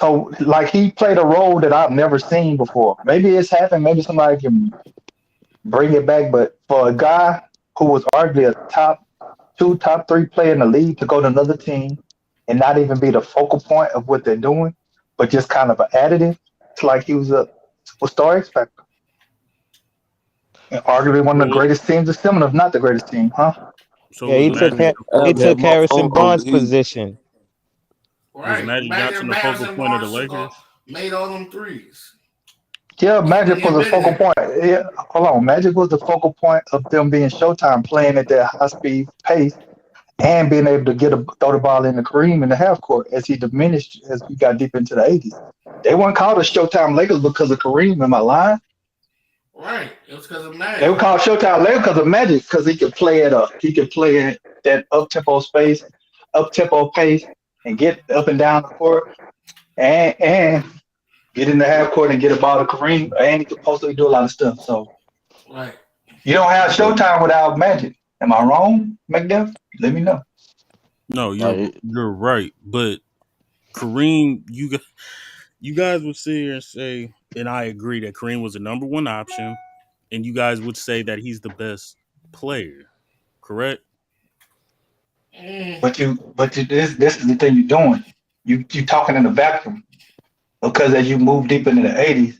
So, like, he played a role that I've never seen before. Maybe it's happened. Maybe somebody can bring it back. But for a guy who was arguably a top two, top three player in the league to go to another team and not even be the focal point of what they're doing, but just kind of an additive, it's like he was a superstar X factor. And arguably one of the So, greatest teams of similar, if not the greatest team, huh? so Yeah, was he took Magic the I he focal? haven't had took my Harrison phone on Barnes' the heat. position. Was Right. Magic Imagine Johnson if the focal Harrison point of the Barnes took Lakers? off, made all them threes. Yeah, He wouldn't Magic was have a been focal there. point. Yeah, hold on. Magic was the focal point of them being Showtime, playing at their high speed pace and being able to throw the ball in the Kareem in the half court as he diminished as we got deep into the 80s. They weren't called the Showtime Lakers because of Kareem. Am I lying? Right. It was because of They were Magic. called Showtime Lakers because of Magic because he could play at that up tempo pace, and get up and down the court and get in the half court and get a ball to Kareem, and he could possibly do a lot of stuff. So Right. you don't have Showtime without Magic. Am I wrong, McDuff? Let me know. No, Like, you're right. But Kareem, you guys would sit here and say, and I agree that Kareem was the number one option, and you guys would say that he's the best player, correct? Mm. This is the thing you're doing. You talking in a vacuum because as you move deep into the 80s,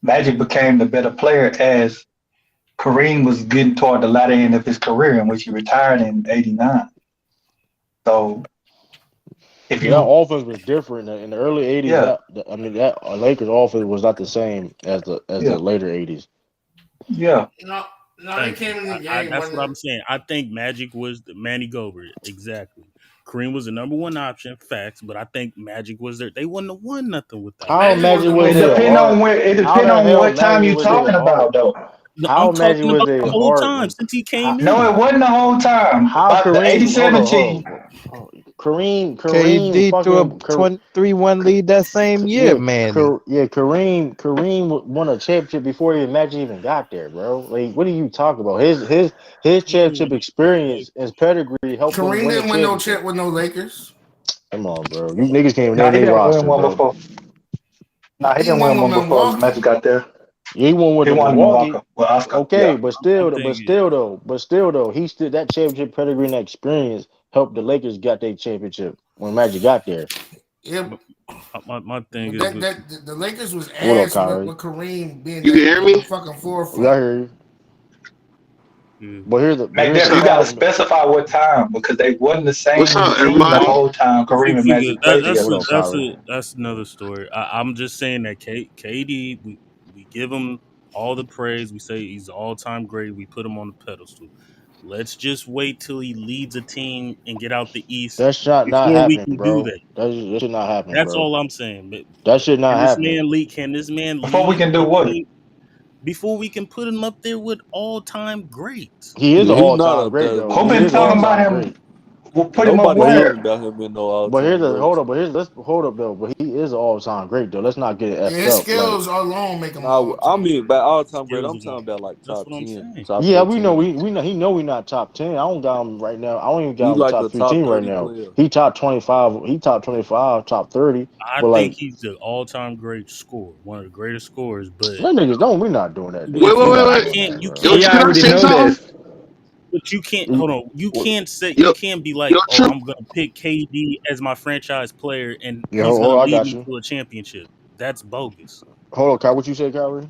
Magic became the better player as Kareem was getting toward the latter end of his career, in which he retired in '89. So if yeah, that you, offense was different in the early '80s. yeah, That Lakers offense was not the same as the yeah, later '80s. yeah. No, no, they Thank you. came in the game That's what when I'm saying. I think Magic was the Manny Gobert. Exactly. Kareem was the number one option, facts, but I think Magic was there. They wouldn't have won nothing without How Magic was Magic the was It most they depend improved. on hard? where it How depend the on hell what time Magic you was they talking hard? about though. No, I'm How Magic talking was about they the whole hard time when since he how, came No, in. it wasn't the whole time. how About the Kareem? Hold '87 on, hold team. on. Kareem, KD threw a fucking 23-1 lead that same year, Manny. Kareem won a championship before even Magic even got there, bro. Like, what are you talking about? His championship experience, his pedigree helped him Kareem win a didn't win no championship. chip with no Lakers. Come on, bro. You niggas can't No, name he their didn't win roster, one bro. before. No, he He didn't won win with one before Milwaukee. Magic got there. He won with He the won in Milwaukee Milwaukee. with Oscar. Okay, Yeah. I'm thinking, he still that championship pedigree and that experience helped the Lakers got their championship when Magic got there. Yeah, my thing but is, the Lakers was What up, ass Kyrie? with Kareem being You can hear the me? fucking We got forefront. here. yeah. But here's McDuff, the you So got to problem. specify what time because they wasn't the what's same up, team the everybody? whole time See, Kareem and figure Magic played Yeah, together. what up, Kyrie? that's another story. I'm just saying that KD, we give him all the praise. We say he's all time great. We put him on the pedestal. Let's just wait till he leads a team and get out the East That shot not before we happen, can do bro. that. That should not happen, That's bro. all I'm saying. That should not Can this happen. man lead? Can this man Before we lead can do a what? team before we can put him up there with all time greats? He is an Yeah, he all not time up great there though. with Who He been is any an all talking man. about time him? great. We'll put him up Nobody But talking where? about him being no all But here's time the great. hold up. But here's let's hold up though. But he is an all time great though. Let's not get it Yeah, effed his up. Like, skills alone make him an Now, all I time mean, great. by all time great, Skills I'm talking alone. about like That's top what I'm 10, saying. top yeah, we know 15. he know we not top 10. I don't got him right now. I don't even He got him like a top top 15 right 30 now. player. He top 25. He top 25, top 30. I But think like, he's the all-time great scorer, one of the greatest scorers. But that niggas don't. We not doing that, But Wait, dude. wait, We you, wait, not I wait. doing can't, that, you bro. We can't, Can I already say knew something? this. but you can't. You- Hold on, you what- can't say Yo, you can't be yo, like, oh, True. I'm gonna pick KD as my franchise player and Yeah, he's gonna I lead got me you. to a championship. That's bogus. Hold on, Kai. What you say, Kyrie?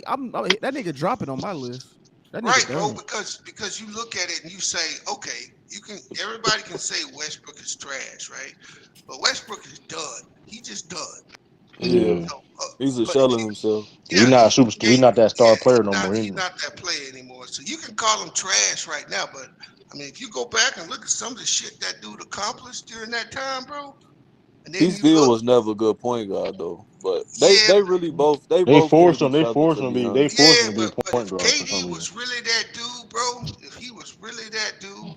that nigga dropping on my list. That nigga Right, bro, dumb. because you look at it and you say, okay, everybody can say Westbrook is trash, right? But Westbrook is done. He just done. Yeah, Yeah. So, he's a but shell of himself. He yeah, not a superstar. He not that yeah, star player no more. he's not that player anymore. So you can call him trash right now, but I mean, if you go back and look at some of the shit that dude accomplished during that time, bro, and He then you still look, was never a good point guard though. But yeah, they They both forced needed him. each They other, forced to him to be be. They honest. forced him yeah, to be a but point if guard for some KD reason. was really that dude, bro, if he was really that dude,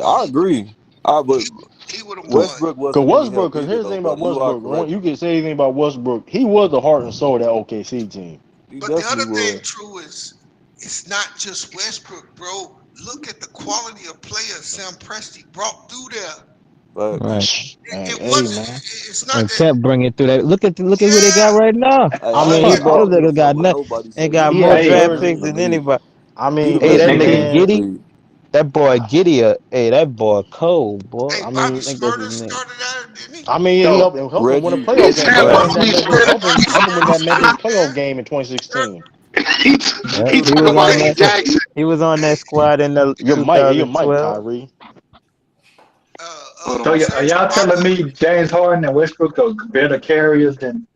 I he agree. But he would have won. Westbrook Cause wasn't really Westbrook. help Cause either here's the though, thing about brother. You are Westbrook. correct. You can say anything about Westbrook. He was the heart and soul of that OKC team. He But the definitely other thing, was. true, is it's not just Westbrook, bro. Look at the quality of players Sam Presti brought through there. Right. Man, It hey wasn't. man. It's not And that. kept bringing through that. Look at who they got Yeah. right now. Hey, I I mean, ain't he I Those don't brought. give a niggas fuck got what nothing. nobody They say. got He's He the more had best player draft in third. picks the than league. anybody. I He the mean, Hey, best that hey player nigga in the man. Giddy, league. that boy Giddy, hey, that boy cold, boy. Hey, I Bobby mean, Think that's his Smurder name. started out, didn't he? I mean, he So helped him win a Reggie playoff It's game. that Help Right. him win that Bobby Memphis. Smurder. Help him win that Memphis Started, playoff man. game in Er, 2016. He, Yeah, he he talking was about on Eddie that. Jackson. He was on that Hey, squad in the Your mic, 2012. Kyrie. Hold so on. are Serge y'all telling Ibaka, me James Harden and Westbrook are better carriers than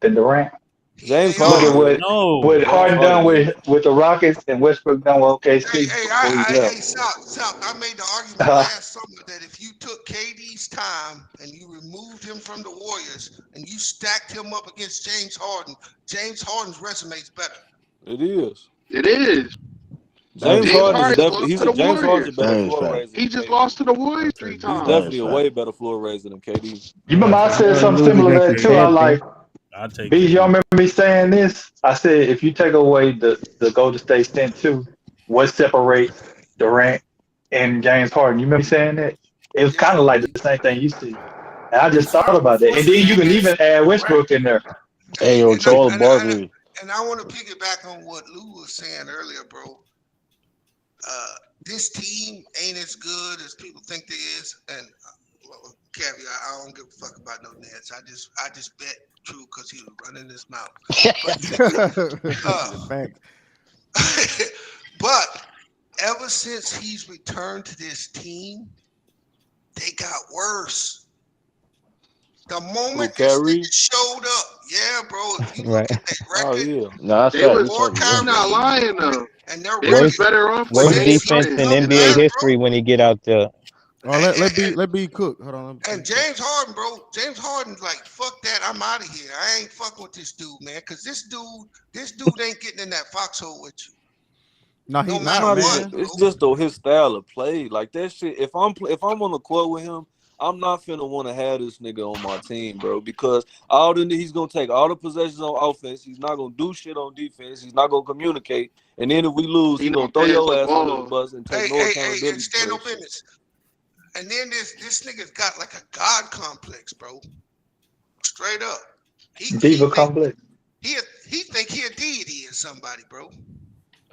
Durant? James they Look at are. Harden is. No, what James Harden Harden done is. with the Rockets and Westbrook done with Hey, OKC hey, before he left. hey, South. I made the argument Uh, last summer that if you took KD's time and you removed him from the Warriors and you stacked him up against James Harden's resume is better. It is. It is. That is James a James Harden is fact. Harden just definitely lost to the James Harden's a Warriors. better That is floor fact. raiser He than just KD. lost to the Warriors That's a 3 He's That times. is definitely a fact. way better floor raiser than KD. remember I for said sure. He something lose similar against to the that too. I champion. like I take B. Y'all KD. remember me saying this? I said if you take away the Golden State stint too, what separates Durant and James Harden? You remember me saying that? It was Yeah, kind of like the same thing you said. And I just James thought Harden about that. And forced his then you can ass even add to rap. Westbrook in there. Hey, Hey, yo, and I, Charles and I, and I, Barkley. and I want to piggyback on what Lou was saying earlier, bro. Uh, this team ain't as good as people think they is, and well, caveat, I don't give a fuck about no Nets. I just bet True because he was running his mouth. But The uh, fact. but ever since he's returned to this team, they got worse. The Who, moment this nigga Kyrie? showed up, yeah, bro. If you Right. look at that Oh record yeah. No, that's They fact. was That's before fact. Yeah. he not Kyrie lying though. and their They was record Worst better off with when worst they James defense fucked Harden in up, than NBA yeah, ever. history when he get out there. Oh, bro. let be cook. Hold on. And James Harden, bro, James Harden's like, fuck that, I'm out of here. I ain't fucking with this dude, man. Cause this dude ain't getting in that foxhole with you. No, No he It's matter not, not what, even. man. It's bro. just his style of play. Like that shit. If I'm on the court with him, I'm not finna want to have this nigga on my team, bro. Because he's gonna take all the possessions on offense. He's not gonna do shit on defense. He's not gonna communicate. And then if we lose, He he gonna don't throw pass your the ass under the ball. bus and take Hey, no hey, hey, and accountability for stand that on shit. business. And then this nigga's got like a god complex, bro. Straight up. He Diva think complex. he a deity or somebody, bro.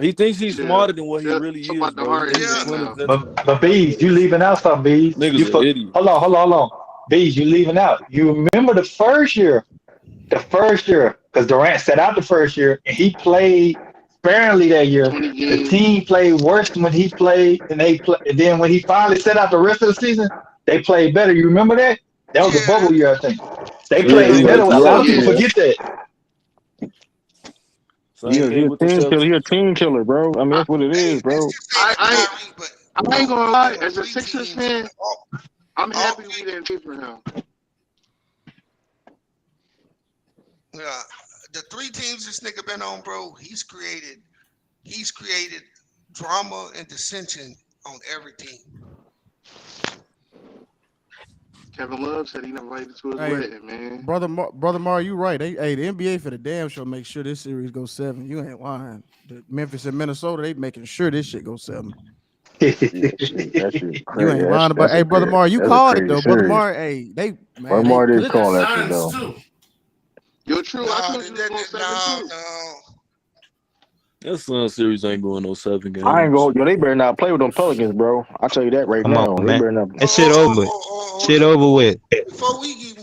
He thinks he's Chill. smarter than what he Chill. really Talk is, about the bro. He Harden thinks he's Yeah. shit Quentin now. Vince. But Bees, you leaving out some Bees. Niggas an idiot. Hold on. Bees, you leaving out. You remember the first year, because Durant sat out the first year and he played sparingly that year. 20 The games. team played worse when he played, and and then when he finally set out the rest of the season, they played better. You remember that? That was a Yeah, bubble year, I think. They Same Yeah, played thing he better. with a A lot of yeah. people Yeah. forget that. same He thing a with the team killer. He Celtics. a team killer, bro. I mean, I, that's what it hey, is, this bro. just ain't I, a I, Kyrie, but I ain't bro, gonna lie. out of As a three Sixers teams, fan, I'm all happy we three, didn't trade for him. uh, the three teams this nigga been on, bro, he's created drama and dissension on every team. Kevin Love said he never invited to his Hey, wedding, man. brother Mar, you right. The NBA for the damn sure make sure this series goes 7. You ain't lying. The Memphis and Minnesota, they making sure this shit goes 7. Yeah, shit. That shit You crazy. ain't lying about. That's Hey, a brother crazy. Mar, you That's a called it crazy though, brother series. Mar. Hey, they Why man, they Mar because did it, And call that shit Suns though? too. Yo, true. I No, told you it was going 7 no, too. no. That Sun series ain't going no 7 I ain't games. go. Yo, they better not play with them Pelicans, bro. I tell you that right Come on, now. They man. better not. That shit over with. Hold Shit up. over with. Before we even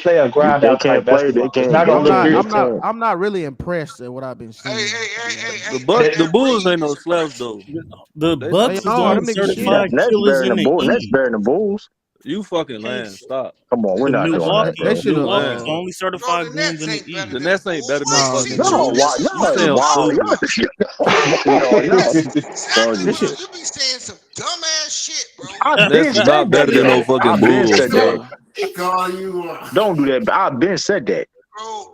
play a grind They out type can't play. They basketball. It's can't. not They gonna I'm look not. can't. They I'm pretty. not. can't. I'm not really impressed at what I've been Hey, seeing. hey, hey, hey, The hey, Buck, but That, the that Bulls Reed ain't no is slouch impressive. though. The They not. They Bucks is the are. only Them niggas shit. certified Nets killers better in than the the Bulls. Nets East. better than the Bulls. You fucking lying. Stop. Come on, we're The not doing that, They Milwaukee, bro. should have. You Milwaukee's the lying. only Bro, certified the goons Nets in the ain't better The East. than the Nets ain't Bulls. better than no Wait, No, see, fucking No, Drew, Bulls. why? this You is No, sound why? stupid. Y'all, this y'all is exactly this what bugging. I, shit. you be saying some dumbass shit, bro. I've been Nets is not said that better than no though. fucking I've been Bulls, said that. bro. Call you. Don't do that. I've been said that. Bro,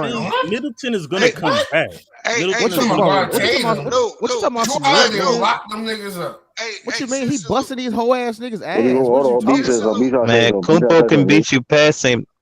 run. saying Middleton is gonna Hey, come back. hey, Middleton What is you talking so gonna about? come What you back. talking about? no, What you talking about? Some Jordan luck, gonna nigga? lock them niggas up. What you mean? He Since busted these whole ass niggas Hold ass. What on, you hold on. B talking says Since so. about? B trying to say Man, so. B trying to Kumpo say can something. beat you past St.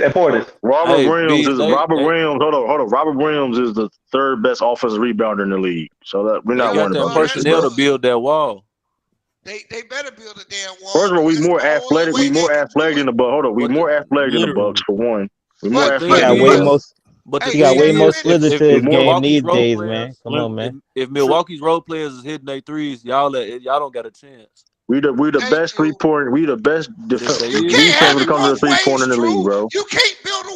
at Portis. Robert Hey, Williams B, is Robert Williams. Hold on. Robert Williams is the third best offensive rebounder in the league. So that we're they not got worried that about Well, that that's shit, personnel bro. to good. build that wall. They better build a damn First wall of all, because we that's more the only athletic. way We they more can do athletic it. than the Bucks. Hold on. We But the, more athletic than the Bucks Literally. for one. We more the But He thing but got athletic than the way but is, Bucks. more. but the hey, He got they thing way got more is, plenty. slithers to We his if more. game Milwaukee's these role days, man. players, Come on, man. if Milwaukee's role players is hitting their threes, y'all don't got a chance. We the Thank best you. 3 point. We the best Yes, they You is. can't defense when have it it comes to the both 3 point ways, in the league, True. bro. You can't build a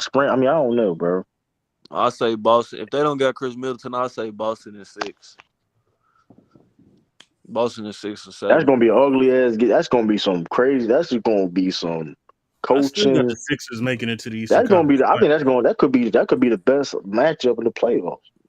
sprint. I mean, I don't know, bro. I say Boston. If they don't got Chris Middleton, I say Boston in 6. Boston in 6 or That's 7. gonna be an ugly ass. That's gonna be some crazy. That's just gonna be some I still got coaching. the Sixers making it to the Eastern That's gonna be. Conference I think Finals. that could be the best matchup in the playoffs.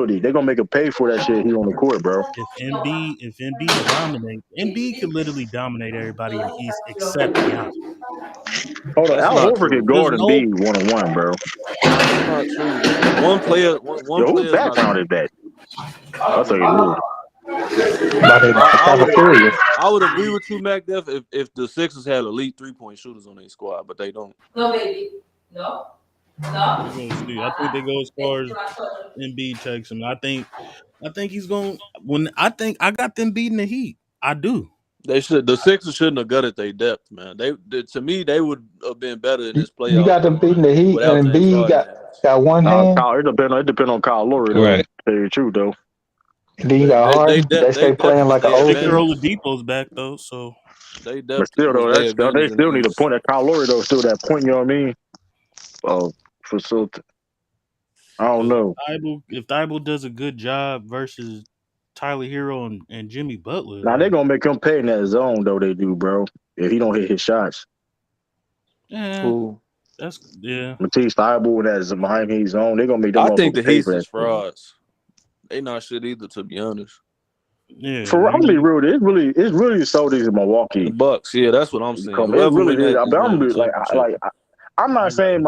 responsibility. They're gonna make him pay for that shit here on the court, bro. If Embiid dominates, Embiid could literally dominate everybody in the East except Giannis. Hold on, That's Al not Horford can true. There's guard no Embiid 1-on-1, bro. That's not true, man. One Yo, who's player is not gonna. backgrounded that? I'll take it moved. About in the I would cafeteria. I would agree with you, Mac Def, if the Sixers had elite 3-point shooters on their squad, but they don't. No, baby. No. We're No. gonna see. I think they go as far as Embiid takes him. I think I think he's going. I think I got them beating the Heat. I do. They should. The Sixers shouldn't have gutted their depth, man. To me, they would have been better in this You playoff got them run beating the Heat, without and James B Harden. got one Nah, hand. Kyle, it depend on Kyle Lowry though. Right. Tell you the truth though. And then you got They Harden. They depth they stay depth playing was like an their old Victor team. advantage. Oladipo's back though, so They But depth still was though, their they advantage in still the need a East. point. That Kyle Lowry though, still that point. You know what I mean? Facility. I don't but know. If Thibault does a good job versus Tyler Hero and Jimmy Butler, Now they like, gonna make him pay in that zone though. They do, bro. If he don't hit his shots, yeah, Who? yeah. Matisse Thybulle in that Miami zone, they gonna make them I think motherfuckers the pay Heat for is that shit. frauds. They not shit either, to be honest. Yeah, For I'm gonna be maybe. real, it's really the Celtics in The Milwaukee. Bucks, yeah, that's what I'm saying. It Whoever really win is. that I just mean, won I'm the like, championship. I'm I not got saying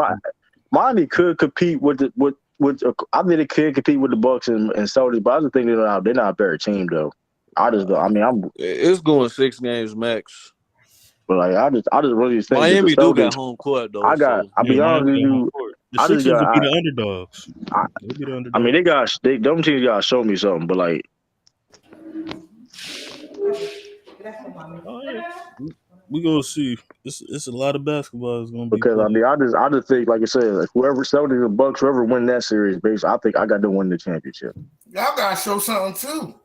Miami could compete with I think it could compete with the Bucks and Celtics, but I just think they're not a better team though. I just don't. I mean, It's going 6 games max. but like I just really think that the Miami do got Celtics. home court though, so I'll yeah, be honest Miami with got home you. court. The I just Sixers will be got the underdogs. I, They'll be the I mean, underdogs. them teams gotta show me something, but like Oh yeah, we gonna see. It's a lot of basketball that's gonna be because I played. mean, I just think like I said, like whoever Celtics and Bucks, whoever win that series, basically, I think I got to win the championship. Y'all gotta show something too.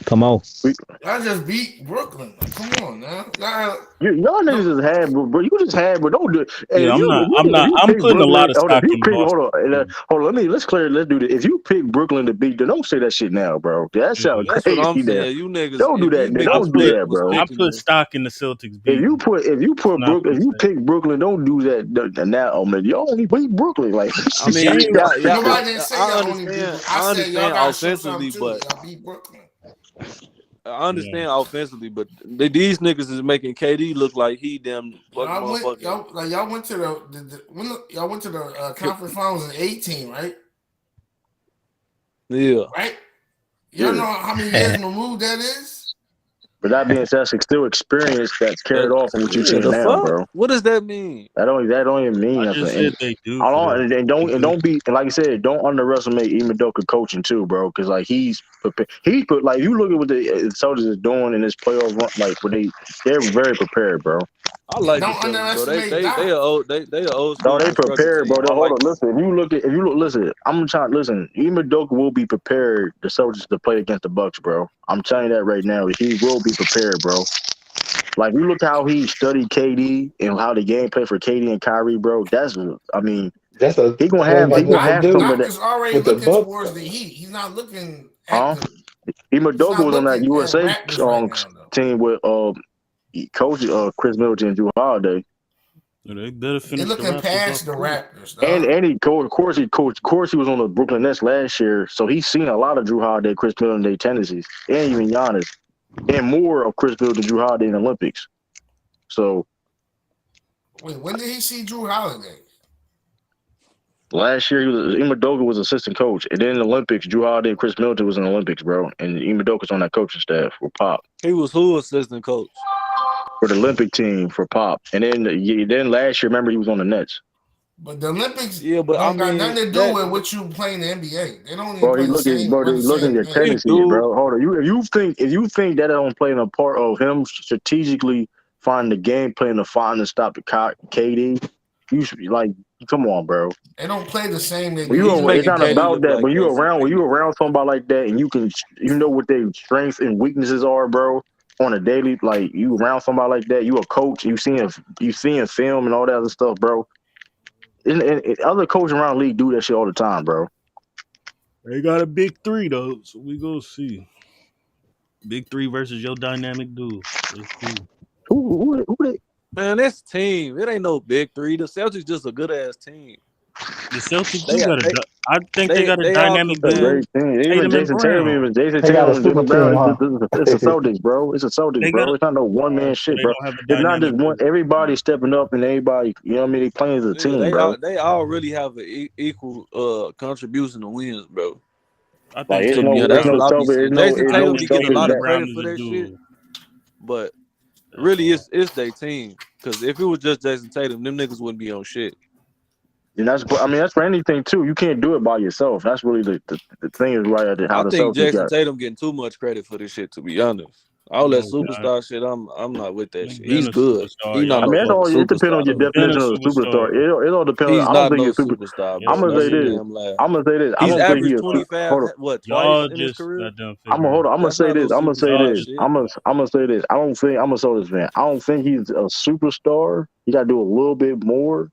Come on. Y'all just beat Brooklyn. Like, come on now. Y'all niggas just had, but you just had, but don't do it. Hey, Yeah, if you I'm pick putting a lot Brooklyn, of hold on, stock if you in pick, Boston. hold on, let's do this. If you pick Brooklyn to beat, then don't say that shit now, bro. That Yeah. sounds that's what I'm crazy. Now, saying. You niggas, don't do if that. you I Don't niggas do put that, was bro. I picking put them, stock in the Celtics If you beating. put Not if gonna you say. pick Brooklyn, don't do that now. Oh man, you only beat Brooklyn. Like I I mean, ain't y'all, Nobody didn't say I y'all only beat understand. Brooklyn. I I said y'all understand gotta show something offensively, too. but Y'all beat Brooklyn. I yeah. understand offensively, but these niggas is making KD look like he damn fucking Y'all went motherfucking. y'all went to y'all went to the conference finals in 18, right? Yeah. Right? Y'all yeah. know how many years removed that is? But that being said, it's still experience that's carried off from what you're Yeah, seeing the now, fuck? bro. What does that mean? That don't even mean I nothing. just said they do for that. They do. Don't be and like I said, don't underestimate Imodoka coaching too, bro. Because like he's put like you look at what the Soldiers is doing in this playoff run, like they're very prepared, bro. I And like the don't Celtics, bro. underestimate They Doc. are old. They are old No, school they constructed prepared, bro. team. They, I hold like on, them. listen. If you look, listen. I'm trying. Listen, Imodoka will be prepared. The Soldiers to play against the Bucks, bro. I'm telling you that right now. He will be prepared, bro. Like you look how he studied KD and how the game played for KD and Kyrie, bro. I mean, That's a he But gonna have some of Doc that, is already with the looking Bucks. towards the Heat. He's not looking at huh? the. He's Imodoka not was on that looking at USA Raptors right now, though. team with coach Chris Middleton and Drew Holiday, They better They're finish the looking Raptors past off the quick. Raptors, dog. and of course he was on the Brooklyn Nets last year, so he's seen a lot of Drew Holiday, Chris Middleton, their tendencies, and even Giannis, and more of Chris Middleton, Drew Holiday in the Olympics. So Wait, when did he see Drew Holiday? last year, Imodoka was assistant coach, and then in the Olympics, Drew Holiday and Chris Middleton was in the Olympics, bro, and Imodoka's on that coaching staff for Pop He was who assistant coach? for the Olympic team for Pop, and then last year, remember he was on the Nets. But the Olympics Yeah, but I don't got mean nothing to do that with what you play in the NBA. They don't even Bro, play he the looking, same bro, they run the looking at same your game. he tendencies, do. bro. Hold on, if you think that don't play a part of him strategically finding the game plan to find and stop the KD, you should be like, come on, bro. They don't play the same they When do. He's it's making not KD about look that. like Jason When Tatum. you around somebody like that, and you know what their strengths and weaknesses are, bro, on a daily. Like you around somebody like that, you a coach, you seeing film and all that other stuff, bro. And other coaches around the league do that shit all the time, bro. They got a big three though, so we go see. Big three versus your dynamic dude. Let's see. Who they? Man, this team, it ain't no big three. The Celtics just a good ass team. The Celtics do They got a. they I think they got a they all dynamic A competitive. dude. great team. Even Tatum and Brown. Jason They got a Tatum, super team, huh? it's a Celtics, bro. It's a Celtics, They got bro. a. It's not no one man So shit, they bro. don't have a It's not just dynamic one. dude. Everybody stepping up and everybody, you know what I mean? They playing as a Yeah, team, bro. they all really have an equal contribution to wins, bro. I Like think To Tatum me, and that's what Brown. I be saying. Jason I Tatum no be think getting a Celtics lot Tatum of and that. Brown credit is for a that shit, dude. but That's really all. it's their team. Because if it was just Jason Tatum, them niggas wouldn't be on shit. And that's, I mean, that's for anything too. You can't do it by yourself. That's really the thing is right at how I the think Celtics Jason got. Tatum getting too much credit for this shit. To be honest, all that No, not. superstar shit, I'm not with that He's shit. been He's a good. superstar, He's not I y'all. no mean, it fucking all it depends on superstar your He's though. been a definition of a superstar. superstar. It all depends. He's I don't not think no he's super. superstar, I'm Yes, bro. gonna he That's say a this. is. damn lie. I'm gonna say this. I He's don't think he averaged is. 25 Hold on. what twice Y'all in his just career. let them I'm figure gonna it hold out. on. I'm gonna That's say not no this. I'm gonna say superstar Y'all this. just shit. I'm gonna say this. I don't think I'm a Celtics fan. I don't think he's a superstar. He got to do a little bit more.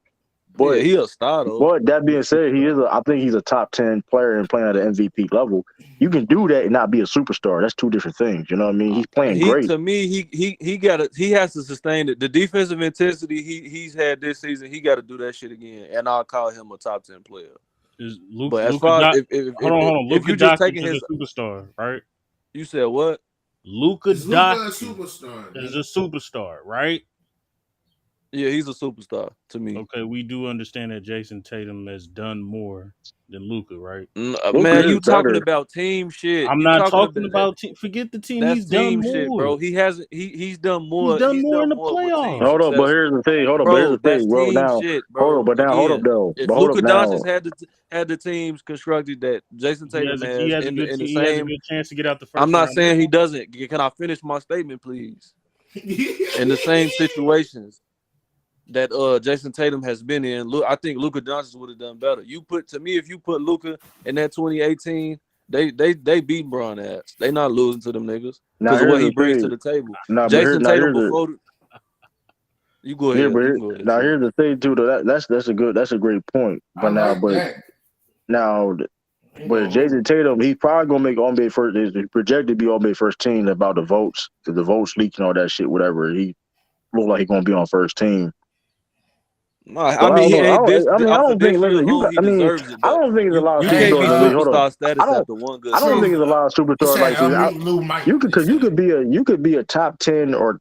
Yeah, But he a star though. that he's being a said, superstar. I think he's a top 10 player and playing at the MVP level. You can do that and not be a superstar. That's two different things. You know what I mean? He's playing He great. to me he has to sustain it. The defensive intensity he's had this season. He got to do that shit again, and I'll call him a top 10 player. Is But as Luka far as Doc? Hold on. if Luka you just Doncic taking is his, a superstar, right? you said what? Luka Is Luca a Doncic superstar, is nigga? a superstar, right? Yeah, he's a superstar to me. Okay, we do understand that Jason Tatum has done more than Luka, right? Luka Man, is you talking better. about team shit? I'm You not talking talking about that? about forget the team. That's He's done team shit, more. bro. He hasn't. He's done He's more. done He's more in done the more with team playoffs. Hold up, but success, here's the thing. Hold up, but here's bro. the thing. That's Well, team now, shit, hold up, bro. but now, hold up, Again, though. if But hold up Luka Doncic now. had the teams constructed that Jason Tatum He has has a good in the he has a same, good chance to get out the I'm first not round saying he anyway. doesn't. Can I finish my statement, please? In the same situations that Jason Tatum has been in, look, I think Luka Doncic would have done better. If you put Luka in that 2018, they beat Bron ass. They not losing to them niggas Now because of here's what he the brings to thing. the table. Now, but Jason now Tatum here's the before you go here, ahead, but you here, can go ahead, now True. here's the thing too. Though that's a great point. I like that. Now, Ain't but gonna Jason hold. Tatum, he's probably gonna make NBA first. He's projected to be NBA first team about the votes leaking all that shit. Whatever he look like he's gonna be on first team. No, So I I mean don't he know. ain't this I mean, I off of don't think. this year Listen, alone. He I mean, deserves it, I but don't think there's a lot of you Hey, can't be superstars in the league. Hold up, superstar I status don't. after one good I don't think True. there's a season. lot of He superstars said like. See, unmute Lou Mike. He you said. could be a top 10 or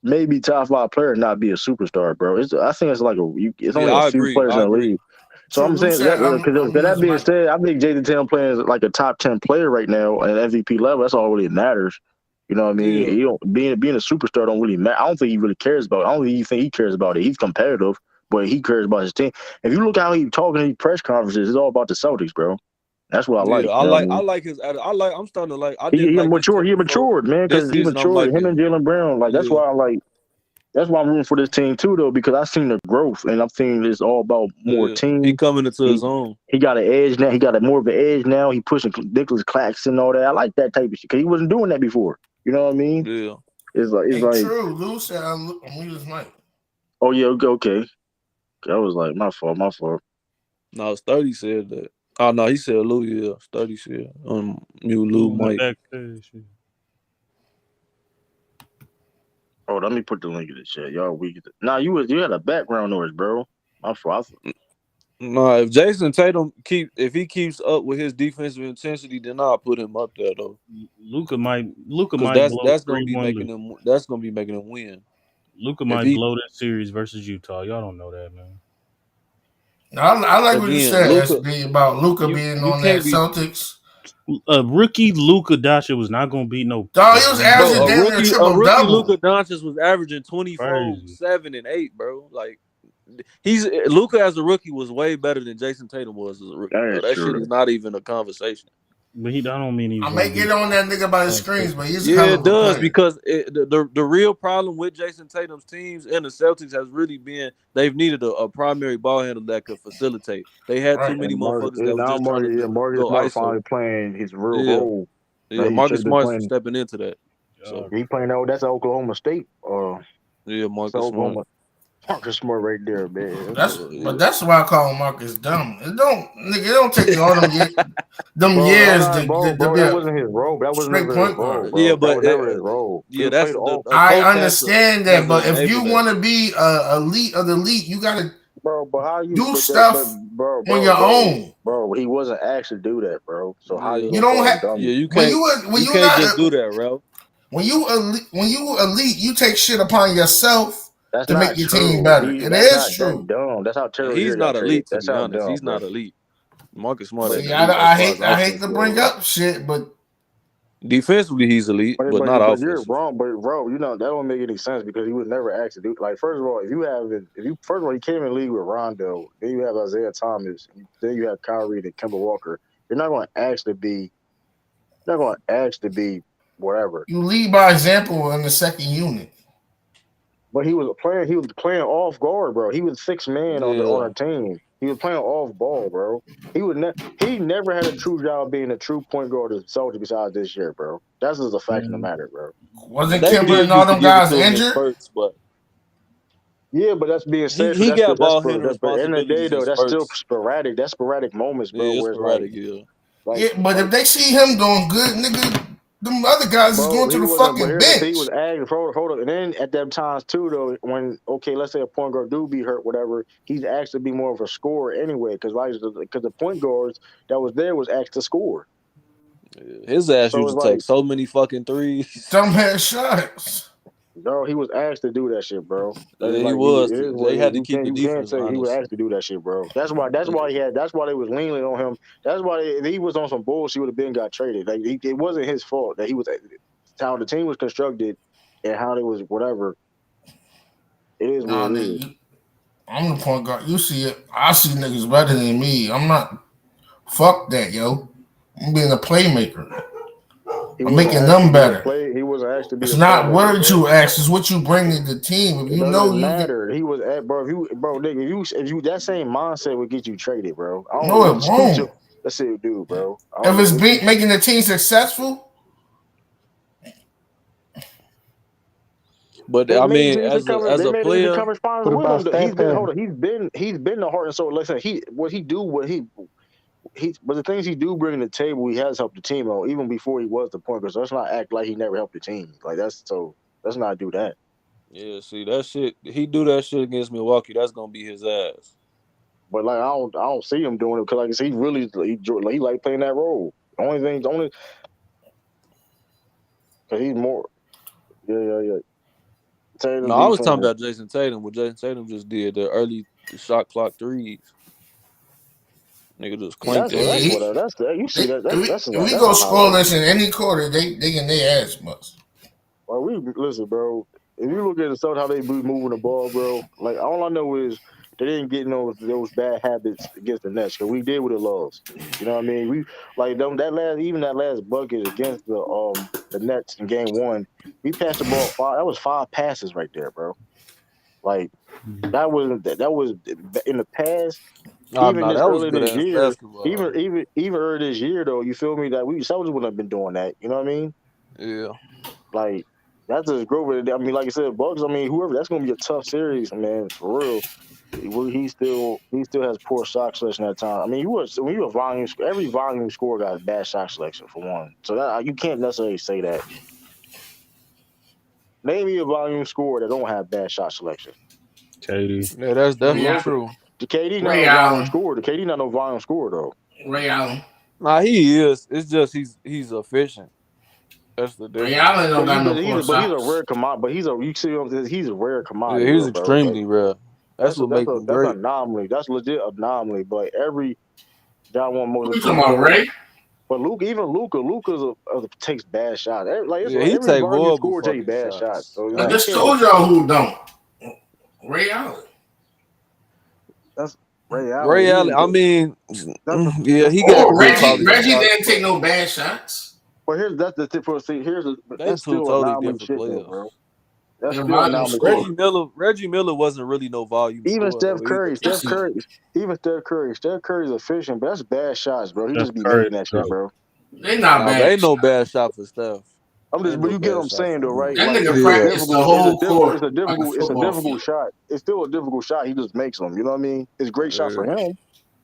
maybe top 5 player and not be a superstar, bro. I think it's like it's Yeah, only a I few agree. players I in the agree. league. So True. I'm Lou saying said that because unmute that his being mic. said, I think Jason Tatum playing like a top 10 player right now at MVP level. That's all really matters. You know what I mean? Yeah. He don't being a superstar don't really matter. I don't think he really cares about it. I don't even think he cares about it. He's competitive, but he cares about his team. If you look how he talking in these press conferences, it's all about the Celtics, bro. That's what I Yeah, like. You know what I I mean? like his attitude. I'm starting to like. I He didn't he like his mature. shit He before matured, man, this because he season. I'm matured. Him liking and him. Jalen Brown, like that's Yeah, why I like. That's why I'm rooting for this team too, though, because I seen the growth, and I'm thinking it's all about more yeah. He team. coming into his He own. he got an edge now. He got a more of an edge now. He pushing Nicholas Claxton and all that. I like that type of shit because he wasn't doing that before. You know what I mean? Yeah. It's Hey, like, True. Lou said unmute his mic. oh yeah, okay. That was like my fault, my fault. No, Sturdy said that. Oh no, he said Lou. Yeah, Sturdy said you Lou Lou was Mike. backstage. Oh, let me put the link in the chat. Y'all weak. Nah, you had a background noise, bro. My fault. No, if Jason Tatum if he keeps up with his defensive intensity, then I'll put him up there though. Luca Because might blow that's gonna be 3-1 making lead. him that's gonna be making him win. Luca If might he blow that series versus Utah. Y'all don't know that, man. No, I like what you again, said, Luca, SB, about Luca being you on that can't be Celtics. Rookie Luca Doncic was not gonna beat no Dog, he was beginner. averaging bro. damn near A triple rookie double. Luca Doncic was averaging 24, Crazy. 7, and 8, bro. Like Luca as a rookie was way better than Jason Tatum was as a rookie, That bro. is That shit is true. not even a conversation. But I don't mean he's I gonna may be get on that nigga by the All screens, but he's a Yeah, hell it of a does player. because the real problem with Jason Tatum's teams and the Celtics has really been they've needed a primary ball handler that could facilitate. They had too Right. many And motherfuckers that was just trying to Marcus go Smart ISO. finally playing his real Yeah, role yeah. that he should Marcus have been Smart's playing. stepping into that. So He playing out. That's Oklahoma State. yeah, That's Marcus Smart. Oklahoma. Marcus Smart right there, man. Yeah. That's why I call Marcus dumb. It don't take you all them Bro, no, years no, to bro. be That a wasn't his role. That was straight never his point role, guard. Yeah, bro. That but was never his role. yeah, He that's played all. a I coach understand has that, to but if enable you that. want to be a elite of the elite, you got to Bro, but how you? do stuff on your own. Bro. He wasn't asked to do that, bro. So how you Yeah, You gonna don't call him have dumb? yeah. when You you can't not just do that, Ralph. when you elite, you take shit upon yourself That's to make not your team true. better. It That's is not that's true. dumb. That's how Terry He's Rozier got not traded. elite, to That's be how honest. dumb, He's bro. not elite. Marcus Smart But ain't See, elite as I far as hate I ISO hate to bring skills. up shit, but Defensively, he's elite, but not But you're offensive. wrong. But bro, you know that don't make any sense because he was never asked to do. Like first of all, if you first of all, he came in the league with Rondo, then you have Isaiah Thomas, then you have Kyrie and Kemba Walker. You're not going to ask to be. You're not going to ask to be whatever. You lead by example in the second unit. But he was playing. He was playing off guard, bro. He was six man on Yeah. the team. He was playing off ball, bro. He never had a true job being a true point guard of the Celtics besides this year, bro. That's just a fact of the matter, bro. Wasn't They Kimber did and all used to them give it guys to him in injured? spurts, but Yeah, but that's being said. he got That's ball for handling that. But at the end of the day, responsibilities in though, that's still spurts. sporadic. That's sporadic moments, bro. Yeah, it's Where it's like, sporadic. Yeah. Yeah, but if they see him doing good, nigga, them other guys is bro, going to he the wasn't. But fucking here's the thing: he bench. was adding. Hold up, and then at them times too, though, when let's say a point guard do be hurt, whatever, he's asked to be more of a scorer anyway, because the point guards that was there was asked to score. Yeah. His ass So used it's to take like, so many fucking threes. Dumb head shots. bro, he was asked to do that shit, bro. That's Yeah, he like was. it is what They it is. had to keep the You can't defense say he was honest. asked to do that shit, bro. That's why he had. That's why they was leaning on him. That's why if he was on some bullshit, he would have been got traded. Like it wasn't his fault that he was how the team was constructed and how they was whatever. It is Nah, what it is. nigga, I'm the point guard. You see it. I see niggas better than me. I'm not. Fuck that, yo. I'm being a playmaker. He I'm wasn't making asked to them be a better. play. He wasn't asked to be It's a not playmaker, what bro. you ask, it's what you bring to the team. If It you know doesn't you can. matter. He was at bro. If you bro, nigga, if you that same mindset would get you traded, bro. I don't know No, it what you won't. let's say do, bro. I don't If know it's what you making the team successful, But they I made mean, it to as they a made it to player, conference finals What with about him. stat pattern? He's been the heart and soul. Listen, but the things he do bring to the table, he has helped the team out even before he was the point guard. So let's not act like he never helped the team. Like let's not do that. yeah, see that shit. He do that shit against Milwaukee. That's gonna be his ass. But like I don't see him doing it because like I said, he like playing that role. Only because he's more yeah. Tatum No, I was talking defense. about Jason Tatum. What Jason Tatum just did the early shot clock threes. Nigga just clanked that That's bitch. whatever. That's that. You see that? if we That's go a highlight. scoreless in any quarter, they get their ass bust. Well, we listen, bro. If you look at the stuff how they be moving the ball, bro. Like all I know is they didn't get in those bad habits against the Nets because we did with the loves. You know what I mean? We like them that last bucket against the Nets in game one. We passed the ball five. That was five passes right there, bro. Like that was in the past. Oh Even no, this that was earlier good this ass year, basketball. even earlier this year though, you feel me? That we Celtics wouldn't have been doing that. You know what I mean? Yeah. Like that's just growth. I mean, like I said, Bucks. I mean, whoever that's gonna be a tough series, man, for real. He still has poor shot selection at time. I mean, when you a volume every volume scorer got a bad shot selection for one. So that you can't necessarily say that. Name me a volume scorer that don't have bad shot selection. Katie. Yeah, that's Ray, definitely true. The KD not Ray no volume Allen. scorer. The KD not no volume scorer though. Ray Allen. Nah, he is. It's just he's efficient. That's the Ray difference. Allen don't got no poor He's a shots. rare commodity. But he's a rare Yeah, commodity he's though, bro. Like extremely rare. That's what makes him that's an great. anomaly. That's legit anomaly. But every John one Who most you talking about, but Ray? but Luca takes bad shots. Yeah, he Every take volume horrible scorer takes fucking bad shots. shots. So I you just can't. told y'all who don't. Ray Allen. That's Ray Allen. Ray Allen, I mean, yeah, he got Oh, That's two Reggie. totally different Reggie shots, didn't take but no bad shots. but that's the tip for see. they That's two still totally anomaly different shit though, players. bro. That's They're still volume anomaly shit. score. Reggie Miller wasn't really no volume Even scorer Steph though either. Curry, Yes, he. Steph Curry's efficient, but that's bad shots, bro. He Steph just be Curry making is that shit, dope. bro. They not Nah, but bad ain't no shots. bad shot for Steph. Ain't But no you get what bad I'm shot saying for though, him. right? That Like nigga practiced the whole court like a it's a football difficult field. shot. It's still a difficult shot. He just makes them. You know what I mean? It's a great shot for Yeah. him,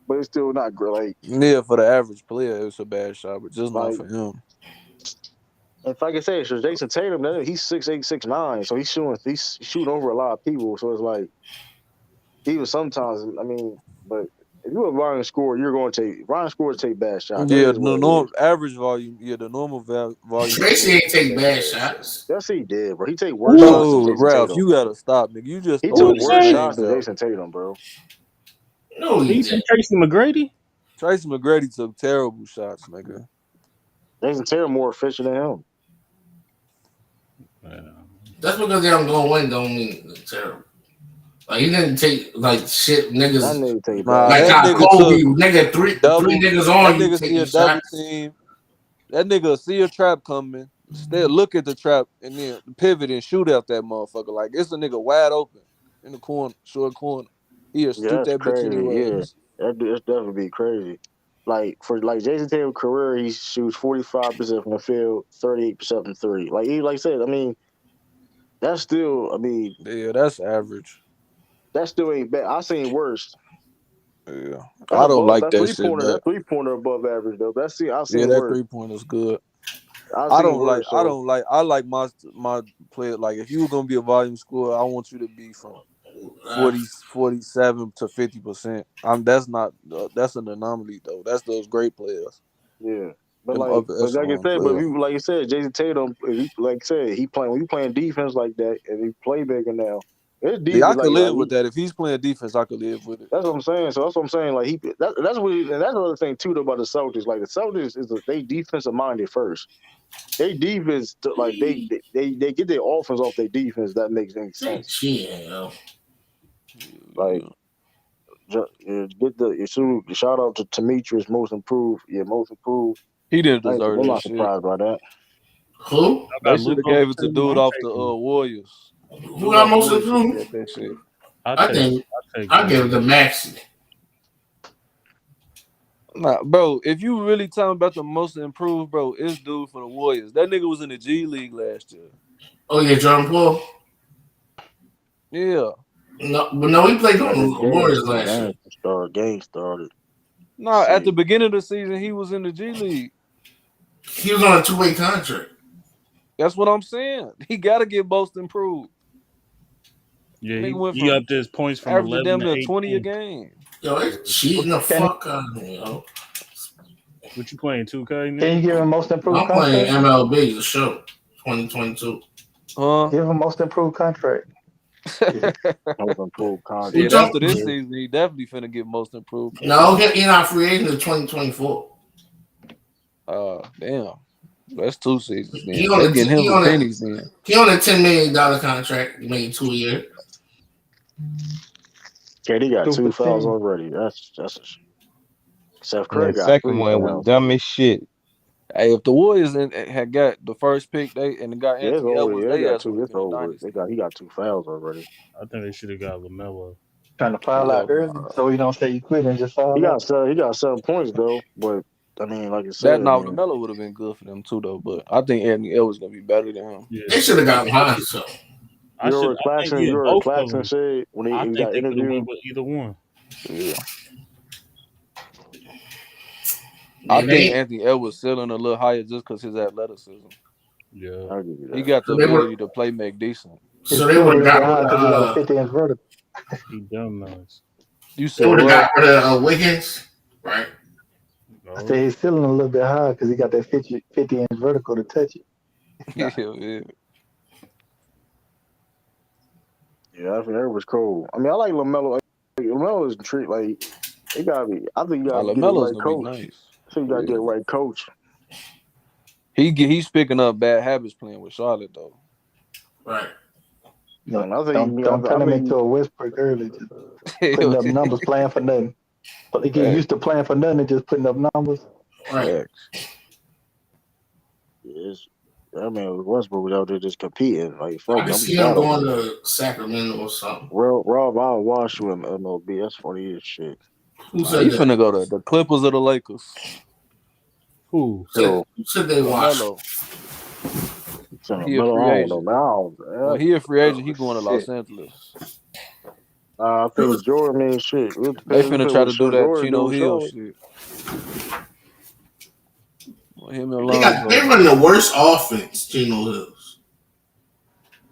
but it's still not great. Yeah, for the average player, it was a bad shot, but just not Like for him. if I can say, so Jason Tatum, he's 6'8", 6'9", so he's shooting over a lot of people. So it's like even sometimes, I mean, but if you're a Ryan scorer, you're going to take Ryan scores take bad shots. That Yeah, is the what it norm is. average volume. Yeah, the normal volume Tracy score ain't is gonna take take bad bad shots. shots. Yes, he did, bro. He take worse Who? shots than Bro, Jason Ralph, Tatum. you gotta stop, nigga. You just He Who took throwing was niggas worse that? shots names than out. Jason Tatum, bro. No, he He said didn't. Tracy McGrady. Tracy McGrady took terrible shots, nigga. Jason Tatum more efficient than him. Yeah. Just because they don't go win don't mean they're terrible. Like he didn't take like shit That niggas nigga take Nah, bad like that shots, how nigga bro. Kobe took nigga three double. niggas That on you nigga see a taking double shots. team. That nigga see a trap coming. Still look at the trap and then pivot and shoot out that motherfucker. Like it's a nigga wide open in the corner, short corner. He'll Yeah, shoot that's that bitch crazy. Yeah, anyways. that's definitely be crazy. Like for like Jason Tatum's career, he shoots 45% from the field, 38% from three. Like I said, I mean, that's still, I mean, Yeah, that's average. that still ain't bad. I seen worse. Yeah, That's I don't above. like That's that three shit, pointer. but That's 3-pointer above average though. I yeah, seen that worse. 3 point is good. I I seen don't like. worse. I So don't like. I like my player. Like if you were gonna be a volume scorer, I want you to be from Uh, 47 to 50%. That's not. That's an anomaly though. That's those great players. yeah, but Them upper like I echelon said, but if players. you like you said, Jason Tatum, if he like I said, he playing when you playing defense like that, and he playmaker now. His Yeah, I defense could live he. with that. If he's playing defense, I could live with it. That's what I'm saying. So that's what I'm saying. Like that's what and that's another thing too though, about the Celtics. Like the Celtics they defensive minded first. They defense like they get their offense off their defense. That makes any they sense. cheating, yo. Like get the shout out to Demetrius, most improved. Yeah, most improved. He didn't deserve I'm that not shit. surprised by that. Who? I They got should have Luka gave over it to Tatum. dude I'm off the taking. Warriors. Who Dude got off the most Warriors should have improved? got that shit. I I take. think I take I give Luka. it to Maxi. Nah, bro, if you really talking about the most improved, bro, it's dude for the Warriors. That nigga was in the G League last year. Oh yeah, Jordan Poole. Yeah. No, but no, he played on Got his the Warriors last year. game started. Nah, at the beginning of the season, he was in the G League. He was on a 2-way contract. That's what I'm saying. He got to get most improved. Yeah, Nigga went he from upped his points from averaging 11 damn to near 20 a 18. game. Yo, it's cheating the Can fuck out of me, yo. What you playing 2K, can you nigga? give him most improved I'm playing contract? MLB, the show, 2022. Huh? Give him most improved contract. Shit, Most improved We contract. after talking? this season, he definitely finna get most improved No, contract. he's not free agent in 2024. Damn. That's 2 seasons He then. on They a getting him he for on a pennies then. he on a $10 million contract. He made 2 a year. KD got 2 Stupid fouls team. already. Seth And Curry that got second 3 one was fouls. dumb as shit. Hey, if the Warriors had got the first pick, they got Yeah, it's Anthony over. Edwards, Yeah, they they got ass would 2. have It's been a over. dynasty. He got 2 fouls already. I think they should have got LaMelo. Trying to foul Yeah, out early so you don't say you quit and just foul out. He got 7 points though. But I mean, like I that said, I now mean, LaMelo would have been good for them too, though. But I think Anthony Edwards gonna be better than him. Yeah, They should have I got think they should. Lonzo. I think yeah, You heard both of Claxton them. said when I he think got they could have interviewed. went with either one. Yeah, I Yeah, think they Anthony Edwards ceiling a little higher just because his athleticism. Yeah, I'll give you He that. got the so they would ability to play make decent. His so they would ceiling a have little bit got rid high of because he got a 50-inch vertical. he dumb nice. You they said would have what? got rid of Wiggins, right? I No, said his ceiling a little bit high because he got that 50-inch vertical to touch it. Yeah, Nah. yeah. Yeah, I think that was cool. I mean, I like Lamelo. Lamelo is treat like he gotta be. I think you Now gotta get the LaMelo's right gonna be coach. nice. I think you gotta get Yeah. the right coach. He's picking up bad habits playing with Charlotte though. Right. No, And I think don't turn I him think into a Westbrook early, just putting Hell up numbers, playing for nothing. But they get Facts. used to playing for nothing and just putting up numbers. Right. Facts. it's, I mean Westbrook was out there just competing. Like I fuck, can I'm see just him out of going here. to Sacramento or something. Rob, I'll watch you in MLB. That's funny as shit. Who Nah, he said that? finna go to the Clippers or the Lakers. who? Who said they watched? LaMelo. So He a middle, I free don't know, agent. man. When he a free agent, he Oh going to shit. Los Angeles. I think Jordan mean shit. It They depends finna try what to do that Jordan do Chino with Hill Charlotte. shit. Him and They Lonzo. run the worst offense, Geno Hills.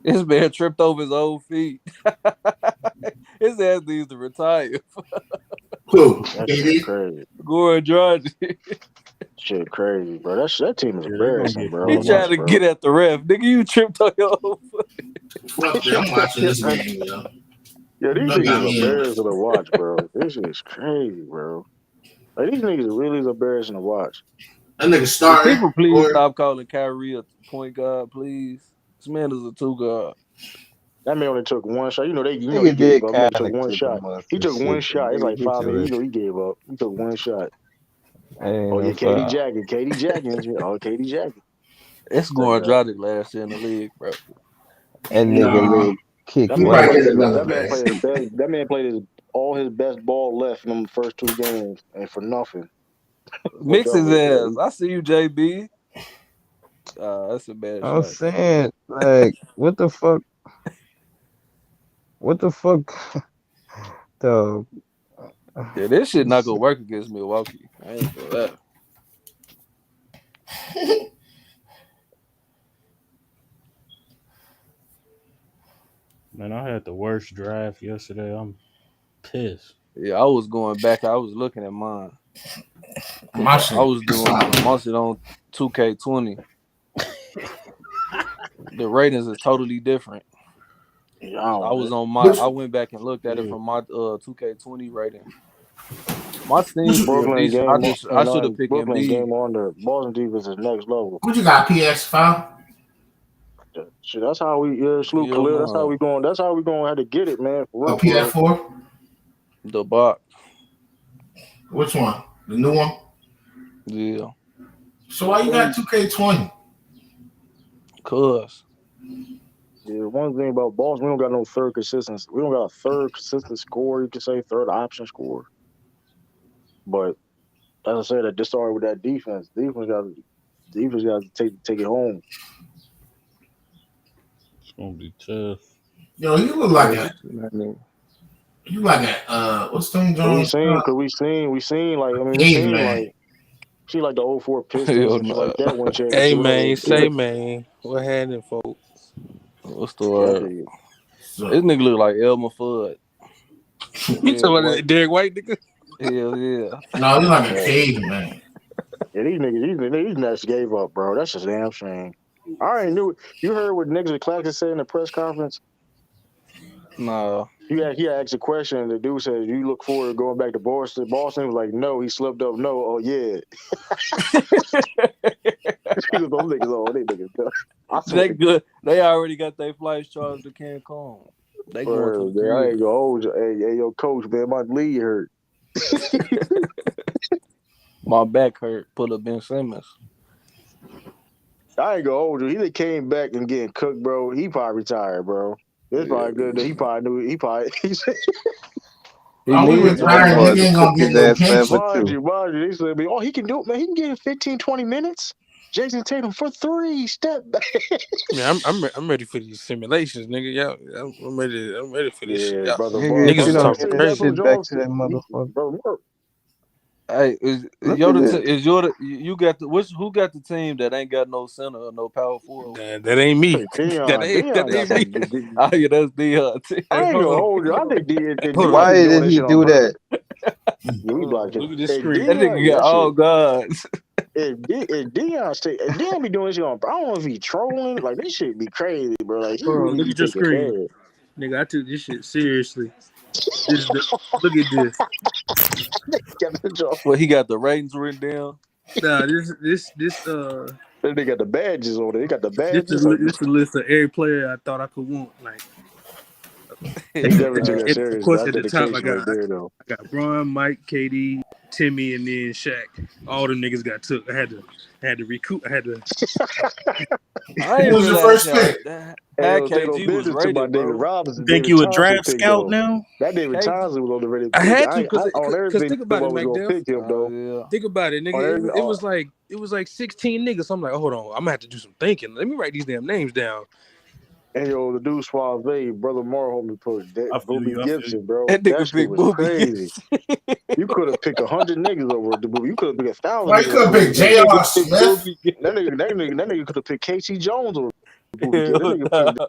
This man tripped over his own feet. His ass needs to retire. Who? That shit KD? crazy. Goran Dragic. Shit crazy, bro. That team is Yeah, they gonna embarrassing, get bro, He to Kuzma. watch, trying to bro. get at the ref. Nigga, you tripped on your own foot. Fuck that. I'm watching this game, yo. Yeah, these You got niggas me in. embarrassing to watch, bro. This shit is crazy, bro. Like these niggas really is embarrassing to watch. That nigga Will starting. people please Or stop calling Kyrie a point guard, please? This man is a two guard. That man only took one shot. He Nigga gave did up. kind Man took of one kick shot. him or He some took one shit, but shot. It's nigga, like get 5 minutes. your ass. He gave up. He took one shot. Ain't Oh no yeah, Katie foul. Jackson. Katie Jackson. Oh, Katie Jackson. It's Take going that. Dragic last year in the league, bro. That nigga nah. leg kick That He man might right played get his through another that him. man bag. played his best. That man played his all his best ball left in them first 2 games, and for nothing. For Mix his double. ass. I see you, JB. That's a bad I'm shot. saying, like, what the fuck? What the fuck, dog? Yeah, this shit not gonna work against Milwaukee. I ain't gonna lie. Man, I had the worst draft yesterday. I'm pissed. Yeah, I was going back. I was looking at mine because My I shit. was doing Solid. my shit on 2K20. The ratings is totally different. Yeah, I So I don't was know. on my. Which I went back and looked at it Yeah. from my 2K20 rating. My team which still Brooklyn decent. I game just I and should have picked Brooklyn Embiid. game on the Boston defense is next level. what you got? PS5 Shit, that's how we salute Hell Khalil. That's how no, we going. That's how we going to have to get it, man. For or real, for real. PS4? the box. Which one? The new one. Yeah, So why you got 2K20? cuz Yeah, one thing about Boston, we don't got no third consistent. We don't got a third consistent score. You could say third option score. But as I said, that just started with that defense. Defense got to take it home. It's gonna be tough. Yo, you look like yeah. a what's them But Jones? we seen like we Caveman. seen like the '04 Pistons Hell and shit no. like that win Hey championship. man, Yeah, say man, what happened, folks? What's the yeah, I word? dig it. This So nigga look like Elmer Fudd. You Derek talking about White. that Derek White nigga? Hell yeah. no, you like a Yeah, caveman. yeah, these niggas gave up, bro. That's just a damn shame. I already knew. You heard what niggas at Claxton said in the press conference. Nah. He asked a question, and the dude said, "You look forward to going back to Boston?" Boston was like, "No." He slipped up. No. Oh yeah. He was those niggas. Oh, they niggas. I swear They to good. They already got their flights charged to Cancun. They going to the God, man, I crib. ain't gonna hold you. Hey, yo, coach, man, my knee hurt. My back hurt. Put up Ben Simmons. I ain't gonna hold you. He done came back and getting cooked, bro. He probably retired, bro. It's Yeah. probably good that he probably knew. He probably He Are we needed That to. nigga retiring? gonna have Nigga to ain't cook gonna get his no ass forever pension. too. mind you, they said, he can do it, man. He can get 15, 20 minutes. Jason Tatum for 3. Step back. Man, I'm ready for these simulations, nigga. Y'all, I'm ready for this shit. Yeah, Y'all Nigga, if niggas you is don't talking get brother that crazy. Derrick shit back Jones, to that motherfucker. bro, Hey, is Look at it. you got the who got the team that ain't got no center or no power forward? That ain't me. That Dion got ain't me. some. Oh yeah, that's Dion. Hey, I ain't hold gonna on. hold you. I think Hold on. Dion Why be doing did that he shit on do purpose. that? Yeah, we Hold blocked on. it. Look at this Hey, screen. That nigga Dion, got that all shit. gods. If Dion be doing this shit on, I don't know if he trolling. Like this shit be crazy, bro. Like he Hold on. really Look be at your taking screen. bad. Nigga, I took this shit seriously. This is the look at this. Got the job. Well, he got the ratings written down. Nah, this They got the badges on it. They got the this badges. the Like this the list of every player I thought I could want. Like he Hell never took nah. that and of serious. course That's at the top I dedication right got there, though. Bron, Mike, KD, Timmy, and then Shaq. All them niggas got took. I had to recoup. I had to. I Who ain't was your realize first how pick? Hey, how yo, say no KG was business to my rated, David bro. Robinson. Think David you a Thompson draft pick scout though. now? That David KG. Thompson was on the ready I pick. had to I on cause everything think I about it, was Mac gonna Def. pick him Oh though. yeah. Think about it, nigga. On every, It was like 16 niggas. So I'm like, oh, hold on, I'm gonna have to do some thinking. Let me write these damn names down. and yo, the dude Suave, brother Moore homie put I feel Booby you. I feel you. Gibson, bro. That That nigga shit picked was Booby crazy. Gibson. You could have picked 100 niggas over the Booby. You could have picked 1,000 Why you niggas over could Booby pick That Gibson. nigga J.R. picked Smith? Booby Gibson. That nigga could have picked Casey Jones over Booby Gibson. Hell nah.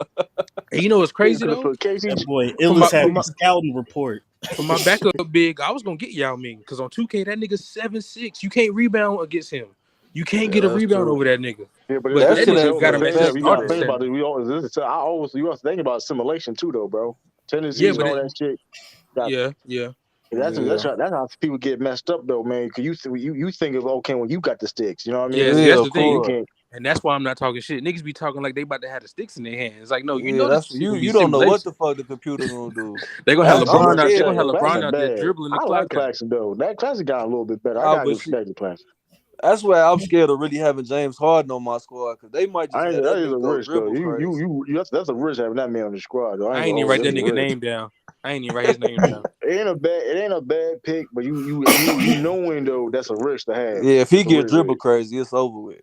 And you know what's Nigga crazy could have though? put Casey. That boy For Illis my had for the my scouting report. for my backup big, I was gonna get Yao Ming because on 2K that nigga's 7'6". You can't rebound against him. You can't Yeah, get a that's rebound true. over that nnigga. Yeah, but But That it that shit just nigga ain't shows for the got the him at things the that you got to starting think technical. about. center. I always you got to think about simulation too, though, bro. Yeah, Tendencies and but all that shit. Got yeah. That's Yeah. how people get messed up though, man. Because you think of okay when you got the sticks, you know what I Yeah, mean? see, Yeah, that's of the You thing, course. can't. and that's why I'm not talking shit. Niggas be talking like they about to have the sticks in their hands. Like, no, you Yeah, know this that's shit gonna be you don't know what the simulation. fuck the computer gonna do. They gonna have Claxton, I'm LeBron but out. They scared gonna of have the LeBron Claxton out there Patriots. bad. dribbling the I like clock out. Claxton though. That Claxton got a little bit better. I Ah, gotta give but see, respect to Claxton. that's why I'm scared of really having James Harden on my squad because they might just I ain't let that that is a nigga go risk though. dribble crazy. That's a risk having that man on the squad though. I ain't I gonna ain't even hold write you. that That's a nigga risk. name down. I ain't even write his name down. It ain't a bad pick, but you knowing though that's a risk to have. Yeah, if he That's a get risk. dribble crazy, it's over with.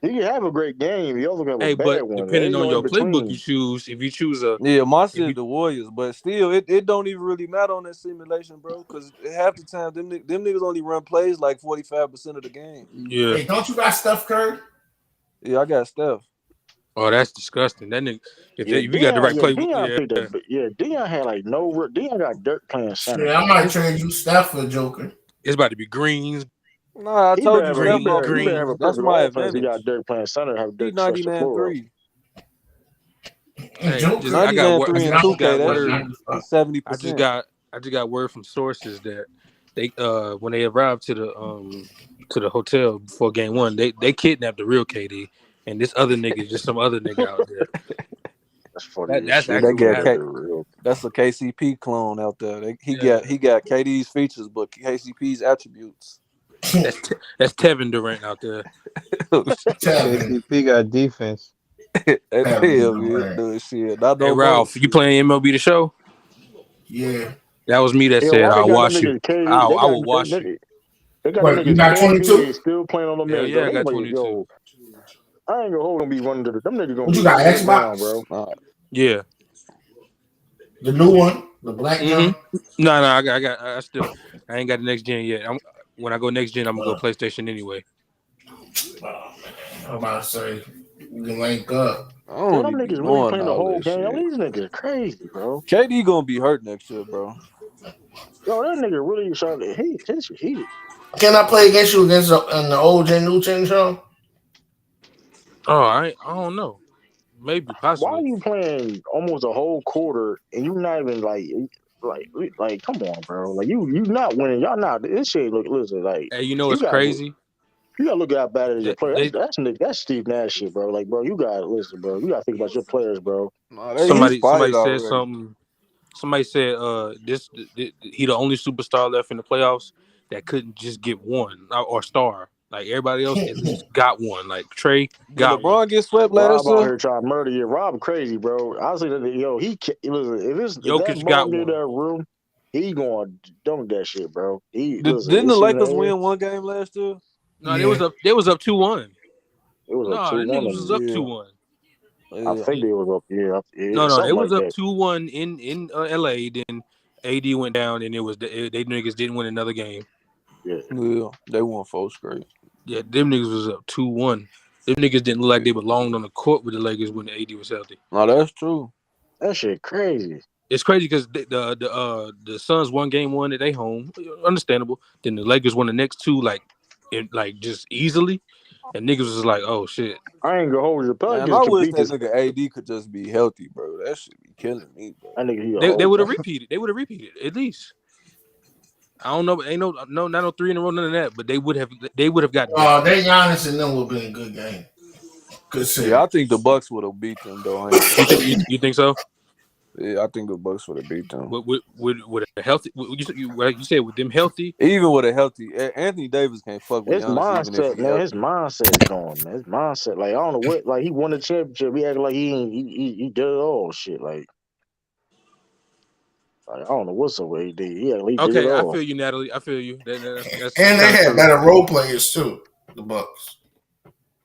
He can have a great game. He also can have a Hey, bad but one. There depending ain't on no in your playbook you between. choose, if you choose a, Yeah, my if shit you, the Warriors, but still, it don't even really matter on that simulation, bro. Because half the time, them niggas only run plays like 45% of the game. yeah. Hey, don't you got Steph Curry? Yeah, I got Steph. Oh, that's disgusting. That nigga, Yeah, if you got the right playbook, Dion yeah. picked up. Yeah, Dion had like no. Dion got dirt playing Shit, center. I might trade you Steph for Joker. It's about to be greens, Nah, I He told better you have a he Steph greens, off better the he better have greens. a bench. That's perfect my offense. He advantage. got dirt playing center. Have He dirt stretch the floor out. 99-3. And Hey, Joker, I got 99-3 I and just 2K. got that's word. That's 'Cause70%. I just got word from sources that they when they arrived to the hotel before game one, they kidnapped the real KD, and this other nigga is just some other nigga out there. That's funny as That's Yeah, shit. they actually what got Kidnapped happened. the real. that's a KCP clone out there. Yeah, He got KD's features, but KCP's attributes. that's Tevin Durant out there. Oh, Tevin. KCP got defense. shit. Tevin Hell yeah, Durant. doing shit. Not Hey no Ralph, you bullshit. playing MLB the Show? Yeah. That was me that Yeah, said why they I'll got them wash you. niggas KD? I will wash you. They got them What, you niggas got KD 22? and still playing on them Hell niggas though. yeah, I They got like 22. I ain't gonna hold them be running to them niggas gonna What be you got, running it down, Xbox? bro. Yeah. The new one? The black Mm-hmm. jump? No, I ain't got the next gen yet. When I go next gen, I'm gonna go PlayStation anyway. Oh, man. I'm about to say, we can link up. I Yo, don't them even be niggas really knowing playing the all whole that game. Yo, shit. these niggas crazy, bro. KD gonna be hurt next year, bro. Yo, that nigga really shot. He Can I play against you against in the old Gen New Gen show? Oh, I don't know. Maybe, why are possibly. you playing almost a whole quarter and you not even like come on, bro. Like you not winning. Y'all not this shit listen, like Hey, you know you what's got crazy? you gotta look out bad as your That player. they That's Steve Nash shit, bro. Like, bro, you gotta listen, bro. You gotta think about your players, bro. Nah, he's somebody fired said already. something. Somebody said he the only superstar left in the playoffs that couldn't just get one or star. Like everybody else at least got one. Like Trey Did got one. LeBron get swept Rob last out year? here trying to murder you. Rob crazy, bro. Honestly, yo, listen, if that Jokic ball got get one. that room, he going to dunk that shit, bro. He listen, Didn't the it's in the Lakers air. win one game last year? No, they was Yeah. up. They was up 2-1. It was up No, two the one niggas of was them. up Yeah, 2-1. I yeah. think they was up, yeah, No, no, they something was like up that. 2-1 in LA. Then AD went down, and they niggas didn't win another game. Yeah. Yeah, they won 4 straight. Yeah, them niggas was up 2-1. Them niggas didn't look like Yeah. they belonged on the court with the Lakers when the AD was healthy. No, that's true. That shit crazy. It's crazy because the Suns won game one at they home, understandable. Then the Lakers won the next two like just easily, and niggas was like, oh shit. I ain't gonna hold you. Man, I Pelicans could wish beat that this. nigga AD could just be healthy, bro. That should be killing me, bro. That nigga, he a They whole would have bum. repeated. They would have repeated at least. I don't know, ain't not no 3 in a row, none of that. But they would have gotten back. They Giannis and them would have been a good game. Good Yeah, I series. think the Bucks would have beat them though. I ain't gonna lie. You think so? Yeah, I think the Bucks would have beat them. With a healthy, like you said, with them healthy. Even with a healthy Anthony Davis can't fuck with His Giannis even if mindset, he man. His healthy. mindset is gone, man. His mindset, like I don't know what, like he won the championship. He acting like he ain't, he did it all, shit. Like I don't know what's up with AD. He act like he did it Okay, I all. feel you, Natalie. I feel you. That's And they kind of had true. better role players too, the Bucks.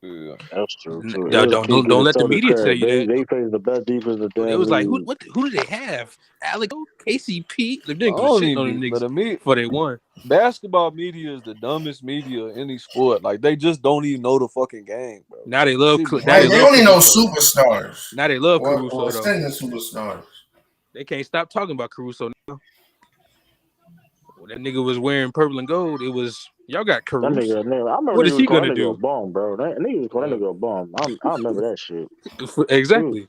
Yeah. That's true too. Don't Here's don't KD don't to let the Thunder media tell credit. you They that. they face the best defense in the It damn was like league. who do they have? Alex, KCP. They I didn't give a don't shit even on be, them but niggas me before they won. basketball media is the dumbest media in any sport. Like they just don't even know the fucking game, bro. Now they This love shit be now they Right? They crazy. love only know Caruso. superstars Now they love or Caruso though. ascending superstars. They can't stop talking about Caruso now. When that nigga was wearing purple and gold, it was y'all got That Caruso. nigga, I remember What is niggas was he calling gonna that nigga a do? bum, bro. Niggas was calling that nigga a bum. I remember that shit. Dude, Exactly.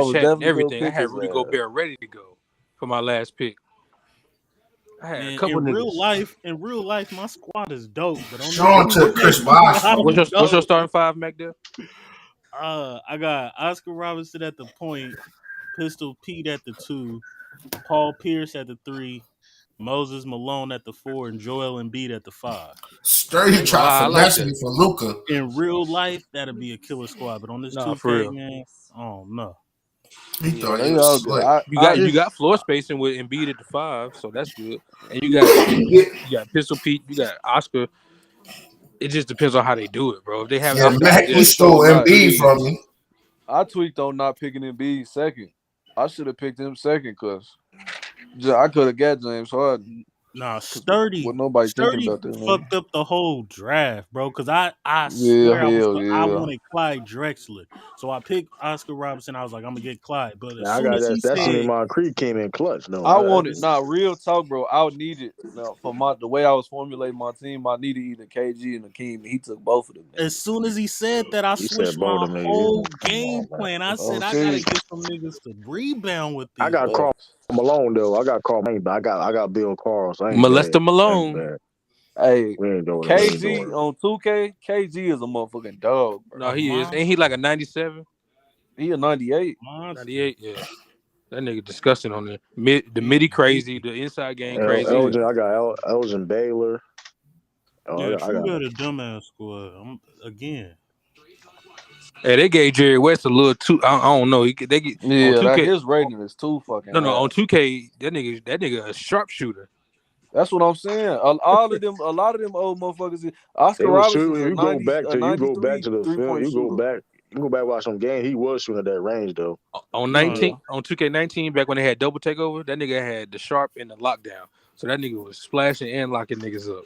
and would Shaq and definitely go everything. I pick had his Rudy ass. Gobert ready to go for my last pick. I had a Man, couple niggas. in real life, my squad is dope, but on this Sean took NBA Chris team, Bosh I from What's me. don't your know. starting five, McDill? I got Oscar Robinson at the point, Pistol Pete at the 2, Paul Pierce at the 3, Moses Malone at the 4, and Joel Embiid at the 5. Sturdy I ain't gonna try lie, I like finessing that. me for Luca. In real life, that'd be a killer squad, but on this Nah, for 2K, real. man, oh no. He Yeah, thought he they was all good. slick. You got floor spacing with Embiid at the 5, so that's good. And Yeah, you got Pistol Pete, you got Oscar. It just depends on how they do it, bro. If they have yeah, I Oscar I out Mac, there you tweaked on stole shooting not. Embiid from threes, me. I tweaked on not picking Embiid second. I should have picked him second because I could have got James Harden. Nah, Because Sturdy, wasn't nobody thinking Sturdy about that nigga. fucked up the whole draft, bro. Because I Yeah, swear hell I yeah. wanted Clyde Drexler, so I picked Oscar Robinson. I was like, I'm gonna get Clyde, but as Now I soon got as that. he That Sonny said, Moncrief came in clutch. No, I I wanted did. not real talk, bro. I would need it now for the way I was formulating my team. I needed either KG and Akeem, and he took both of them as niggas. soon as he said that, I He said switched my both of them niggas. whole Come game on, man. plan. I said I gotta Okay, get some niggas to rebound with I these got boys. Carl facts. Malone though. I got Carl Malone, but I got Bill Carl, so I ain't bad. Molester I ain't Malone. bad. Hey, We ain't doing it. We ain't doing KG it. on 2K. KG is a motherfucking dog, bro. No, A he is. monster, Ain't he like a 97? He a 98. monster. 98? Yeah. That nigga disgusting on there. The He, midi he, crazy, the inside game crazy. Yeah. Elgin, I got Elgin Baylor. Oh, yeah, I True got got a dumbass squad. Again. Hey, they gave Jerry West a little too. I don't know. They get on Yeah, that 2K. his rating is too fucking No, high. on 2K, that nigga a sharpshooter. That's what I'm saying. All of them, a lot of them old motherfuckers. They Oscar was Robinson's shooting. a You go back 93 to the film. 3-point shooter. You go back watch some game. He was shooting at that range though. On Yeah. 19 on 2K19 back when they had double takeover, that nigga had the sharp and the lockdown. So that nigga was splashing and locking niggas up.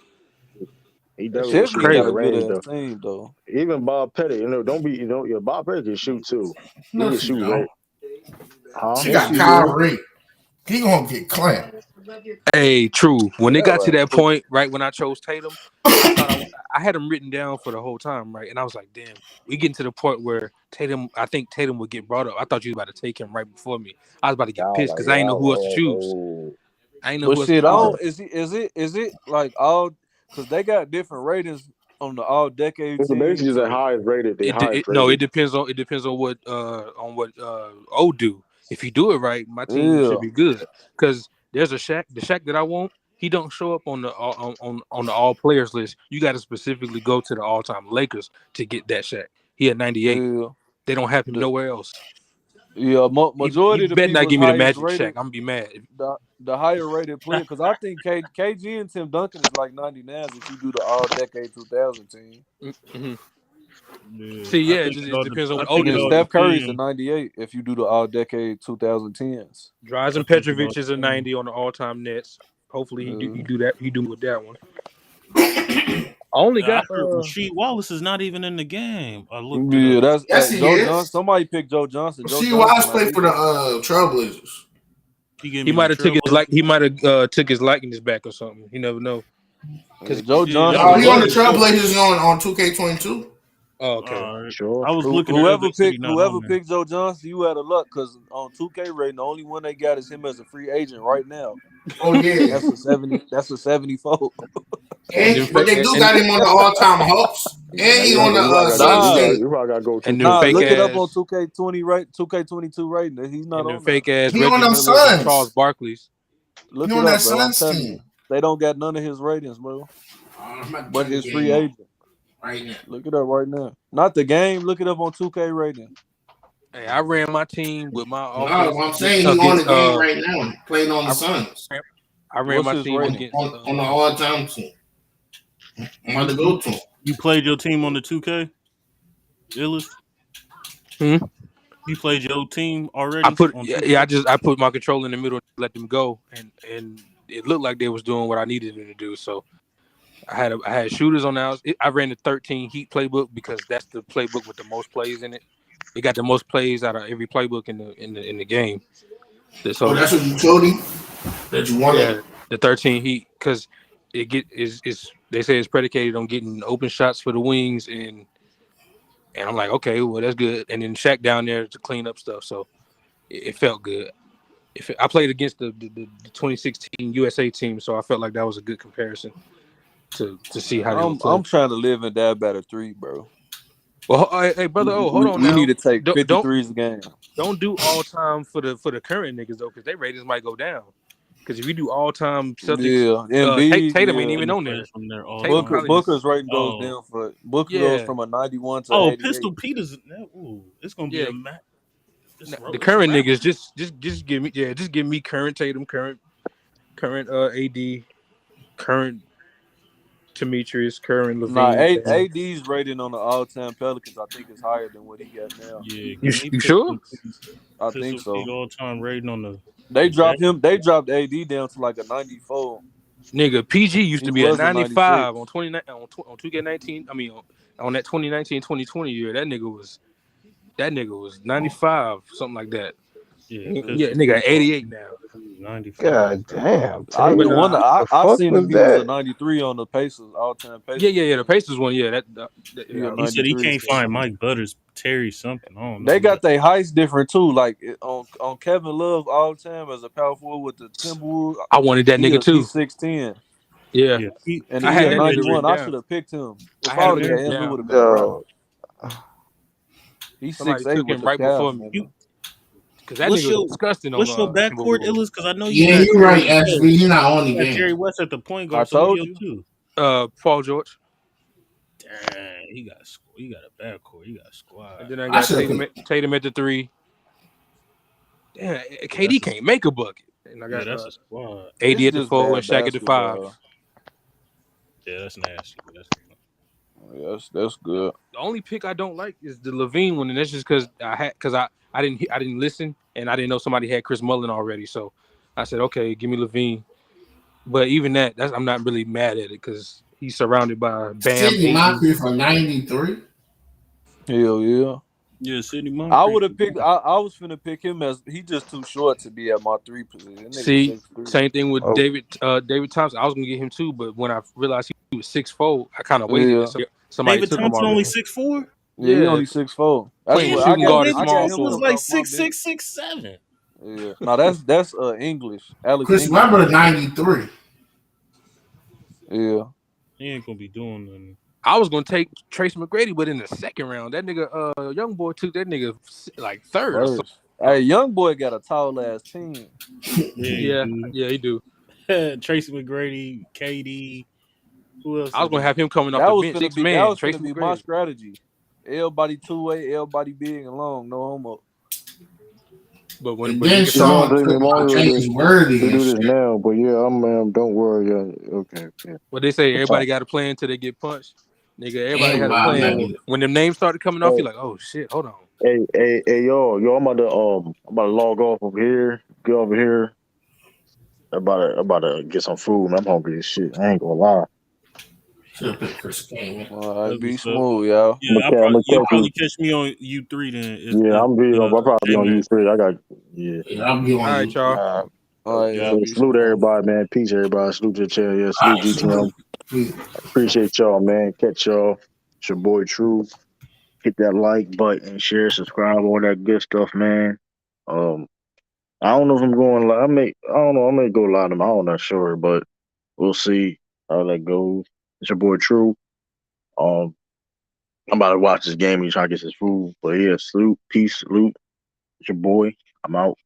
He That definitely shit was was shooting at Tiffany got that a crazy. good range ass though. team though. Even Bob Pettit, don't be, yeah, Bob Pettit can shoot too. He No, can she shoot right, don't. huh? She Yes, got she do. Kyrie. He gonna get clamped. Hey, true. When they Yeah, got to right. that point, right when I chose Tatum, I thought I had him written down for the whole time, right? And I was like, damn, we getting to the point where Tatum, I think Tatum would get brought up. I thought you was about to take him right before me. I was about to get Y'all pissed like, because I ain't know who else to choose. oh, I ain't know But who else to shit, I choose. don't. Is it like all? Because they got different ratings on the all decade it's basically teams. the And highest rated. They highest No, rated. it depends on what O do. If he do it right, my team yeah, should be good. Because there's the Shaq that I want. He don't show up on the on the all players list. You got to specifically go to the all time Lakers to get that Shaq. He at 98. yeah, They don't have him the nowhere else. yeah. He Majority of the better not people's give me the highest Magic Shaq. rated, I'm gonna be mad. the higher rated player. Because I think KG and Tim Duncan is like 99s if you do the all decade 2000 team. Mhm. Yeah, See, yeah, it depends on I what O think And it then do. all Steph Curry's a depends. 98 if you do the all decade 2010s. Drazen I think it all Petrovic is a depends. 90 on the all time Nets. Hopefully he Uh, do that. He do with that one. I only I got thought Rasheed Wallace is not even in the game. I looked it yeah, up. that's Yes, he Joe Johnson. is. Somebody picked Joe Johnson. Joe See, Wise Johnson, I play for the need. Trailblazers. He gave he me the might have took his Trailblazers. he might have took his likeness back or something. You never know. Yeah, Cause Joe Yeah, that's Johnson No, what he it is. on the said. Trailblazers on 2K22. oh, okay. All right. Sure. I was looking at other city not on Whoever there. picked Joe Johnson, you had a luck because on 2K rating, the only one they got is him as a free agent right now, Oh and yeah, that's a 70. That's a 74. And then but they do and got him on the all-time Hawks, and Now he you on gotta the go. Sun Nah, State. You probably gotta go and them 2K. nah. fake Look it up on ass 2K22 rating. He's not and them on there. fake ass He on Reggie them Millers and Charles Suns. Barkley's. He Look it on that up, bro. I'm Suns telling you, team. they don't got none of his ratings, bro. I'm about to But turn the his free game on agent. right now. Look it up right now. Not the game. Look it up on 2K rating. Hey, I ran my team with my No, offense I'm saying he on the against game right now, playing on the I Suns I ran What's my his team on rating? against the all-time team. I'm about You to you go to him. you played your team on the 2K, Illis? hmm? You played your team I already put on yeah, 2K? I put my control in the middle and let them go and it looked like they was doing what I needed them to do. So I had shooters on the house. I ran the 13 Heat playbook because that's the playbook with the most plays in it. It got the most plays out of every playbook in the game. Oh, So that's what you told him that you wanted. yeah, the 13 Heat because it get is they say it's predicated on getting open shots for the wings and I'm like okay, well that's good. And then Shaq down there to clean up stuff. So it felt good. I played against the 2016 USA team, so I felt like that was a good comparison to see how they would play. I'm trying to live and die by the three, bro. Well, hey brother, hold on We need now. to take Don't don't 53s a game. don't do all time for the current niggas though, because their ratings might go down. Because if you do all time Celtics, Yeah, Embiid, Tatum ain't yeah. even Any on players there. from their all Tatum time? probably Booker's rating goes Oh, down for Booker goes yeah from a 91 to oh, 88. Pistol Peters. Ooh, it's gonna be yeah. a match. The It's current wrapping. niggas just give me current Tatum, current AD, current Demetrius, current Nah, Levine, Bam. AD's rating on the all-time Pelicans, I think, is higher than what he got now. Yeah, You can they you put sure? I think Pistol Pete so. all time rating on They the dropped Jack? him. They dropped AD down to like a 94. Nigga, PG used He to be a was a 95 on 96. 29 on 2K19. I mean on that 2019-2020 year. That nigga was 95, something like that. Yeah, Yeah, Pistol nigga Pete all 88 now. 95. God damn, But The Tatum. one nah, What I the I fuck seen him. was He was a that? 93 on the Pacers, all-time yeah, Pacers. the Pacers one, yeah, He a yeah. He said he 93. can't find Mike Butters, Terry something. I don't know They who that. got their heights different too. Like on Kevin Love all time as a power forward with the Timberwolves, I wanted that nigga he's too. 6'10", Yeah. Yeah, and I he had a that nigga written 91. I down. should have picked him. I If I had him would have got written him, it down. would have been a wrap. Yo, He's Somebody 6'8" took with him the right calf before me. muscle. Cause that what's nigga was your disgusting on what's your backcourt, Timberwolves. Illis? Because I know you Yeah, got you're right. Jerry West. Actually, he's not on the You got Jerry game. West at the point I guard. So who told your you. two? Paul George. Dang, he got a backcourt. He got a And squad. then I I got should have Tatum put. at, Tatum at the 3. Damn, Yeah, that's KD a can't make a bucket. And I yeah, got that's a squad. It's AD at the just 4 and bad Shaq at the 5. basketball. Yeah, that's nasty. Yes, that's good. The only pick I don't like is the Levine one, and that's just because I didn't listen and I didn't know somebody had Chris Mullin already. So I said, okay, give me Levine. But even I'm not really mad at it because he's surrounded by Bam, Sidney AD. Moncrief for 93. Hell yeah. Yeah, Sidney I Moncrief. would have picked. I was finna pick him as he just too short to be at my 3 position. That nigga See, 6'3". same thing with oh, David Thompson. I was gonna get him too, but when I realized he was 6'4", I kind of waited and Yeah, somebody David took him Thompson only already. 6'4". yeah, he Yeah, only 6'4". That's playing what Damn, I shooting bro, got. guard David I small got Thompson him was forward. coming like off my six bench. six, 6'7". Yeah, no, that's English. Alex Chris English Webber to got him. 93. Yeah, He ain't gonna be doing nothing. I was gonna take Trace McGrady, but in the second round, that nigga, young boy took that nigga like third or something. first. Hey, young boy got a tall ass team. Yeah, he Yeah, do. yeah, he do. Tracy McGrady, KD. Who else I was is gonna there? have him coming off That the was bench, finna six be. That man, was Trace finna be my McGrady. strategy. Everybody 2-way. Everybody big and long. No homo. But when And but then nigga You saw know, Sean Jamie took Marley James Worthy to and do this shit. now, but yeah, don't worry. Yeah, okay, yeah. what they say, What's up? everybody got a plan till they get punched. Nigga, everybody And had a Bob plan. Yeah. Nuggets. When them names started coming off, you're like, oh shit, hold on. Yo, I'm about to log off over here. Get over here. I'm about to get some food, man. I'm hungry as shit. I ain't gonna lie. Should have put Chris King. All right, That's be what's up. smooth, y'all. Yeah, I'm gonna you'll catch you. probably catch me on U3 then Yeah, I'll probably be J on Man. U3. I got yeah. Yeah, I'll be All on right, you. y'all. All right, Yeah. y'all Yeah, be salute smooth. everybody, man. Peace, everybody. Salute your chair. Yeah, All salute right, GTM. so Appreciate y'all, man. Catch y'all. It's your boy True. Hit that like button, share, subscribe, all that good stuff, man. Um, I don't know if I'm going live. I don't know. I may go live tomorrow. I'm not sure, but we'll see how that goes. It's your boy True. Um, I'm about to watch this game and try to get this food. But yeah, salute, peace, salute. It's your boy. I'm out.